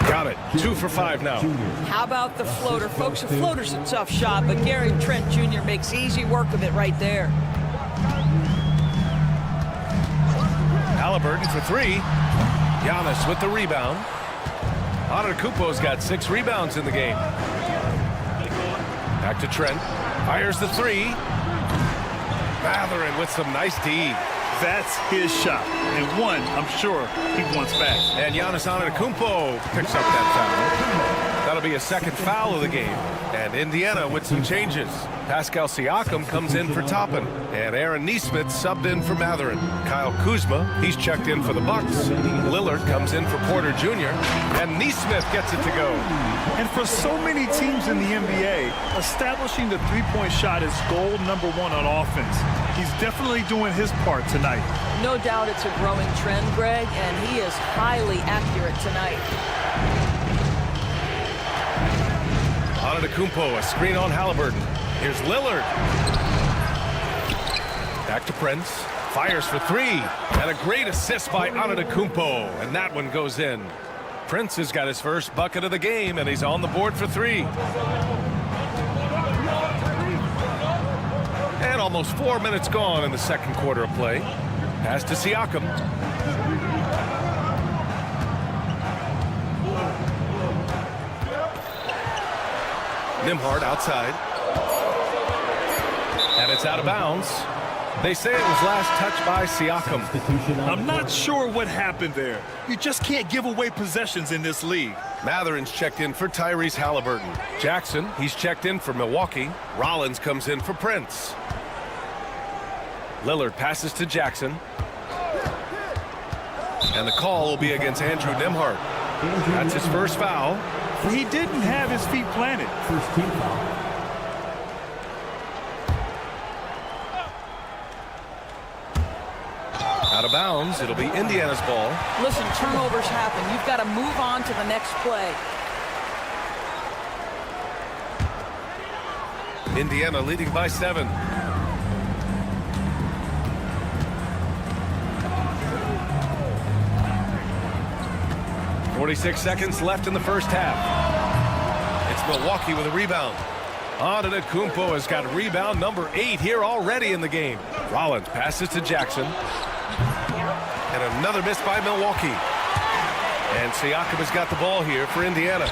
S1: Got it. 2 for 5 now.
S8: How about the floater? Folks, a floater's a tough shot, but Gary Trent Jr. makes easy work of it right there.
S1: Halliburton for 3. Giannis with the rebound. Antetokounmpo's got 6 rebounds in the game. Back to Trent. Fires the 3. Mathurin with some nice D.
S2: That's his shot, and one I'm sure he wants back.
S1: And Giannis Antetokounmpo picks up that foul. That'll That'll be a second foul of the game. And Indiana with some changes. Pascal Siakam comes in for Toppin. And Aaron Nesmith subbed in for Matherin. Kyle Kuzma, he's checked in for the Bucks. Lillard comes in for Porter Jr. And Nesmith gets it to go.
S2: And for so many teams in the NBA, establishing the three-point shot is goal number one on offense. He's definitely doing his part tonight.
S10: No doubt it's a growing trend, Greg, and he is highly accurate tonight.
S1: Antetokounmpo, a screen on Halliburton. Here's Lillard. Back to Prince. Fires for three. And a great assist by Antetokounmpo. And that one goes in. Prince has got his first bucket of the game, and he's on the board for three. And almost 4 minutes gone in the second quarter of play. Pass to Siakam. Nembhard outside. And it's out of bounds. They say it was last touched by Siakam.
S2: I'm not sure what happened there. You just can't give away possessions in this league.
S1: Matherin's checked in for Tyrese Halliburton. Jackson, he's checked in for Milwaukee. Rollins comes in for Prince. Lillard passes to Jackson. And the call will be against Andrew Nembhard. That's his first foul.
S2: He didn't have his feet planted.
S5: First team foul.
S1: Out of bounds. It'll be Indiana's ball.
S8: Listen, turnovers happen. You've got to move on to the next play.
S1: Indiana leading by 7. .46 seconds left in the first half. It's Milwaukee with a rebound. Antetokounmpo has got rebound number 8 here already in the game. Rollins passes to Jackson. And another miss by Milwaukee. And Siakam has got the ball here for Indiana.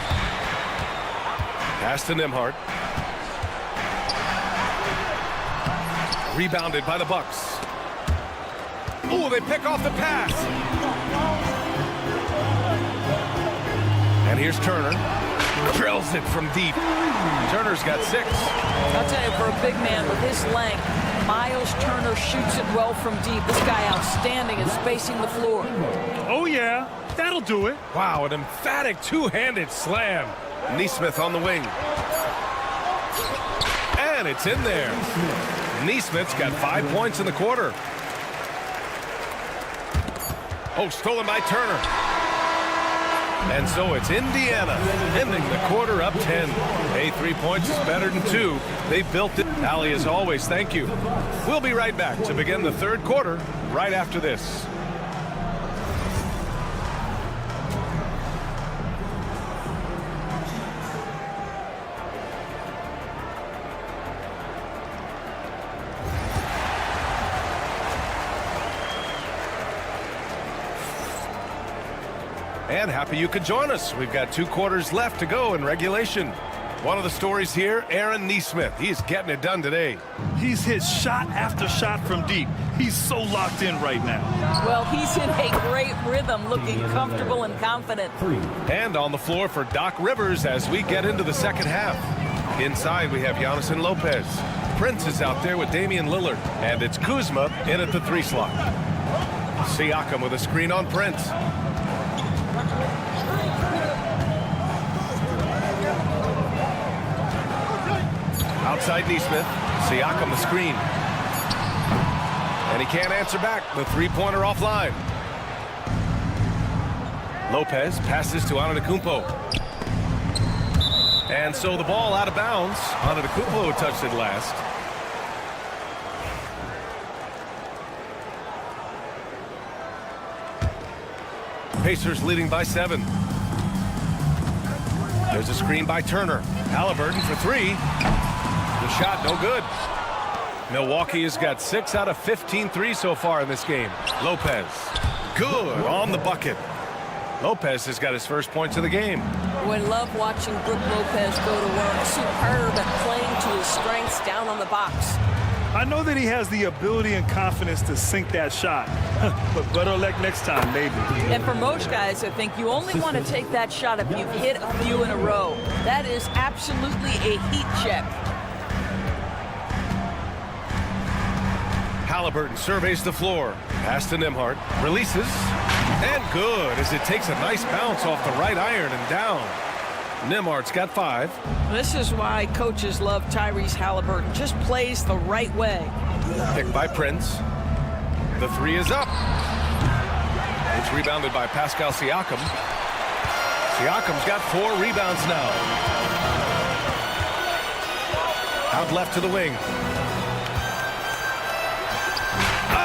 S1: Pass to Nembhard. Rebounded by the Bucks. Oh, they pick off the pass. And here's Turner. Drills it from deep. Turner's got 6.
S8: I'll tell you, for a big man with his length, Miles Turner shoots it well from deep. This guy outstanding at spacing the floor.
S2: Oh, yeah. That'll do it.
S1: Wow, an emphatic two-handed slam. Nesmith on the wing. And it's in there. Nesmith's got 5 points in the quarter. Oh, stolen by Turner. And so it's Indiana ending the quarter up 10. Hey, 3 points is better than 2. They built it. Allie, as always, thank you. We'll be right back to begin the third quarter right after this. And happy you could join us. We've got 2 quarters left to go in regulation. One of the stories here, Aaron Nesmith. He's getting it done today.
S2: He's hit shot after shot from deep. He's so locked in right now.
S8: Well, he's in a great rhythm, looking comfortable and confident.
S1: And on the floor for Doc Rivers as we get into the second half. Inside, we have Giannis and Lopez. Prince is out there with Damian Lillard. And it's Kuzma in at the 3 slot. Siakam with a screen on Prince. Outside Nesmith. Siakam the screen. And he can't answer back. The 3-pointer offline. Lopez passes to Antetokounmpo. And so the ball out of bounds. Antetokounmpo touched it last. Pacers leading by 7. There's a screen by Turner. Halliburton for 3. The shot no good. Milwaukee has got 6 out of 15 threes so far in this game. Lopez. Good on the bucket. Lopez has got his first points of the game.
S10: We love watching Brook Lopez go to work. Superb at playing to his strengths down on the box.
S2: I know that he has the ability and confidence to sink that shot, but better luck next time, maybe.
S8: And for most guys, I think you only want to take that shot if you've hit a few in a row. That is absolutely a heat check.
S1: Halliburton surveys the floor. Pass to Nembhard. Releases. And good as it takes a nice bounce off the right iron and down. Nembhard's got 5.
S8: This is why coaches love Tyrese Halliburton. Just plays the right way.
S1: Picked by Prince. The 3 is up. It's rebounded by Pascal Siakam. Siakam's got 4 rebounds now. Out left to the wing.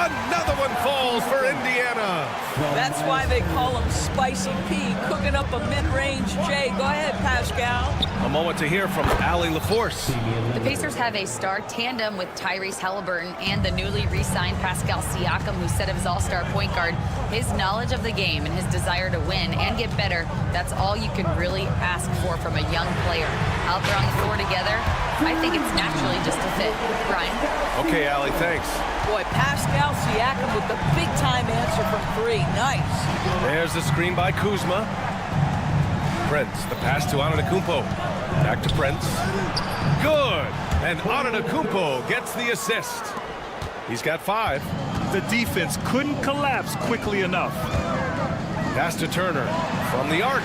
S1: Another one falls for Indiana.
S8: That's why they call him Spicy P, cooking up a mid-range J. Go ahead, Pascal.
S1: A moment to hear from Allie LaForce.
S4: The Pacers have a star tandem with Tyrese Halliburton and the newly re-signed Pascal Siakam, who said of his all-star point guard, his knowledge of the game and his desire to win and get better, that's all you can really ask for from a young player. Out there on the floor together, I think it's naturally just a fit. Brian?
S1: Okay, Allie, thanks.
S8: Boy, Pascal Siakam with the big-time answer from 3. Nice.
S1: There's the screen by Kuzma. Prince, the pass to Antetokounmpo. Back to Prince. Good. And Antetokounmpo gets the assist. He's got 5.
S2: The defense couldn't collapse quickly enough.
S1: Pass to Turner from the arc.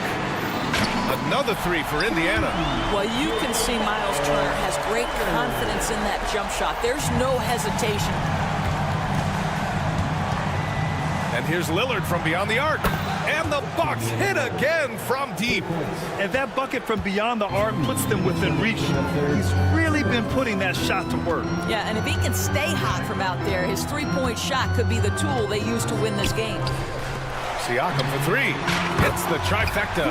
S1: Another 3 for Indiana.
S8: Well, you can see Miles Turner has great confidence in that jump shot. There's no hesitation.
S1: And here's Lillard from beyond the arc. And the Bucks hit again from deep.
S2: And that bucket from beyond the arc puts them within reach. He's really been putting that shot to work.
S8: Yeah, and if he can stay hot from out there, his three-point shot could be the tool they use to win this game.
S1: Siakam for 3. Hits the trifecta.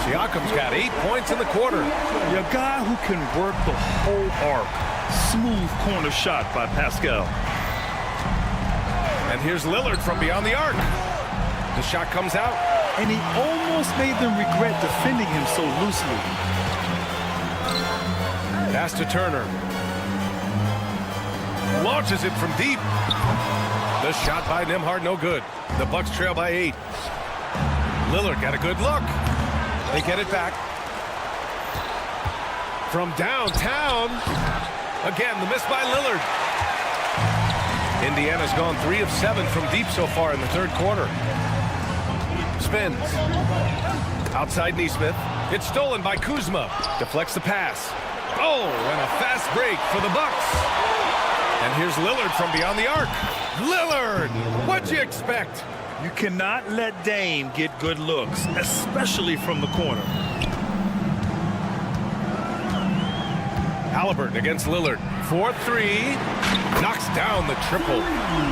S1: Siakam's got 8 points in the quarter.
S2: A guy who can work the whole arc. Smooth corner shot by Pascal.
S1: And here's Lillard from beyond the arc. The shot comes out.
S2: And he almost made them regret defending him so loosely.
S1: Pass to Turner. Launches it from deep. The shot by Nembhard, no good. The Bucks trail by 8. Lillard got a good look. They get it back. From downtown. Again, the miss by Lillard. Indiana's gone 3 of 7 from deep so far in the third quarter. Spins. Outside Nesmith. It's stolen by Kuzma. Deflects the pass. Oh, and a fast break for the Bucks. And here's Lillard from beyond the arc. Lillard! What'd you expect?
S2: You cannot let Dame get good looks, especially from the corner.
S1: Halliburton against Lillard. 4-3. Knocks down the triple.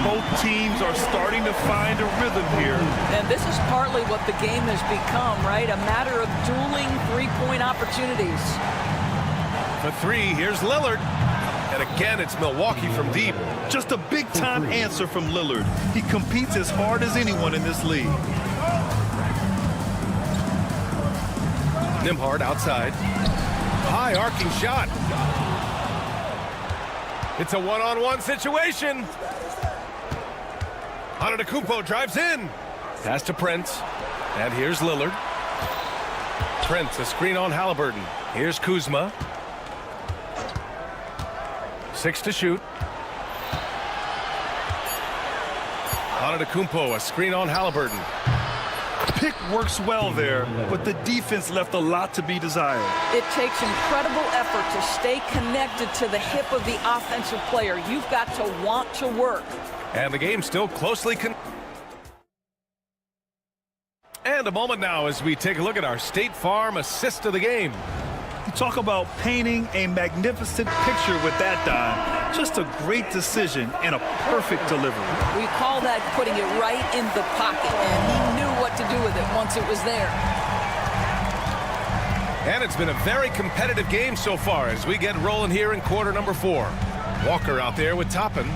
S2: Both teams are starting to find a rhythm here.
S8: And this is partly what the game has become, right? A matter of dueling three-point opportunities.
S1: For 3, here's Lillard. And again, it's Milwaukee from deep.
S2: Just a big-time answer from Lillard. He competes as hard as anyone in this league.
S1: Nembhard outside. High arcing shot. It's a one-on-one situation. Antetokounmpo drives in. Pass to Prince. And here's Lillard. Prince, a screen on Halliburton. Here's Kuzma. 6 to shoot. Antetokounmpo, a screen on Halliburton.
S2: Pick works well there, but the defense left a lot to be desired.
S8: It takes incredible effort to stay connected to the hip of the offensive player. You've got to want to work.
S1: And the game still closely And a moment now as we take a look at our State Farm assist of the game.
S2: You talk about painting a magnificent picture with that dime. Just a great decision and a perfect delivery.
S8: We call that putting it right in the pocket, and he knew what to do with it once it was there.
S1: And it's been a very competitive game so far as we get rolling here in quarter number 4. Walker out there with Toppin.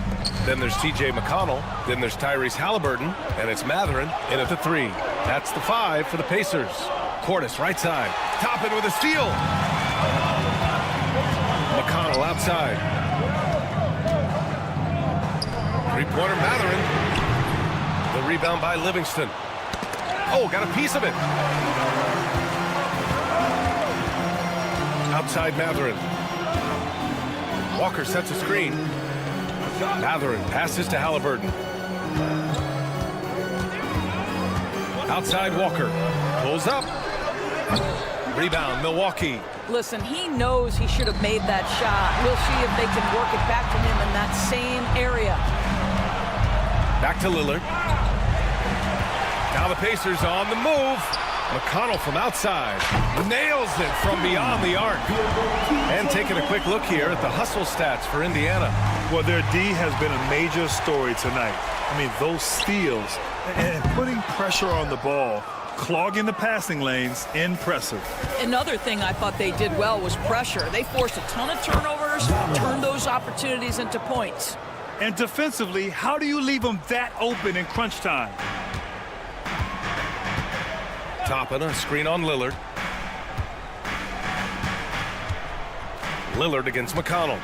S1: Then there's T.J. McConnell. Then there's Tyrese Halliburton. And it's Matherin in at the 3. That's the 5 for the Pacers. Portis right side. Toppin with a steal. McConnell outside. Three-pointer, Mathurin. The rebound by Livingston. Oh, got a piece of it. Outside Mathurin. Walker sets a screen. Mathurin passes to Halliburton. Outside Walker. Pulls up. Rebound, Milwaukee.
S8: Listen, he knows he should have made that shot. We'll see if they can work it back to him in that same area.
S1: Back to Lillard. Now the Pacers on the move. McConnell from outside. Nails it from beyond the arc. And taking a quick look here at the hustle stats for Indiana.
S2: Well, their D has been a major story tonight. I mean, those steals and putting pressure on the ball, clogging the passing lanes, impressive.
S8: Another thing I thought they did well was pressure. They forced a ton of turnovers, turned those opportunities into points.
S2: And defensively, how do you leave them that open in crunch time?
S1: Toppin, a screen on Lillard. Lillard against McConnell.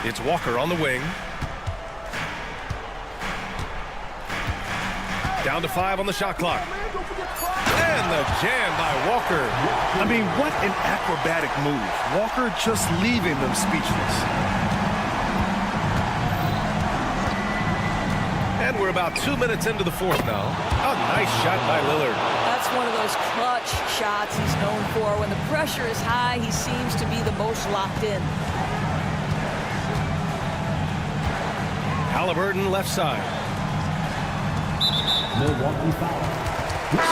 S1: It's Walker on the wing. Down to 5 on the shot clock. And the jam by Walker.
S2: I mean, what an acrobatic move. Walker just leaving them speechless.
S1: And we're about 2 minutes into the fourth now. A nice shot by Lillard.
S8: That's one of those clutch shots he's known for. When the pressure is high, he seems to be the most locked in.
S1: Halliburton left side.
S5: Milwaukee foul.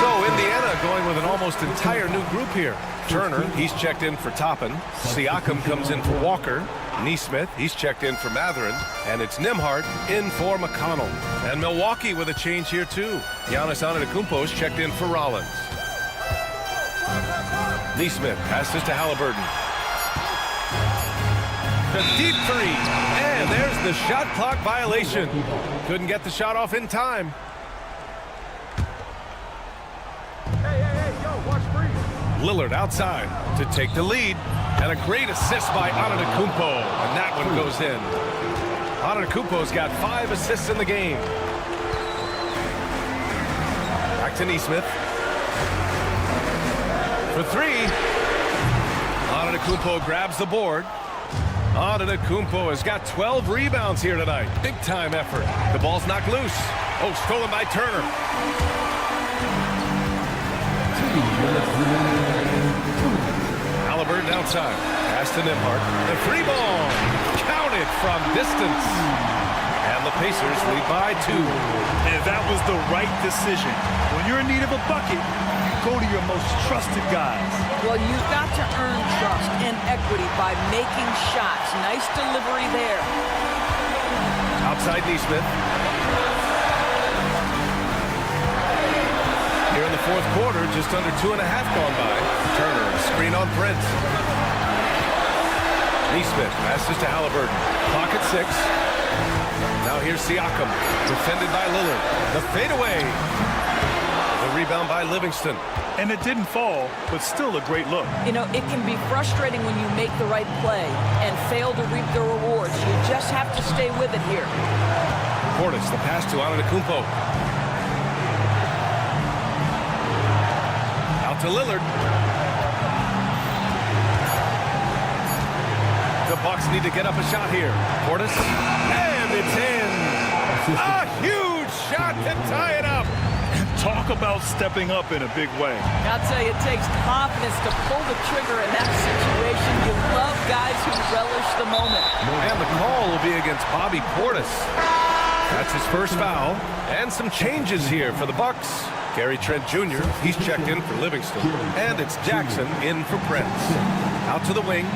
S1: So Indiana going with an almost entire new group here. Turner, he's checked in for Toppin. Siakam comes in for Walker. Nesmith, he's checked in for Mathurin. And it's Nembhard in for McConnell. And Milwaukee with a change here too. Giannis Antetokounmpo's checked in for Rollins. Nesmith passes to Halliburton. The deep three. And there's the shot clock violation. Couldn't get the shot off in time. Lillard outside to take the lead. And a great assist by Antetokounmpo. And that one goes in. Antetokounmpo's got 5 assists in the game. Back to Nesmith. For 3. Antetokounmpo grabs the board. Antetokounmpo has got 12 rebounds here tonight. Big time effort. The ball's knocked loose. Oh, stolen by Turner. Halliburton outside. Pass to Nembhard. The 3-ball. Counted from distance. And the Pacers lead by 2.
S2: And that was the right decision. When you're in need of a bucket, you go to your most trusted guys.
S8: Well, you've got to earn trust and equity by making shots. Nice delivery there.
S1: Outside Nesmith. Here in the fourth quarter, just under 2.5 gone by. Turner, screen on Prince. Nesmith passes to Halliburton. Clock at 6. Now here's Siakam, defended by Lillard. The fadeaway. The rebound by Livingston.
S2: And it didn't fall, but still a great look.
S8: You know, it can be frustrating when you make the right play and fail to reap the rewards. You just have to stay with it here.
S1: Portis, the pass to Antetokounmpo. Out to Lillard. The Bucks need to get up a shot here. Portis, and it's in. A huge shot to tie it up.
S2: Talk about stepping up in a big way.
S8: I'll tell you, it takes confidence to pull the trigger in that situation. You love guys who relish the moment.
S1: And the call will be against Bobby Portis. That's his first foul. And some changes here for the Bucks. Gary Trent Jr., he's checked in for Livingston. And it's Jackson in for Prince. Out to the wing.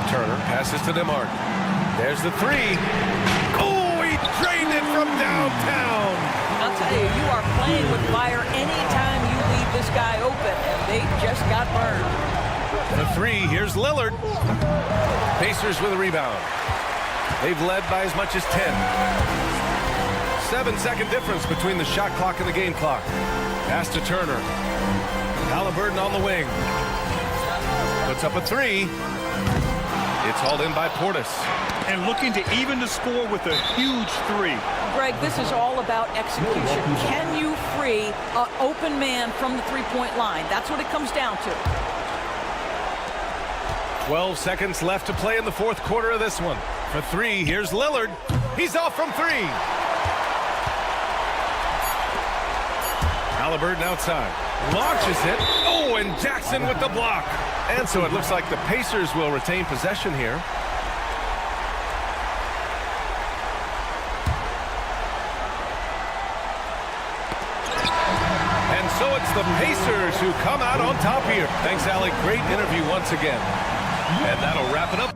S1: Turner passes to Nembhard. There's the 3. Oh, he drained it from downtown.
S8: I'll tell you, you are playing with fire anytime you leave this guy open, and they just got burned.
S1: The 3, here's Lillard. Pacers with a rebound. They've led by as much as 10. 7-second difference between the shot clock and the game clock. Pass to Turner. Halliburton on the wing. Puts up a 3. It's hauled in by Portis.
S2: And looking to even the score with a huge three.
S8: Greg, this is all about execution. Can you free an open man from the three-point line? That's what it comes down to.
S1: 12 seconds left to play in the fourth quarter of this one. For three, here's Lillard. He's off from three. Halliburton outside. Launches it. Oh, and Jackson with the block. And so it looks like the Pacers will retain possession here. And so it's the Pacers who come out on top here. Thanks, Alec. Great interview once again. And that'll wrap it up.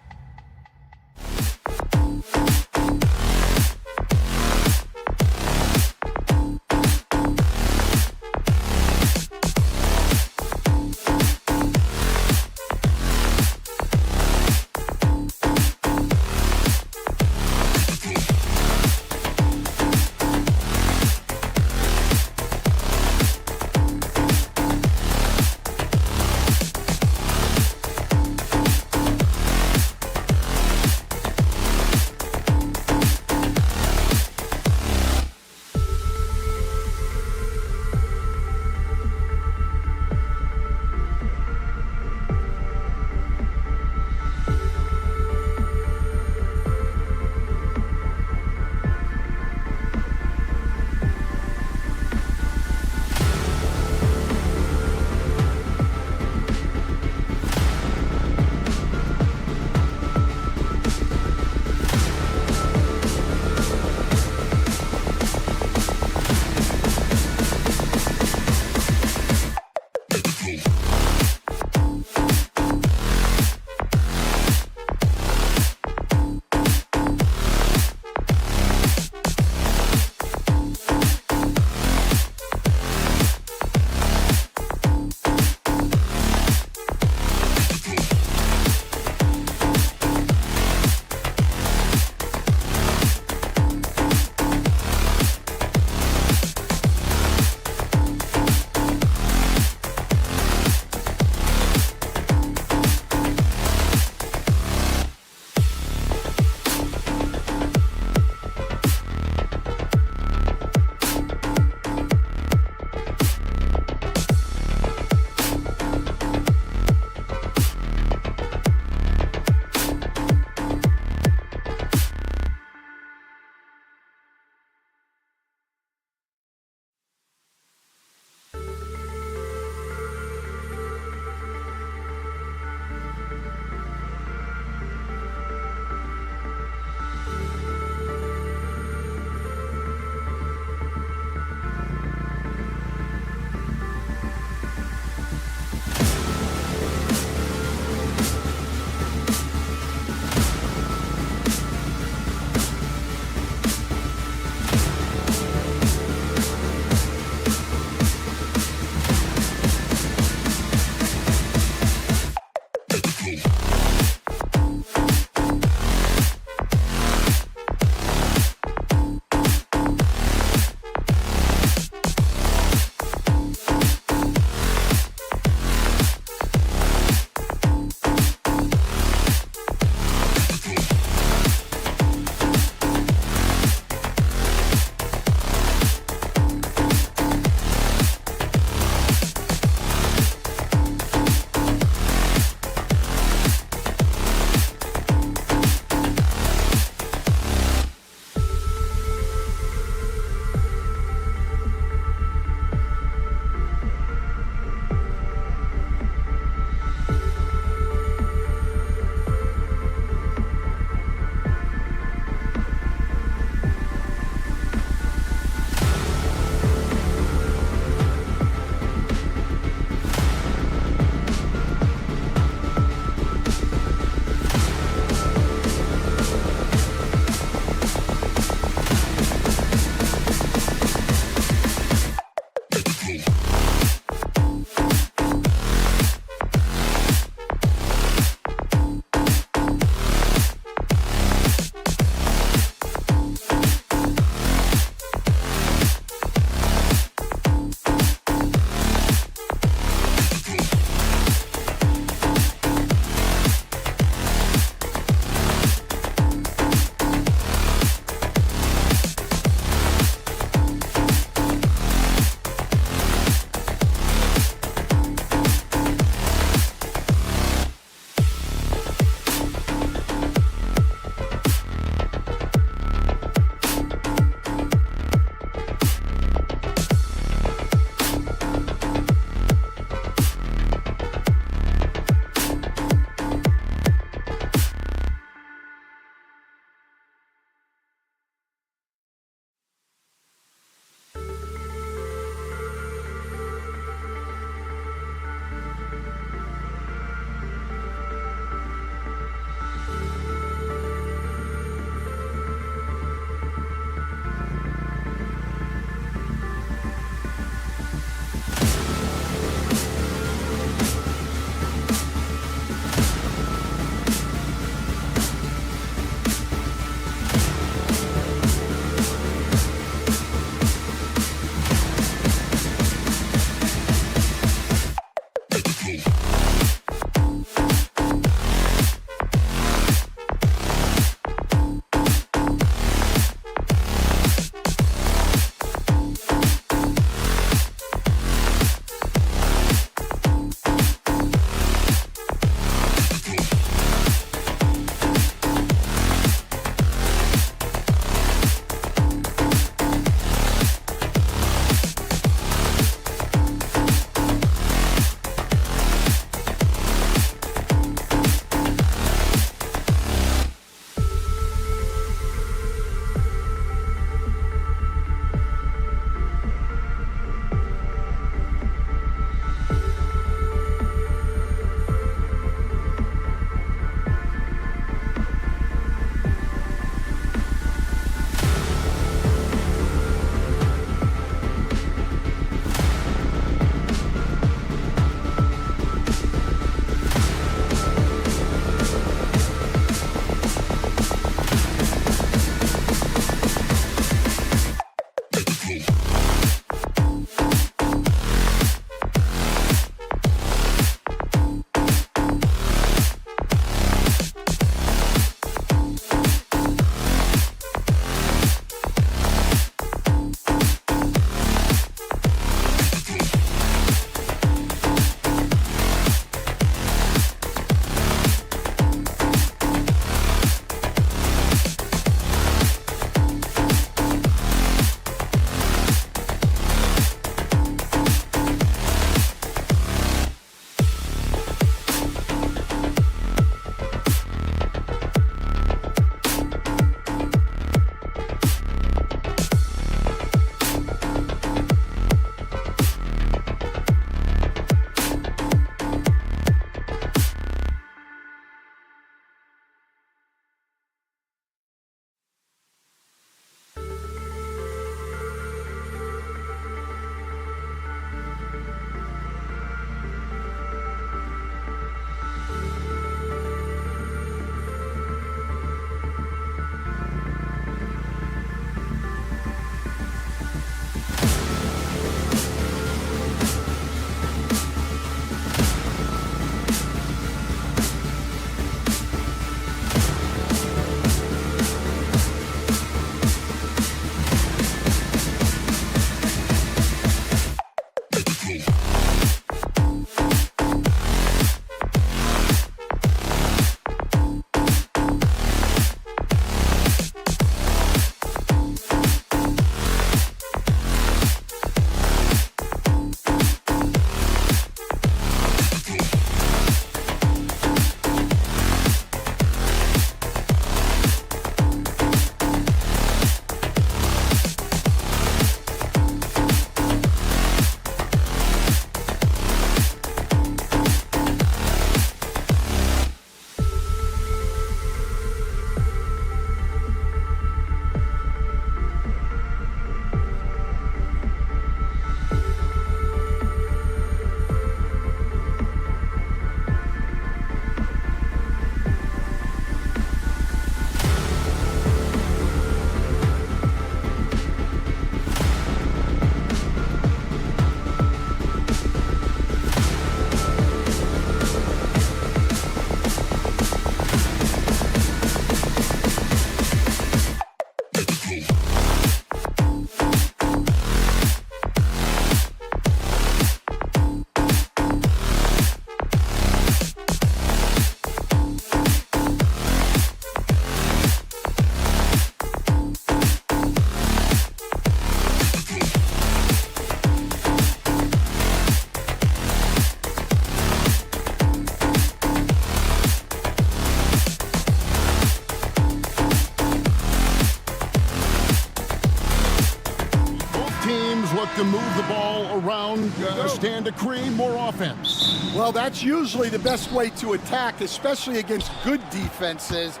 S6: To move the ball around, stand to create more offense.
S3: Well, that's usually the best way to attack, especially against good defenses.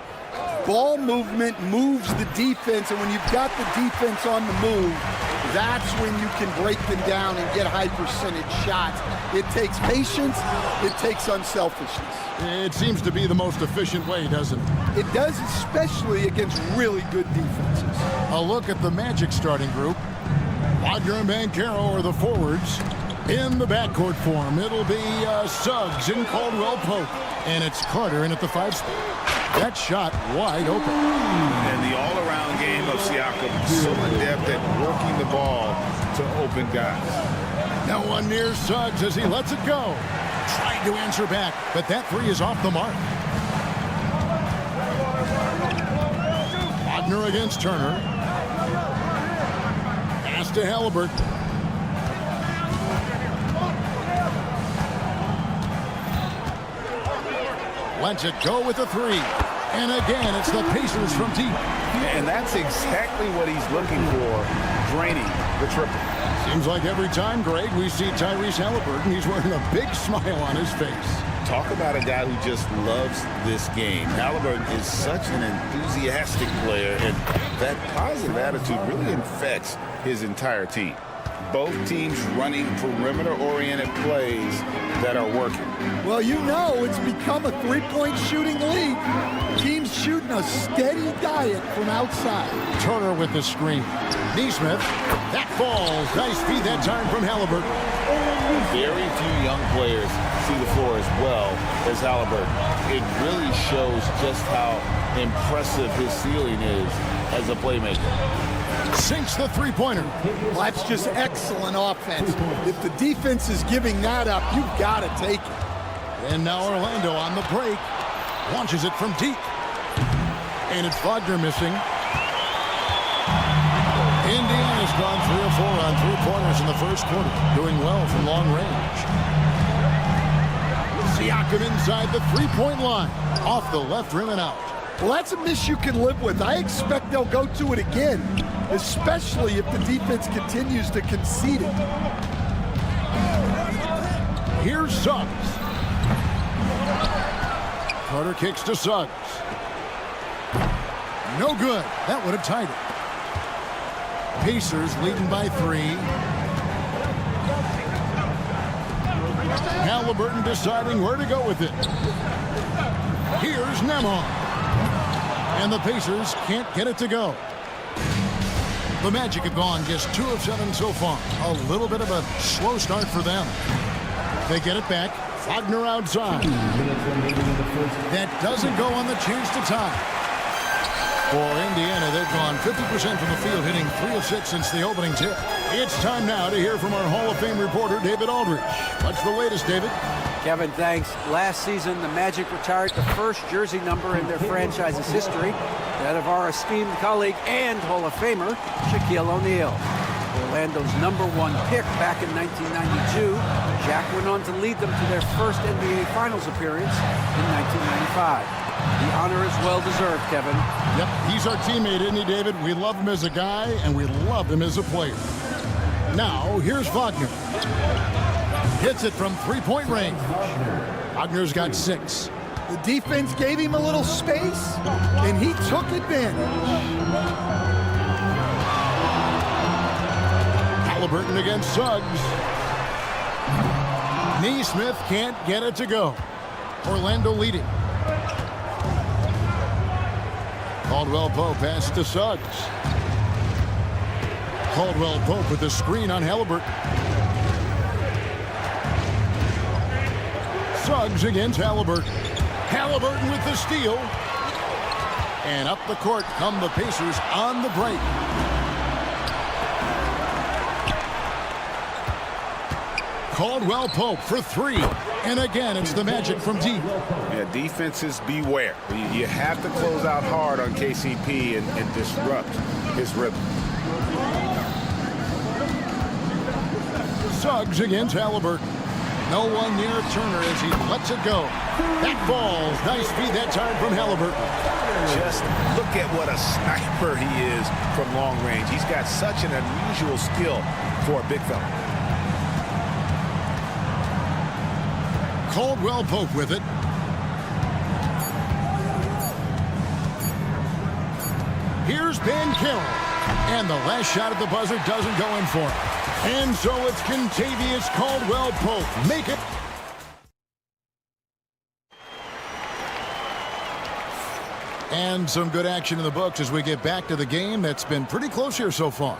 S3: Ball movement moves the defense, and when you've got the defense on the move, that's when you can break them down and get high percentage shots. It takes patience, it takes unselfishness.
S6: It seems to be the most efficient way, doesn't it?
S3: It does, especially against really good defenses.
S6: A look at the Magic starting group. Wagner and Banchero are the forwards. In the backcourt form, it'll be Suggs and Caldwell Pope. And it's Carter in at the 5 spot. That shot wide open.
S11: And the all-around game of Siakam, so adept at working the ball to open guys.
S6: No one near Suggs as he lets it go. Trying to answer back, but that three is off the mark. Wagner against Turner. Pass to Halliburton. Lets it go with a three. And again, it's the Pacers from deep.
S11: And that's exactly what he's looking for, draining the triple.
S6: Seems like every time, Greg, we see Tyrese Halliburton, he's wearing a big smile on his face.
S11: Talk about a guy who just loves this game. Halliburton is such an enthusiastic player, and that positive attitude really infects his entire team. Both teams running perimeter-oriented plays that are working.
S3: Well, you know it's become a three-point shooting league. Teams shooting a steady diet from outside.
S6: Turner with the screen. Neesmith, that falls. Nice feed that time from Halliburton.
S11: Very few young players see the floor as well as Halliburton. It really shows just how impressive his ceiling is as a playmaker.
S6: Sinks the three-pointer.
S3: Well, that's just excellent offense. If the defense is giving that up, you've got to take it.
S6: And now Orlando on the break. Launches it from deep. And it's Wagner missing. Indiana's gone 3 of 4 on three-pointers in the first quarter. Doing well from long range. Siakam inside the three-point line. Off the left rim and out.
S3: Well, that's a miss you can live with. I expect they'll go to it again, especially if the defense continues to concede it.
S6: Here's Suggs. Carter kicks to Suggs. No good. That would have tied it. Pacers leading by 3. Halliburton deciding where to go with it. Here's Nembhard. And the Pacers can't get it to go. The Magic have gone just 2 of 7 so far. A little bit of a slow start for them. They get it back. Wagner outside. That doesn't go on the chance to tie. For Indiana, they've gone 50% from the field, hitting 3 of 6 since the opening tip. It's time now to hear from our Hall of Fame reporter, David Aldridge. What's the latest, David?
S9: Kevin, thanks. Last season, the Magic retired the first jersey number in their franchise's history, that of our esteemed colleague and Hall of Famer, Shaquille O'Neal. Orlando's #1 pick back in 1992, Shaq went on to lead them to their first NBA Finals appearance in 1995. The honor is well-deserved, Kevin.
S6: Yep, he's our teammate, isn't he, David? We love him as a guy, and we love him as a player. Now, here's Wagner. Hits it from three-point range. Wagner's got 6.
S3: The defense gave him a little space, and he took advantage.
S6: Halliburton against Suggs. Neesmith can't get it to go. Orlando leading. Caldwell Pope pass to Suggs. Caldwell Pope with the screen on Halliburton. Suggs against Halliburton. Halliburton with the steal. And up the court come the Pacers on the break. Caldwell Pope for three. And again, it's the Magic from deep.
S11: Yeah, defenses beware. You have to close out hard on KCP and disrupt his rhythm.
S6: Suggs against Halliburton. No one near Turner as he lets it go. That falls. Nice feed that time from Halliburton.
S11: Just look at what a sniper he is from long range. He's got such an unusual skill for a big fella.
S6: Caldwell Pope with it. Here's Banchero. And the last shot at the buzzer doesn't go in for him. And so it's Kentavious Caldwell Pope. Make it. And some good action in the books as we get back to the game that's been pretty close here so far.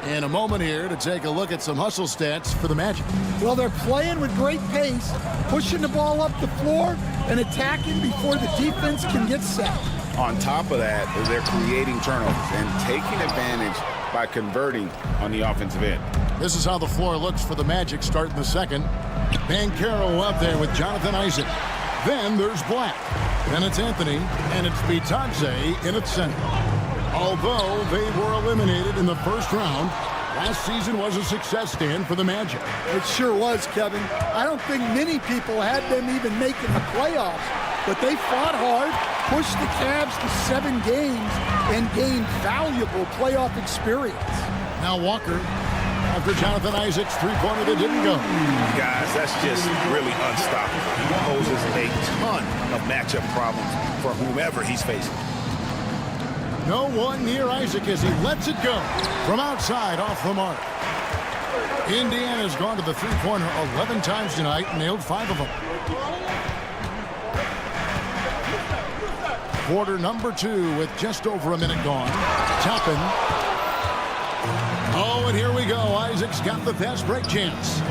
S6: In a moment here to take a look at some hustle stats for the Magic.
S3: Well, they're playing with great pace, pushing the ball up the floor and attacking before the defense can get set.
S11: On top of that, they're creating turnovers and taking advantage by converting on the offensive end.
S6: This is how the floor looks for the Magic starting the second. Banchero up there with Jonathan Isaac. Then there's Black. Then it's Anthony, and it's Bitadze in its center. Although they were eliminated in the first round, last season was a success stand for the Magic.
S3: It sure was, Kevin. I don't think many people had them even making the playoffs, but they fought hard, pushed the Cavs to 7 games, and gained valuable playoff experience.
S6: Now Walker, after Jonathan Isaac's three-pointer that didn't go.
S11: Guys, that's just really unstoppable. He poses a ton of matchup problems for whomever he's facing.
S6: No one near Isaac as he lets it go from outside off the mark. Indiana's gone to the three-pointer 11 times tonight and nailed 5 of them. Quarter number 2 with just over a minute gone. Toppin. Oh, and here we go. Isaac's got the fast break chance.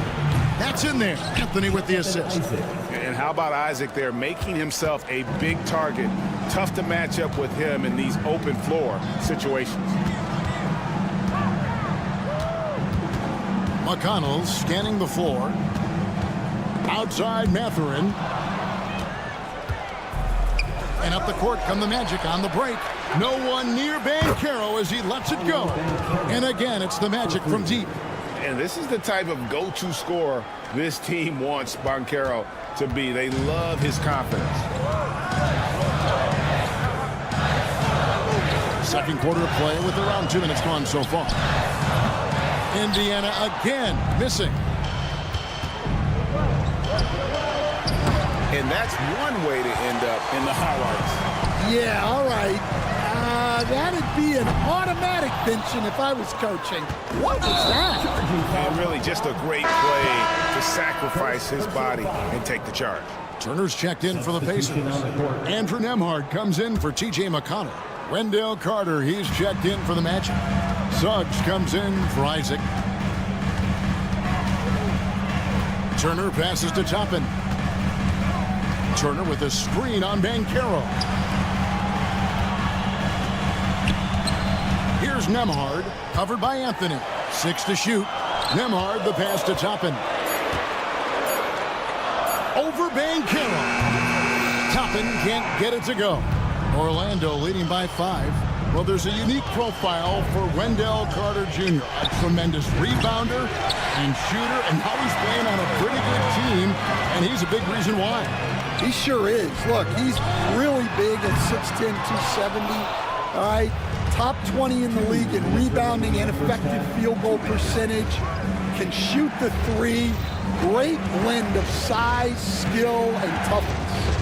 S6: That's in there. Anthony with the assist.
S11: And how about Isaac there making himself a big target? Tough to match up with him in these open floor situations.
S6: McConnell scanning the floor. Outside Mathurin. And up the court come the Magic on the break. No one near Banchero as he lets it go. And again, it's the Magic from deep.
S11: And this is the type of go-to scorer this team wants Banchero to be. They love his confidence.
S6: Second quarter of play with around 2 minutes gone so far. Indiana again missing.
S11: And that's one way to end up in the highlights.
S3: Yeah, all right. That'd be an automatic benching if I was coaching. What was that?
S11: And really just a great play to sacrifice his body and take the charge.
S6: Turner's checked in for the Pacers. Andrew Nembhard comes in for T.J. McConnell. Wendell Carter, he's checked in for the Magic. Suggs comes in for Isaac. Turner passes to Toppin. Turner with a screen on Banchero. Here's Nembhard, covered by Anthony. 6 to shoot. Nembhard, the pass to Toppin. Over Banchero. Toppin can't get it to go. Orlando leading by 5. Well, there's a unique profile for Wendell Carter Jr. A tremendous rebounder and shooter, and now he's playing on a pretty good team, and he's a big reason why.
S3: He sure is. Look, he's really big at 6'10", 270. All right, top 20 in the league in rebounding and effective field goal percentage. Can shoot the 3. Great blend of size, skill, and toughness.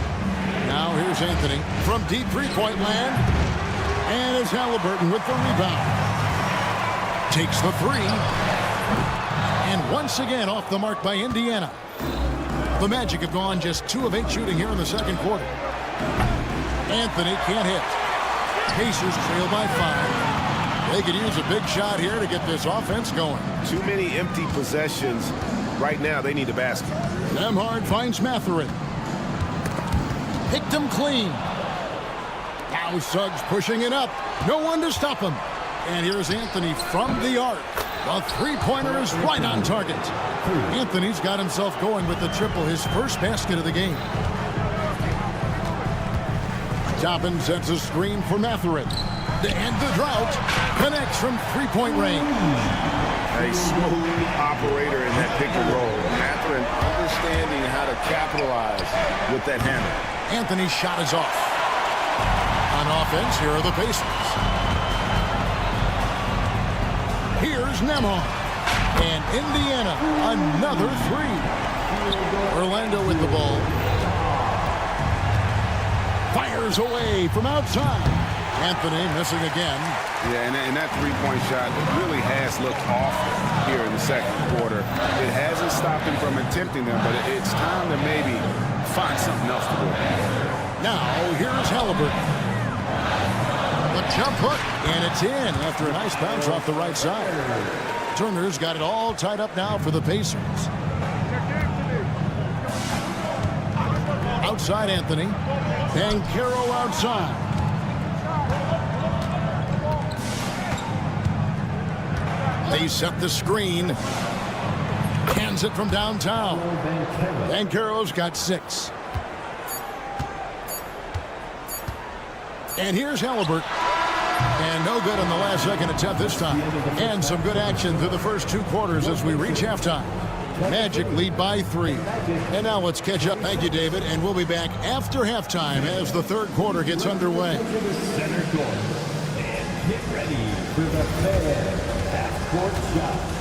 S6: Now here's Anthony from deep three-point land. And it's Halliburton with the rebound. Takes the 3. And once again off the mark by Indiana. The Magic have gone just 2 of 8 shooting here in the second quarter. Anthony can't hit. Pacers trail by 5. They could use a big shot here to get this offense going.
S11: Too many empty possessions. Right now, they need a basket.
S6: Nembhard finds Mathurin. Picked him clean. Now Now Suggs pushing it up. No one to stop him. And here's Anthony from the arc. The three-pointer is right on target. Anthony's got himself going with the triple, his first basket of the game. Toppin sets a screen for Matherin. And the drought connects from three-point range.
S11: A smooth operator in that pick and roll. Matherin understanding how to capitalize with that handle.
S6: Anthony's shot is off. On offense, here are the Pacers. Here's Nembhard. And Indiana, another three. Orlando with the ball. Fires away from outside. Anthony missing again.
S11: Yeah, and that three-point shot really has looked off here in the second quarter. It hasn't stopped him from attempting them, but it's time to maybe find something else to do.
S6: Now, here's Halliburton. The jump hook, and it's in after a nice bounce off the right side. Turner's got it all tied up now for the Pacers. Outside Anthony. Banchero outside. They set the screen. Hands it from downtown. Banchero's got 6. And here's Halliburton. And no good on the last second attempt this time. And some good action through the first 2 quarters as we reach halftime. Magic lead by 3. And now let's catch up. Thank you, David. And we'll be back after halftime as the third quarter gets underway.
S5: Center court. And get ready for the third half-court shot.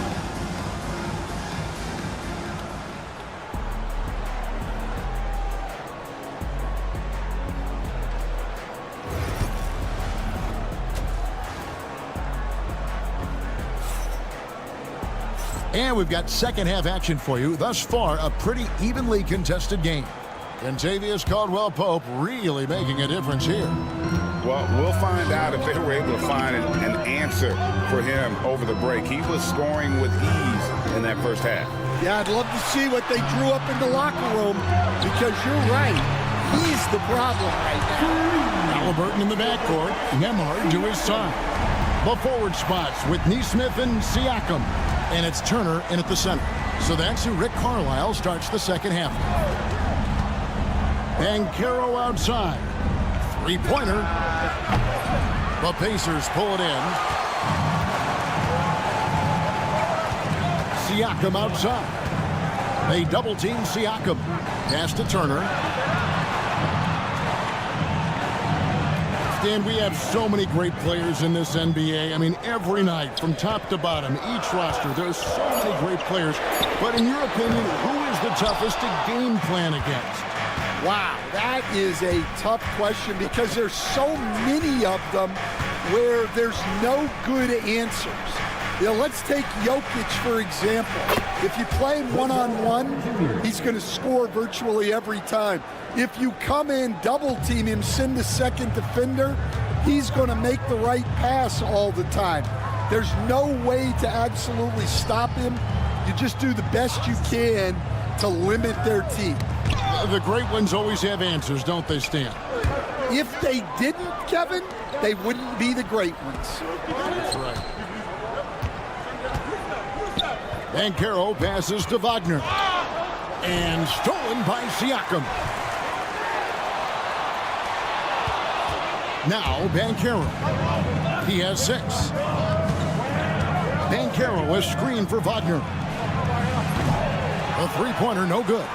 S6: And we've got second half action for you. Thus far, a pretty evenly contested game. Kentavious Caldwell-Pope really making a difference here.
S11: Well, we'll find out if they were able to find an answer for him over the break. He was scoring with ease in that first half.
S3: Yeah, I'd love to see what they drew up in the locker room because you're right. He's the problem right now.
S6: Halliburton in the backcourt. Nembhard to his side. The forward spots with Nesmith and Siakam. And it's Turner in at the center. So that's who Rick Carlisle starts the second half. Banchero outside. Three-pointer. The Pacers pull it in. Siakam outside. They double-team Siakam. Pass to Turner. And we have so many great players in this NBA. I mean, every night, from top to bottom, each roster, there's so many great players. But in your opinion, who is the toughest to game plan against?
S3: Wow, that is a tough question because there's so many of them where there's no good answers. You know, let's take Jokic, for example. If you play him one-on-one, he's going to score virtually every time. If you come in, double-team him, send the second defender, he's going to make the right pass all the time. There's no way to absolutely stop him. You just do the best you can to limit their team.
S6: The great ones always have answers, don't they, Stan?
S3: If they didn't, Kevin, they wouldn't be the great ones.
S6: That's right. Banchero passes to Wagner. And stolen by Siakam. Now Banchero. He has 6. Banchero is screened for Wagner. A three-pointer, no good.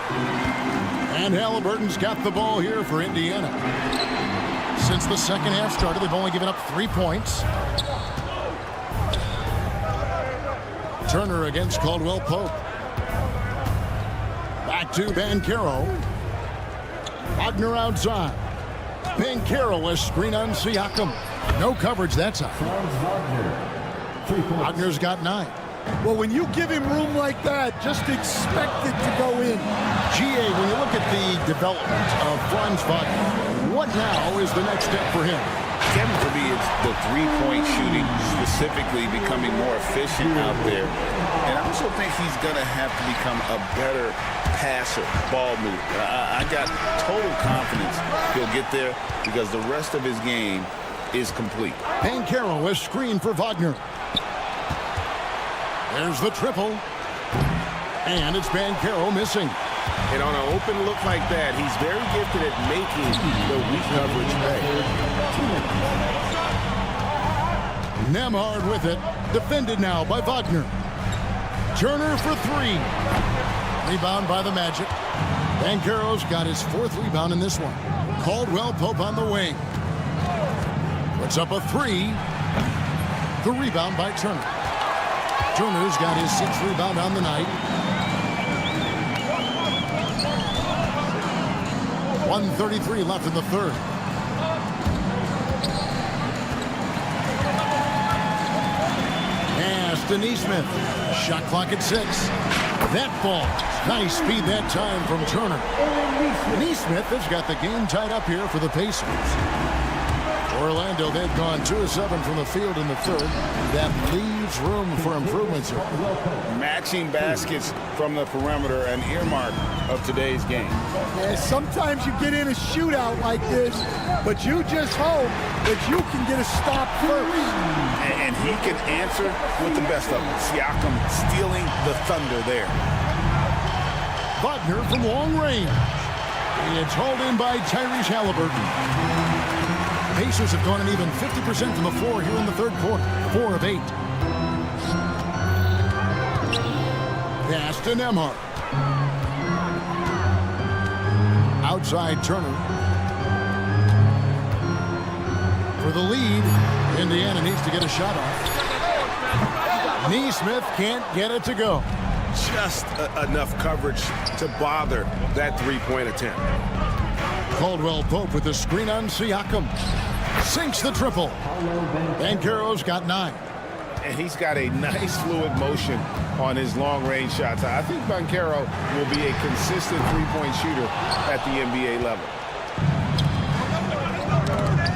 S6: And Halliburton's got the ball here for Indiana. Since the second half started, they've only given up 3 points. Turner against Caldwell-Pope. Back to Banchero. Wagner outside. Banchero, a screen on Siakam. No coverage that time. Wagner's got 9.
S3: Well, when you give him room like that, just expect it to go in.
S6: GA, when you look at the development of Franz Wagner, what now is the next step for him?
S7: Kevin, for me, it's the three-point shooting, specifically becoming more efficient out there. And I also think he's going to have to become a better passer, ball mover. I got total confidence he'll get there because the rest of his game is complete.
S6: Banchero is screened for Wagner. There's the triple. And it's Banchero missing.
S11: And on an open look like that, he's very gifted at making the weak coverage pay.
S6: Nemhard with it. Defended now by Wagner. Turner for three. Rebound by the Magic. Banchero's got his fourth rebound in this one. Caldwell Pope on the wing. Puts up a three. The rebound by Turner. Turner's got his sixth rebound on the night. 1:33 left in the third. Pass to Neesmith. Shot clock at 6. That ball. Nice speed that time from Turner. Neesmith has got the game tied up here for the Pacers. Orlando, they've gone 2 of 7 from the field in the third. That leaves room for improvements here.
S7: Matching baskets from the perimeter, an earmark of today's game.
S3: Yeah, sometimes you get in a shootout like this, but you just hope that you can get a stop first.
S7: And he can answer with the best of them. Siakam stealing the thunder there.
S6: Wagner from long range. It's hauled in by Tyrese Halliburton. Pacers have gone an even 50% from the floor here in the third quarter. 4 of 8. Pass to Nemhard. Outside Turner. For the lead, Indiana needs to get a shot off. Neesmith can't get it to go.
S11: Just enough coverage to bother that three-point attempt.
S6: Caldwell Pope with the screen on Siakam. Sinks the triple. Banchero's got 9.
S11: And he's got a nice fluid motion on his long-range shots. I think Banchero will be a consistent three-point shooter at the NBA level.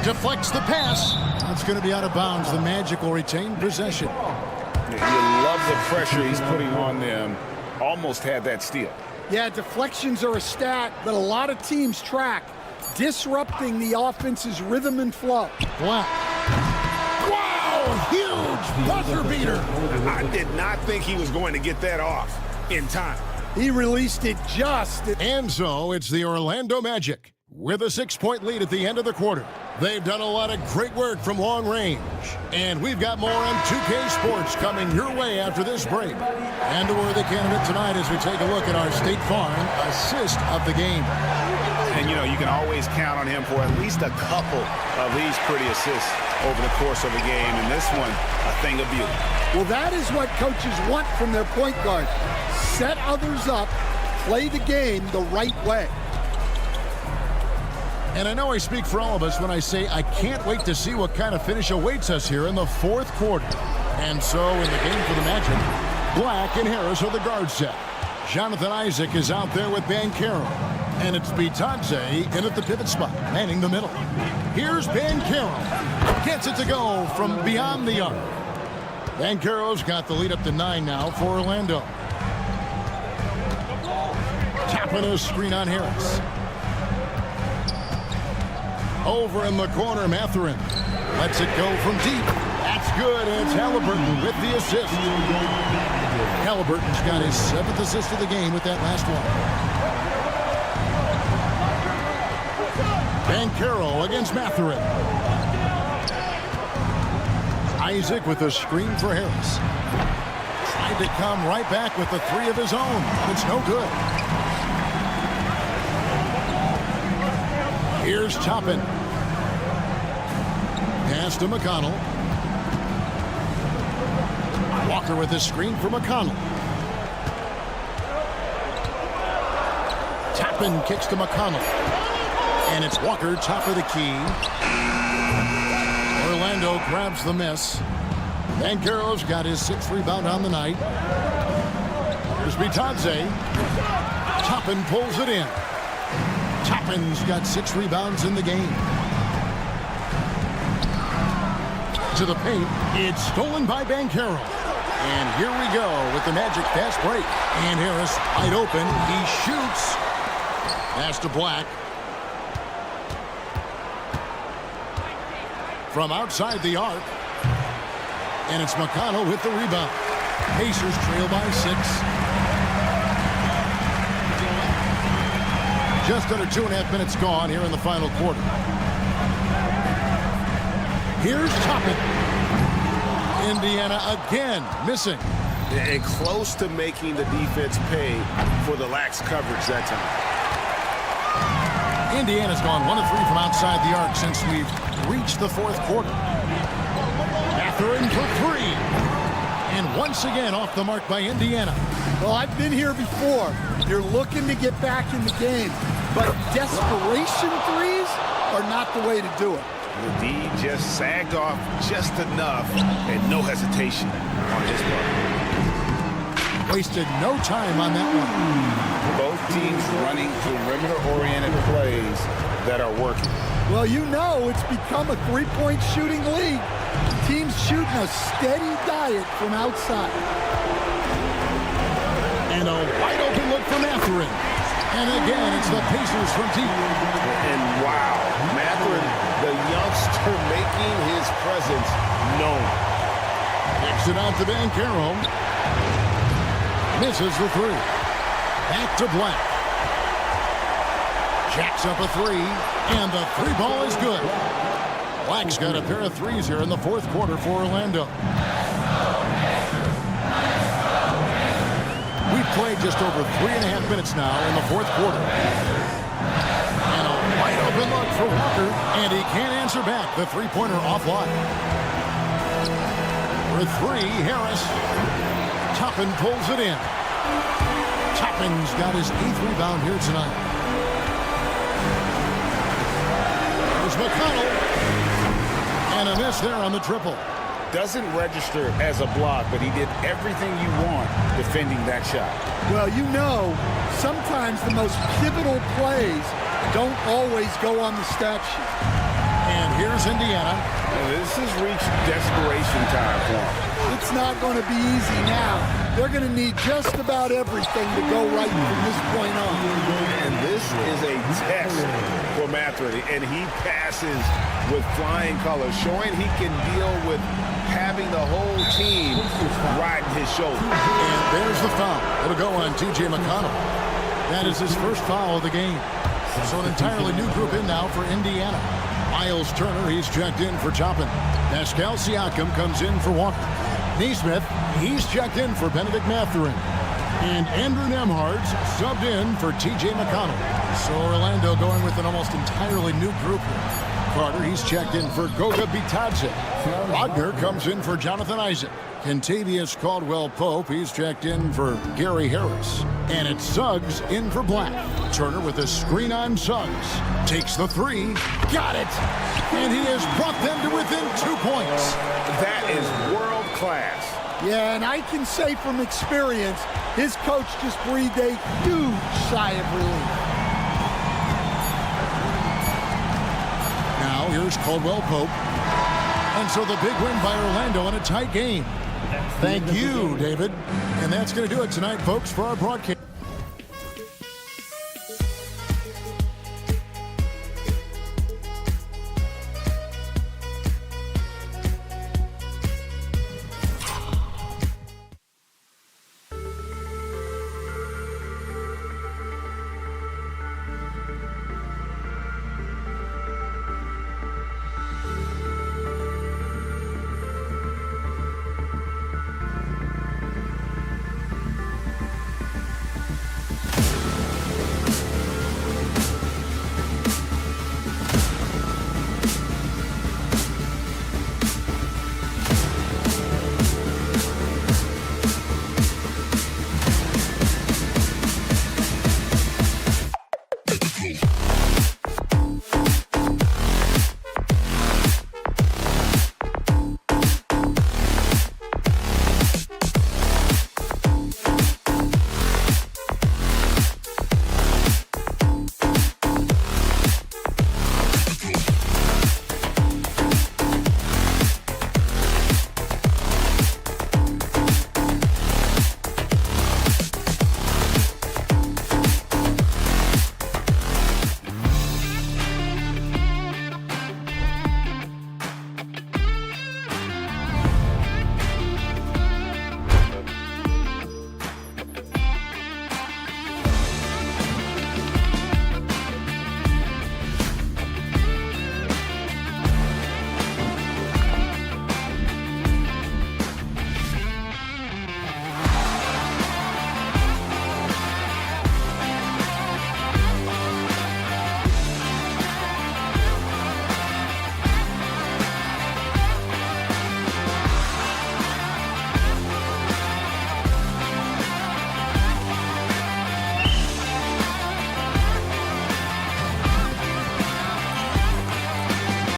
S6: Deflects the pass. That's going to be out of bounds. The Magic will retain possession.
S11: You love the pressure he's putting on them. Almost had that steal.
S3: Yeah, deflections are a stat that a lot of teams track, disrupting the offense's rhythm and flow.
S6: Wow, huge buzzer beater.
S11: I did not think he was going to get that off in time.
S3: He released it just.
S6: And so it's the Orlando Magic with a 6-point lead at the end of the quarter. They've done a lot of great work from long range. And we've got more on 2K Sports coming your way after this break. And a worthy candidate tonight as we take a look at our State Farm assist of the game.
S11: And, you know, you can always count on him for at least a couple of these pretty assists over the course of a game. And this one, a thing of beauty.
S3: Well, that is what coaches want from their point guard. Set others up, play the game the right way.
S6: And I know I speak for all of us when I say I can't wait to see what kind of finish awaits us here in the fourth quarter. And so in the game for the Magic, Black and Harris are the guard set. Jonathan Isaac is out there with Banchero. And it's Bitadze in at the pivot spot, manning the middle. Here's Banchero. Gets it to go from beyond the arc. Banchero's got the lead up to 9 now for Orlando. Tapping a screen on Harris. Over in the corner, Mathurin lets it go from deep. That's good, and it's Halliburton with the assist. Halliburton's got his 7th assist of the game with that last one. Banchero against Mathurin. Isaac with a screen for Harris. Tried to come right back with the 3 of his own, but it's no good. Here's Toppin. Pass to McConnell. Walker with a screen for McConnell. Toppin kicks to McConnell. And it's Walker, top of the key. Orlando grabs the miss. Banchero's got his 6th rebound on the night. Here's Bitadze. Toppin pulls it in. Toppin's got 6 rebounds in the game. To the paint. It's stolen by Banchero. And here we go with the Magic fast break. And Harris wide open. He shoots. Pass to Black. From outside the arc. And it's McConnell with the rebound. Pacers trail by 6. Just under 2.5 minutes gone here in the final quarter. Here's Toppin. Indiana again missing.
S11: And close to making the defense pay for the lax coverage that time.
S6: Indiana's gone 1 of 3 from outside the arc since we've reached the fourth quarter. Mathurin for 3. And once again off the mark by Indiana.
S3: Well, I've been here before. You're looking to get back in the game, but desperation threes are not the way to do it.
S11: The D just sagged off just enough and no hesitation on his part.
S6: Wasted no time on that one.
S7: Both teams running perimeter-oriented plays that are working.
S3: Well, you know it's become a three-point shooting league. Teams shooting a steady diet from outside.
S6: And a wide open look for Mathurin. And again, it's the Pacers from deep.
S11: And wow, Mathurin, the youngster making his presence known.
S6: Kicks it out to Banchero. Misses the 3. Back to Black. Jacks up a 3. And the 3 ball is good. Black's got a pair of 3s here in the fourth quarter for Orlando. We've played just over 3.5 minutes now in the fourth quarter. And a wide open look for Walker. And he can't answer back. The three-pointer offline. For 3, Harris. Toppin pulls it in. Toppin's got his 8th rebound here tonight. There's McConnell. And a miss there on the triple.
S7: Doesn't register as a block, but he did everything you want defending that shot.
S3: Well, you know, sometimes the most pivotal plays don't always go on the stat sheet.
S6: And here's Indiana.
S7: And this has reached desperation time for him.
S3: It's not going to be easy now. They're going to need just about everything to go right from this point on.
S11: And this is a test for Mathurin, and he passes with flying colors, showing he can deal with having the whole team riding his shoulder.
S6: And there's the foul. It'll go on T.J. McConnell. That is his first foul of the game. So an entirely new group in now for Indiana. Miles Turner, he's checked in for Toppin. Pascal Siakam comes in for Walker. Neesmith, he's checked in for Benedict Mathurin. And Andrew Nembhard's subbed in for T.J. McConnell. So Orlando going with an almost entirely new group here. Carter, he's checked in for Goga Bitadze. Wagner comes in for Jonathan Isaac. Kentavious Caldwell-Pope, he's checked in for Gary Harris. And it's Suggs in for Black. Turner with a screen on Suggs. Takes the 3. Got it! And he has brought them to within 2 points.
S11: That is world class.
S3: Yeah, and I can say from experience, his coach just breathed a huge sigh of relief.
S6: Now here's Caldwell-Pope. And so the big win by Orlando in a tight game. Thank you, David. And that's going to do it tonight, folks, for our broadcast.